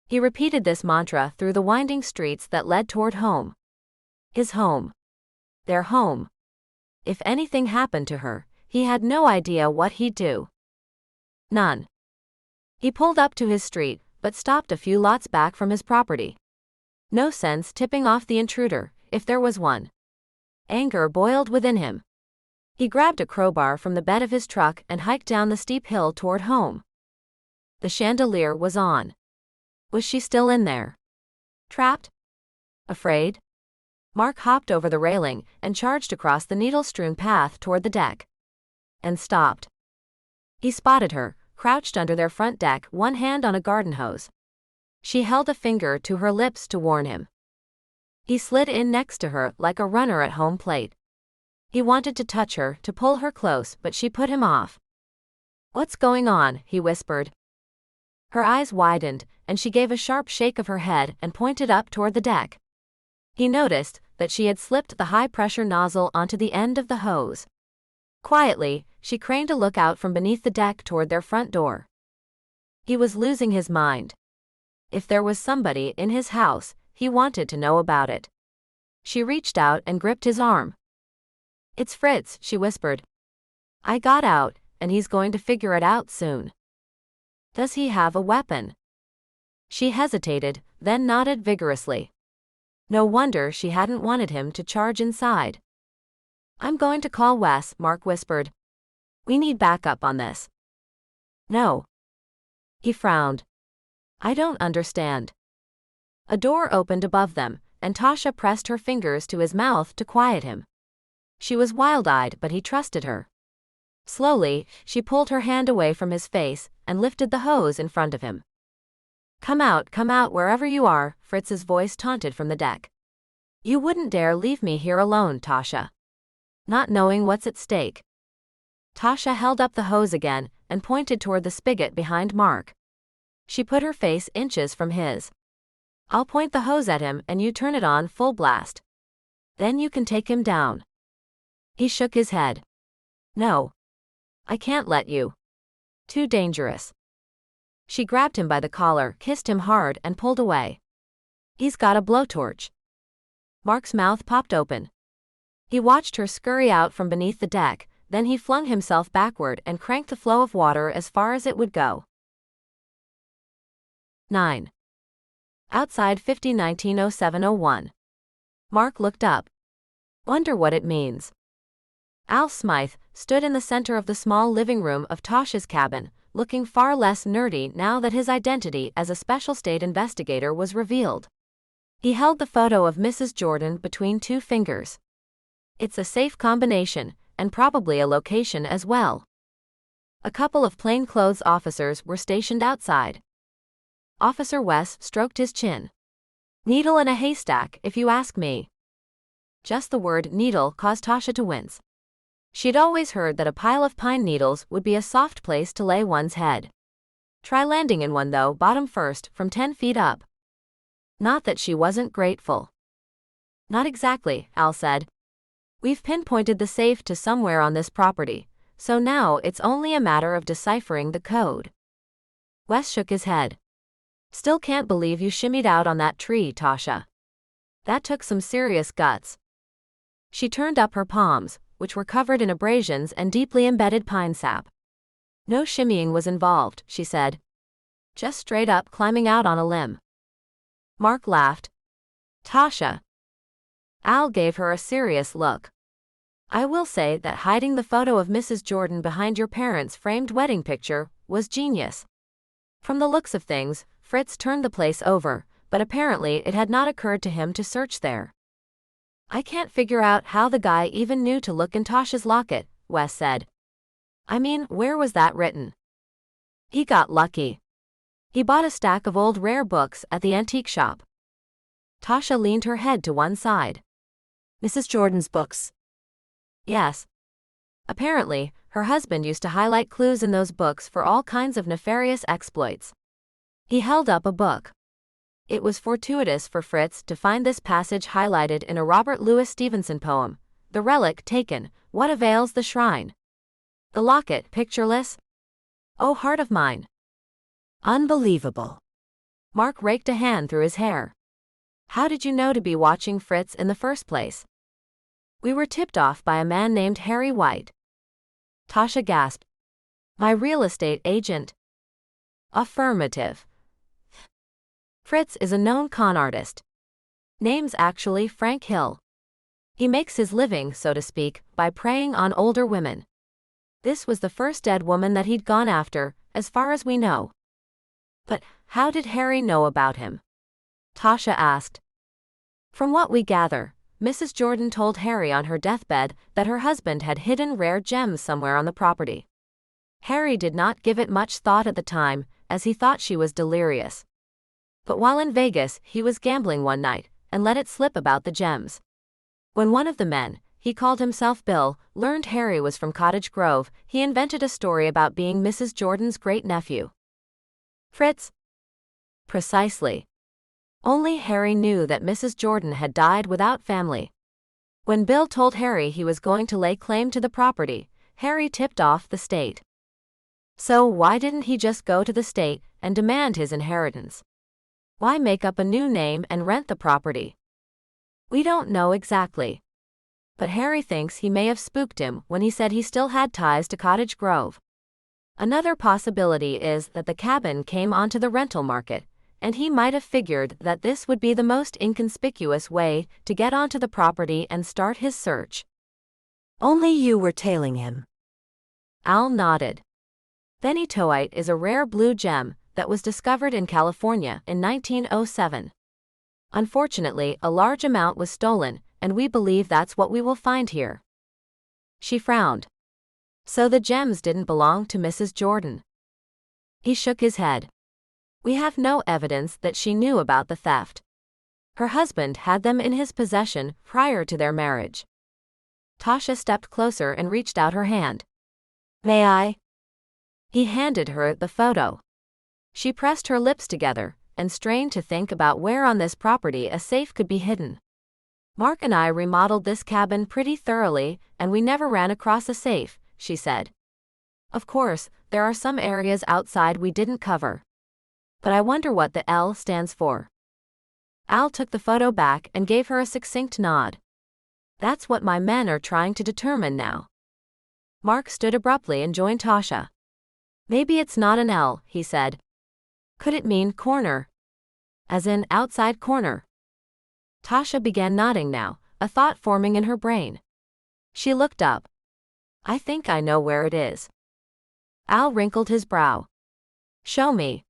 He repeated this mantra through the winding streets that led toward home. His home. Their home. If anything happened to her, he had no idea what he'd do. None. He pulled up to his street, but stopped a few lots back from his property. No sense tipping off the intruder, if there was one. Anger boiled within him. He grabbed a crowbar from the bed of his truck and hiked down the steep hill toward home. The chandelier was on. Was she still in there? Trapped? Afraid? Mark hopped over the railing and charged across the needle-strewn path toward the deck. And stopped. He spotted her, crouched under their front deck, one hand on a garden hose. She held a finger to her lips to warn him. He slid in next to her like a runner at home plate. He wanted to touch her, to pull her close, but she put him off. What's going on? He whispered. Her eyes widened, and she gave a sharp shake of her head and pointed up toward the deck. He noticed that she had slipped the high-pressure nozzle onto the end of the hose. Quietly, she craned a look out from beneath the deck toward their front door. He was losing his mind. If there was somebody in his house, he wanted to know about it. She reached out and gripped his arm. It's Fritz, she whispered. I got out, and he's going to figure it out soon. Does he have a weapon? She hesitated, then nodded vigorously. No wonder she hadn't wanted him to charge inside. I'm going to call Wes, Mark whispered. We need backup on this. No. He frowned. I don't understand. A door opened above them, and Tasha pressed her fingers to his mouth to quiet him. She was wild-eyed, but he trusted her. Slowly, she pulled her hand away from his face and lifted the hose in front of him. Come out wherever you are, Fritz's voice taunted from the deck. You wouldn't dare leave me here alone, Tasha. Not knowing what's at stake. Tasha held up the hose again and pointed toward the spigot behind Mark. She put her face inches from his. I'll point the hose at him and you turn it on full blast. Then you can take him down. He shook his head. No. I can't let you. Too dangerous. She grabbed him by the collar, kissed him hard, and pulled away. He's got a blowtorch. Mark's mouth popped open. He watched her scurry out from beneath the deck, then he flung himself backward and cranked the flow of water as far as it would go. 9. Outside 50-19-07-01. Mark looked up. Wonder what it means. Al Smythe stood in the center of the small living room of Tasha's cabin, looking far less nerdy now that his identity as a special state investigator was revealed. He held the photo of Mrs. Jordan between two fingers. It's a safe combination, and probably a location as well. A couple of plainclothes officers were stationed outside. Officer Wes stroked his chin. Needle in a haystack, if you ask me. Just the word needle caused Tasha to wince. She'd always heard that a pile of pine needles would be a soft place to lay one's head. Try landing in one though, bottom first, from 10 feet up. Not that she wasn't grateful. Not exactly, Al said. We've pinpointed the safe to somewhere on this property, so now it's only a matter of deciphering the code. Wes shook his head. Still can't believe you shimmied out on that tree, Tasha. That took some serious guts. She turned up her palms, which were covered in abrasions and deeply embedded pine sap. No shimmying was involved, she said. Just straight up climbing out on a limb. Mark laughed. Tasha. Al gave her a serious look. I will say that hiding the photo of Mrs. Jordan behind your parents' framed wedding picture was genius. From the looks of things, Fritz turned the place over, but apparently it had not occurred to him to search there. I can't figure out how the guy even knew to look in Tasha's locket, Wes said. I mean, where was that written? He got lucky. He bought a stack of old rare books at the antique shop. Tasha leaned her head to one side. Mrs. Jordan's books. Yes. Apparently, her husband used to highlight clues in those books for all kinds of nefarious exploits. He held up a book. It was fortuitous for Fritz to find this passage highlighted in a Robert Louis Stevenson poem. The relic taken, what avails the shrine? The locket pictureless? Oh, heart of mine. Unbelievable. Mark raked a hand through his hair. How did you know to be watching Fritz in the first place? We were tipped off by a man named Harry White. Tasha gasped. My real estate agent? Affirmative. Fritz is a known con artist. Name's actually Frank Hill. He makes his living, so to speak, by preying on older women. This was the first dead woman that he'd gone after, as far as we know. But how did Harry know about him? Tasha asked. From what we gather, Mrs. Jordan told Harry on her deathbed that her husband had hidden rare gems somewhere on the property. Harry did not give it much thought at the time, as he thought she was delirious. But while in Vegas, he was gambling one night, and let it slip about the gems. When one of the men, he called himself Bill, learned Harry was from Cottage Grove, he invented a story about being Mrs. Jordan's great-nephew. Fritz? Precisely. Only Harry knew that Mrs. Jordan had died without family. When Bill told Harry he was going to lay claim to the property, Harry tipped off the state. So why didn't he just go to the state and demand his inheritance? Why make up a new name and rent the property? We don't know exactly. But Harry thinks he may have spooked him when he said he still had ties to Cottage Grove. Another possibility is that the cabin came onto the rental market, and he might have figured that this would be the most inconspicuous way to get onto the property and start his search. Only you were tailing him. Al nodded. Benitoite is a rare blue gem that was discovered in California in 1907. Unfortunately, a large amount was stolen, and we believe that's what we will find here. She frowned. So the gems didn't belong to Mrs. Jordan. He shook his head. We have no evidence that she knew about the theft. Her husband had them in his possession prior to their marriage. Tasha stepped closer and reached out her hand. May I? He handed her the photo. She pressed her lips together and strained to think about where on this property a safe could be hidden. Mark and I remodeled this cabin pretty thoroughly, and we never ran across a safe, she said. Of course, there are some areas outside we didn't cover. But I wonder what the L stands for. Al took the photo back and gave her a succinct nod. That's what my men are trying to determine now. Mark stood abruptly and joined Tasha. Maybe it's not an L, he said. Could it mean corner? As in outside corner? Tasha began nodding now, a thought forming in her brain. She looked up. I think I know where it is. Al wrinkled his brow. Show me.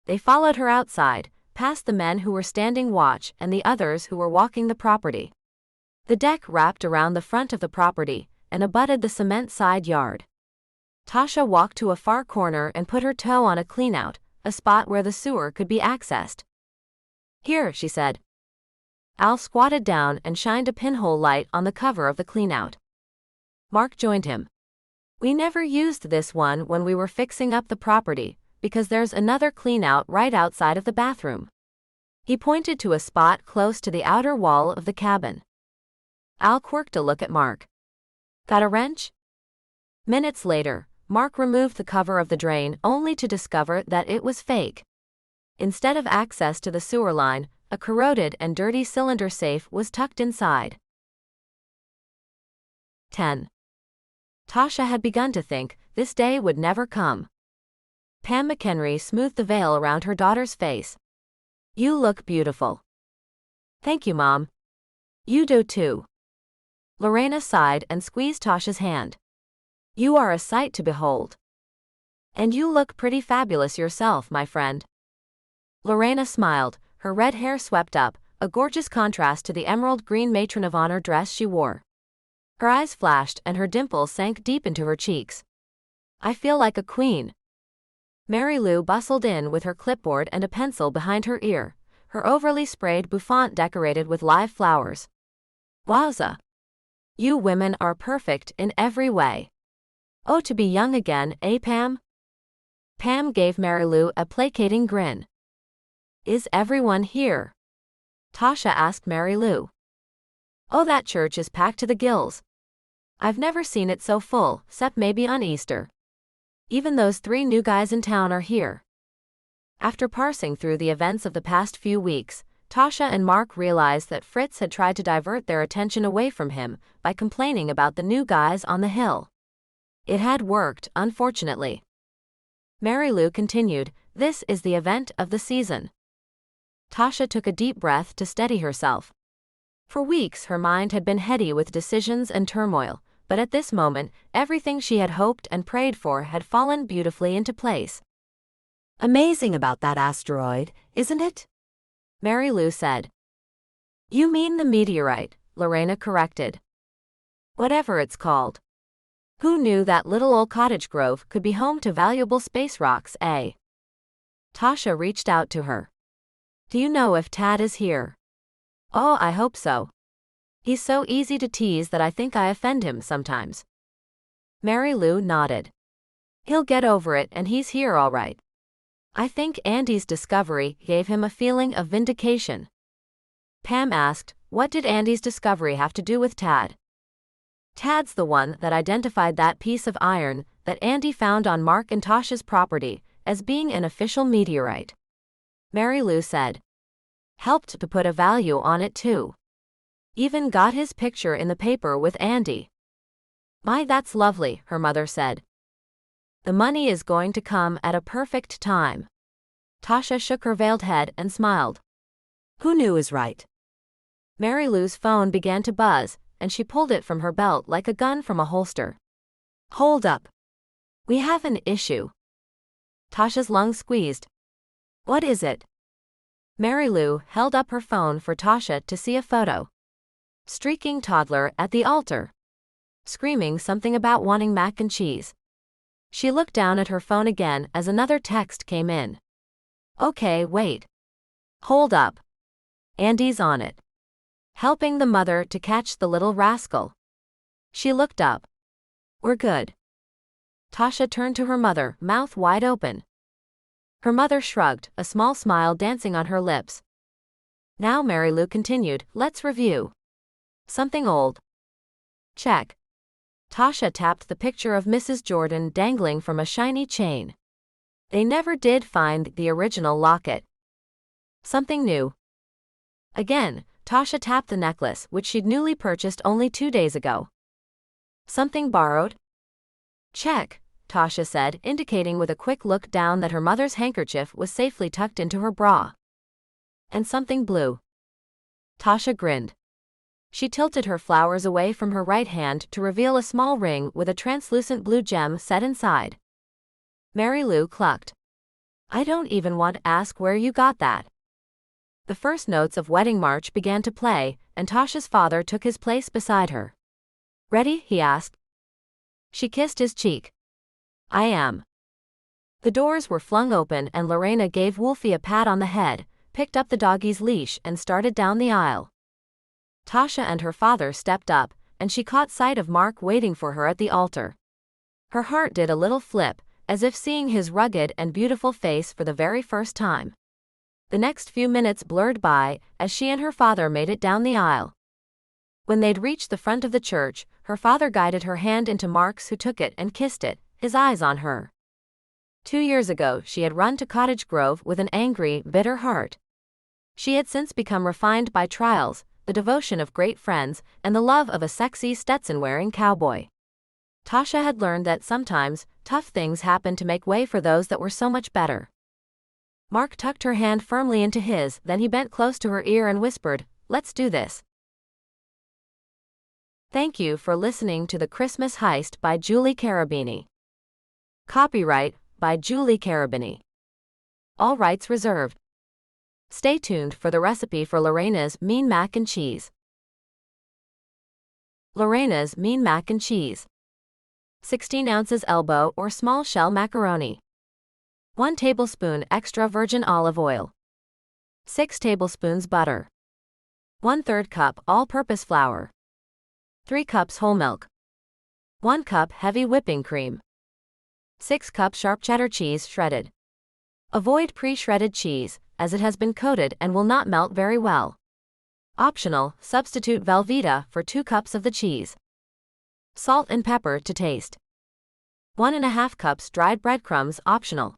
They followed her outside, past the men who were standing watch and the others who were walking the property. The deck wrapped around the front of the property and abutted the cement side yard. Tasha walked to a far corner and put her toe on a cleanout, a spot where the sewer could be accessed. Here, she said. Al squatted down and shined a pinhole light on the cover of the cleanout. Mark joined him. We never used this one when we were fixing up the property, because there's another cleanout right outside of the bathroom. He pointed to a spot close to the outer wall of the cabin. Al quirked a look at Mark. Got a wrench? Minutes later, Mark removed the cover of the drain only to discover that it was fake. Instead of access to the sewer line, a corroded and dirty cylinder safe was tucked inside. 10. Tasha had begun to think this day would never come. Pam McHenry smoothed the veil around her daughter's face. You look beautiful. Thank you, Mom. You do too. Lorena sighed and squeezed Tasha's hand. You are a sight to behold. And you look pretty fabulous yourself, my friend. Lorena smiled, her red hair swept up, a gorgeous contrast to the emerald green matron of honor dress she wore. Her eyes flashed and her dimples sank deep into her cheeks. I feel like a queen. Mary Lou bustled in with her clipboard and a pencil behind her ear, her overly sprayed bouffant decorated with live flowers. Wowza! You women are perfect in every way. Oh, to be young again, eh, Pam? Pam gave Mary Lou a placating grin. Is everyone here? Tasha asked Mary Lou. Oh, that church is packed to the gills. I've never seen it so full, except maybe on Easter. Even those 3 new guys in town are here. After parsing through the events of the past few weeks, Tasha and Mark realized that Fritz had tried to divert their attention away from him by complaining about the new guys on the hill. It had worked, unfortunately. Mary Lou continued, "This is the event of the season." Tasha took a deep breath to steady herself. For weeks her mind had been heady with decisions and turmoil, but at this moment, everything she had hoped and prayed for had fallen beautifully into place. Amazing about that asteroid, isn't it? Mary Lou said. You mean the meteorite, Lorena corrected. Whatever it's called. Who knew that little old Cottage Grove could be home to valuable space rocks, eh? Tasha reached out to her. Do you know if Tad is here? Oh, I hope so. He's so easy to tease that I think I offend him sometimes. Mary Lou nodded. He'll get over it and he's here all right. I think Andy's discovery gave him a feeling of vindication. Pam asked, what did Andy's discovery have to do with Tad? Tad's the one that identified that piece of iron that Andy found on Mark and Tasha's property as being an official meteorite. Mary Lou said. Helped to put a value on it too. Even got his picture in the paper with Andy. My, that's lovely, her mother said. The money is going to come at a perfect time. Tasha shook her veiled head and smiled. Who knew is right. Mary Lou's phone began to buzz, and she pulled it from her belt like a gun from a holster. Hold up. We have an issue. Tasha's lungs squeezed. What is it? Mary Lou held up her phone for Tasha to see a photo. Streaking toddler at the altar. Screaming something about wanting mac and cheese. She looked down at her phone again as another text came in. Okay, wait. Hold up. Andy's on it. Helping the mother to catch the little rascal. She looked up. We're good. Tasha turned to her mother, mouth wide open. Her mother shrugged, a small smile dancing on her lips. Now Mary Lou continued, let's review. Something old. Check. Tasha tapped the picture of Mrs. Jordan dangling from a shiny chain. They never did find the original locket. Something new. Again, Tasha tapped the necklace, which she'd newly purchased only 2 days ago. Something borrowed? Check, Tasha said, indicating with a quick look down that her mother's handkerchief was safely tucked into her bra. And something blue. Tasha grinned. She tilted her flowers away from her right hand to reveal a small ring with a translucent blue gem set inside. Mary Lou clucked. I don't even want to ask where you got that. The first notes of Wedding March began to play, and Tasha's father took his place beside her. Ready? He asked. She kissed his cheek. I am. The doors were flung open and Lorena gave Wolfie a pat on the head, picked up the doggie's leash and started down the aisle. Tasha and her father stepped up, and she caught sight of Mark waiting for her at the altar. Her heart did a little flip, as if seeing his rugged and beautiful face for the very first time. The next few minutes blurred by, as she and her father made it down the aisle. When they'd reached the front of the church, her father guided her hand into Mark's, who took it and kissed it, his eyes on her. 2 years ago she had run to Cottage Grove with an angry, bitter heart. She had since become refined by trials, the devotion of great friends, and the love of a sexy Stetson-wearing cowboy. Tasha had learned that sometimes, tough things happen to make way for those that were so much better. Mark tucked her hand firmly into his, then he bent close to her ear and whispered, let's do this. Thank you for listening to The Christmas Heist by Julie Carobini. Copyright by Julie Carobini. All rights reserved. Stay tuned for the recipe for Lorena's Mean Mac and Cheese. Lorena's Mean Mac and Cheese. 16 ounces elbow or small shell macaroni. 1 tablespoon extra virgin olive oil. 6 tablespoons butter. 1/3 cup all-purpose flour. 3 cups whole milk. 1 cup heavy whipping cream. 6 cups sharp cheddar cheese shredded. Avoid pre-shredded cheese, as it has been coated and will not melt very well. Optional, substitute Velveeta for 2 cups of the cheese. Salt and pepper to taste. 1½ cups dried breadcrumbs, optional.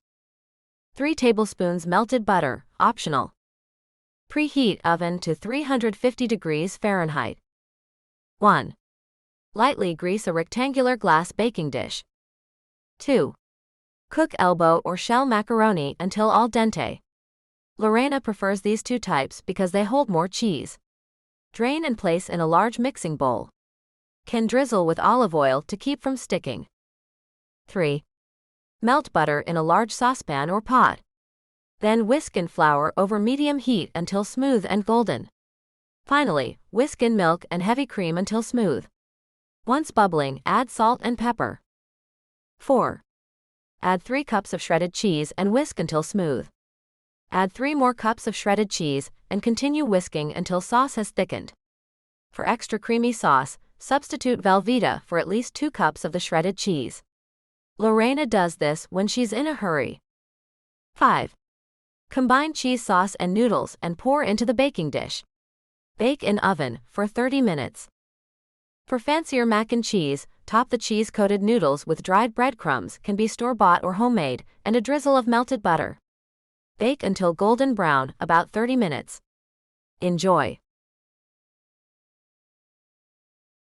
3 tablespoons melted butter, optional. Preheat oven to 350 degrees Fahrenheit. 1. Lightly grease a rectangular glass baking dish. 2. Cook elbow or shell macaroni until al dente. Lorena prefers these 2 types because they hold more cheese. Drain and place in a large mixing bowl. Can drizzle with olive oil to keep from sticking. 3. Melt butter in a large saucepan or pot. Then whisk in flour over medium heat until smooth and golden. Finally, whisk in milk and heavy cream until smooth. Once bubbling, add salt and pepper. 4. Add 3 cups of shredded cheese and whisk until smooth. Add 3 more cups of shredded cheese and continue whisking until sauce has thickened. For extra creamy sauce, substitute Velveeta for at least 2 cups of the shredded cheese. Lorena does this when she's in a hurry. 5. Combine cheese sauce and noodles and pour into the baking dish. Bake in oven for 30 minutes. For fancier mac and cheese, top the cheese-coated noodles with dried breadcrumbs, can be store-bought or homemade, and a drizzle of melted butter. Bake until golden brown, about 30 minutes. Enjoy.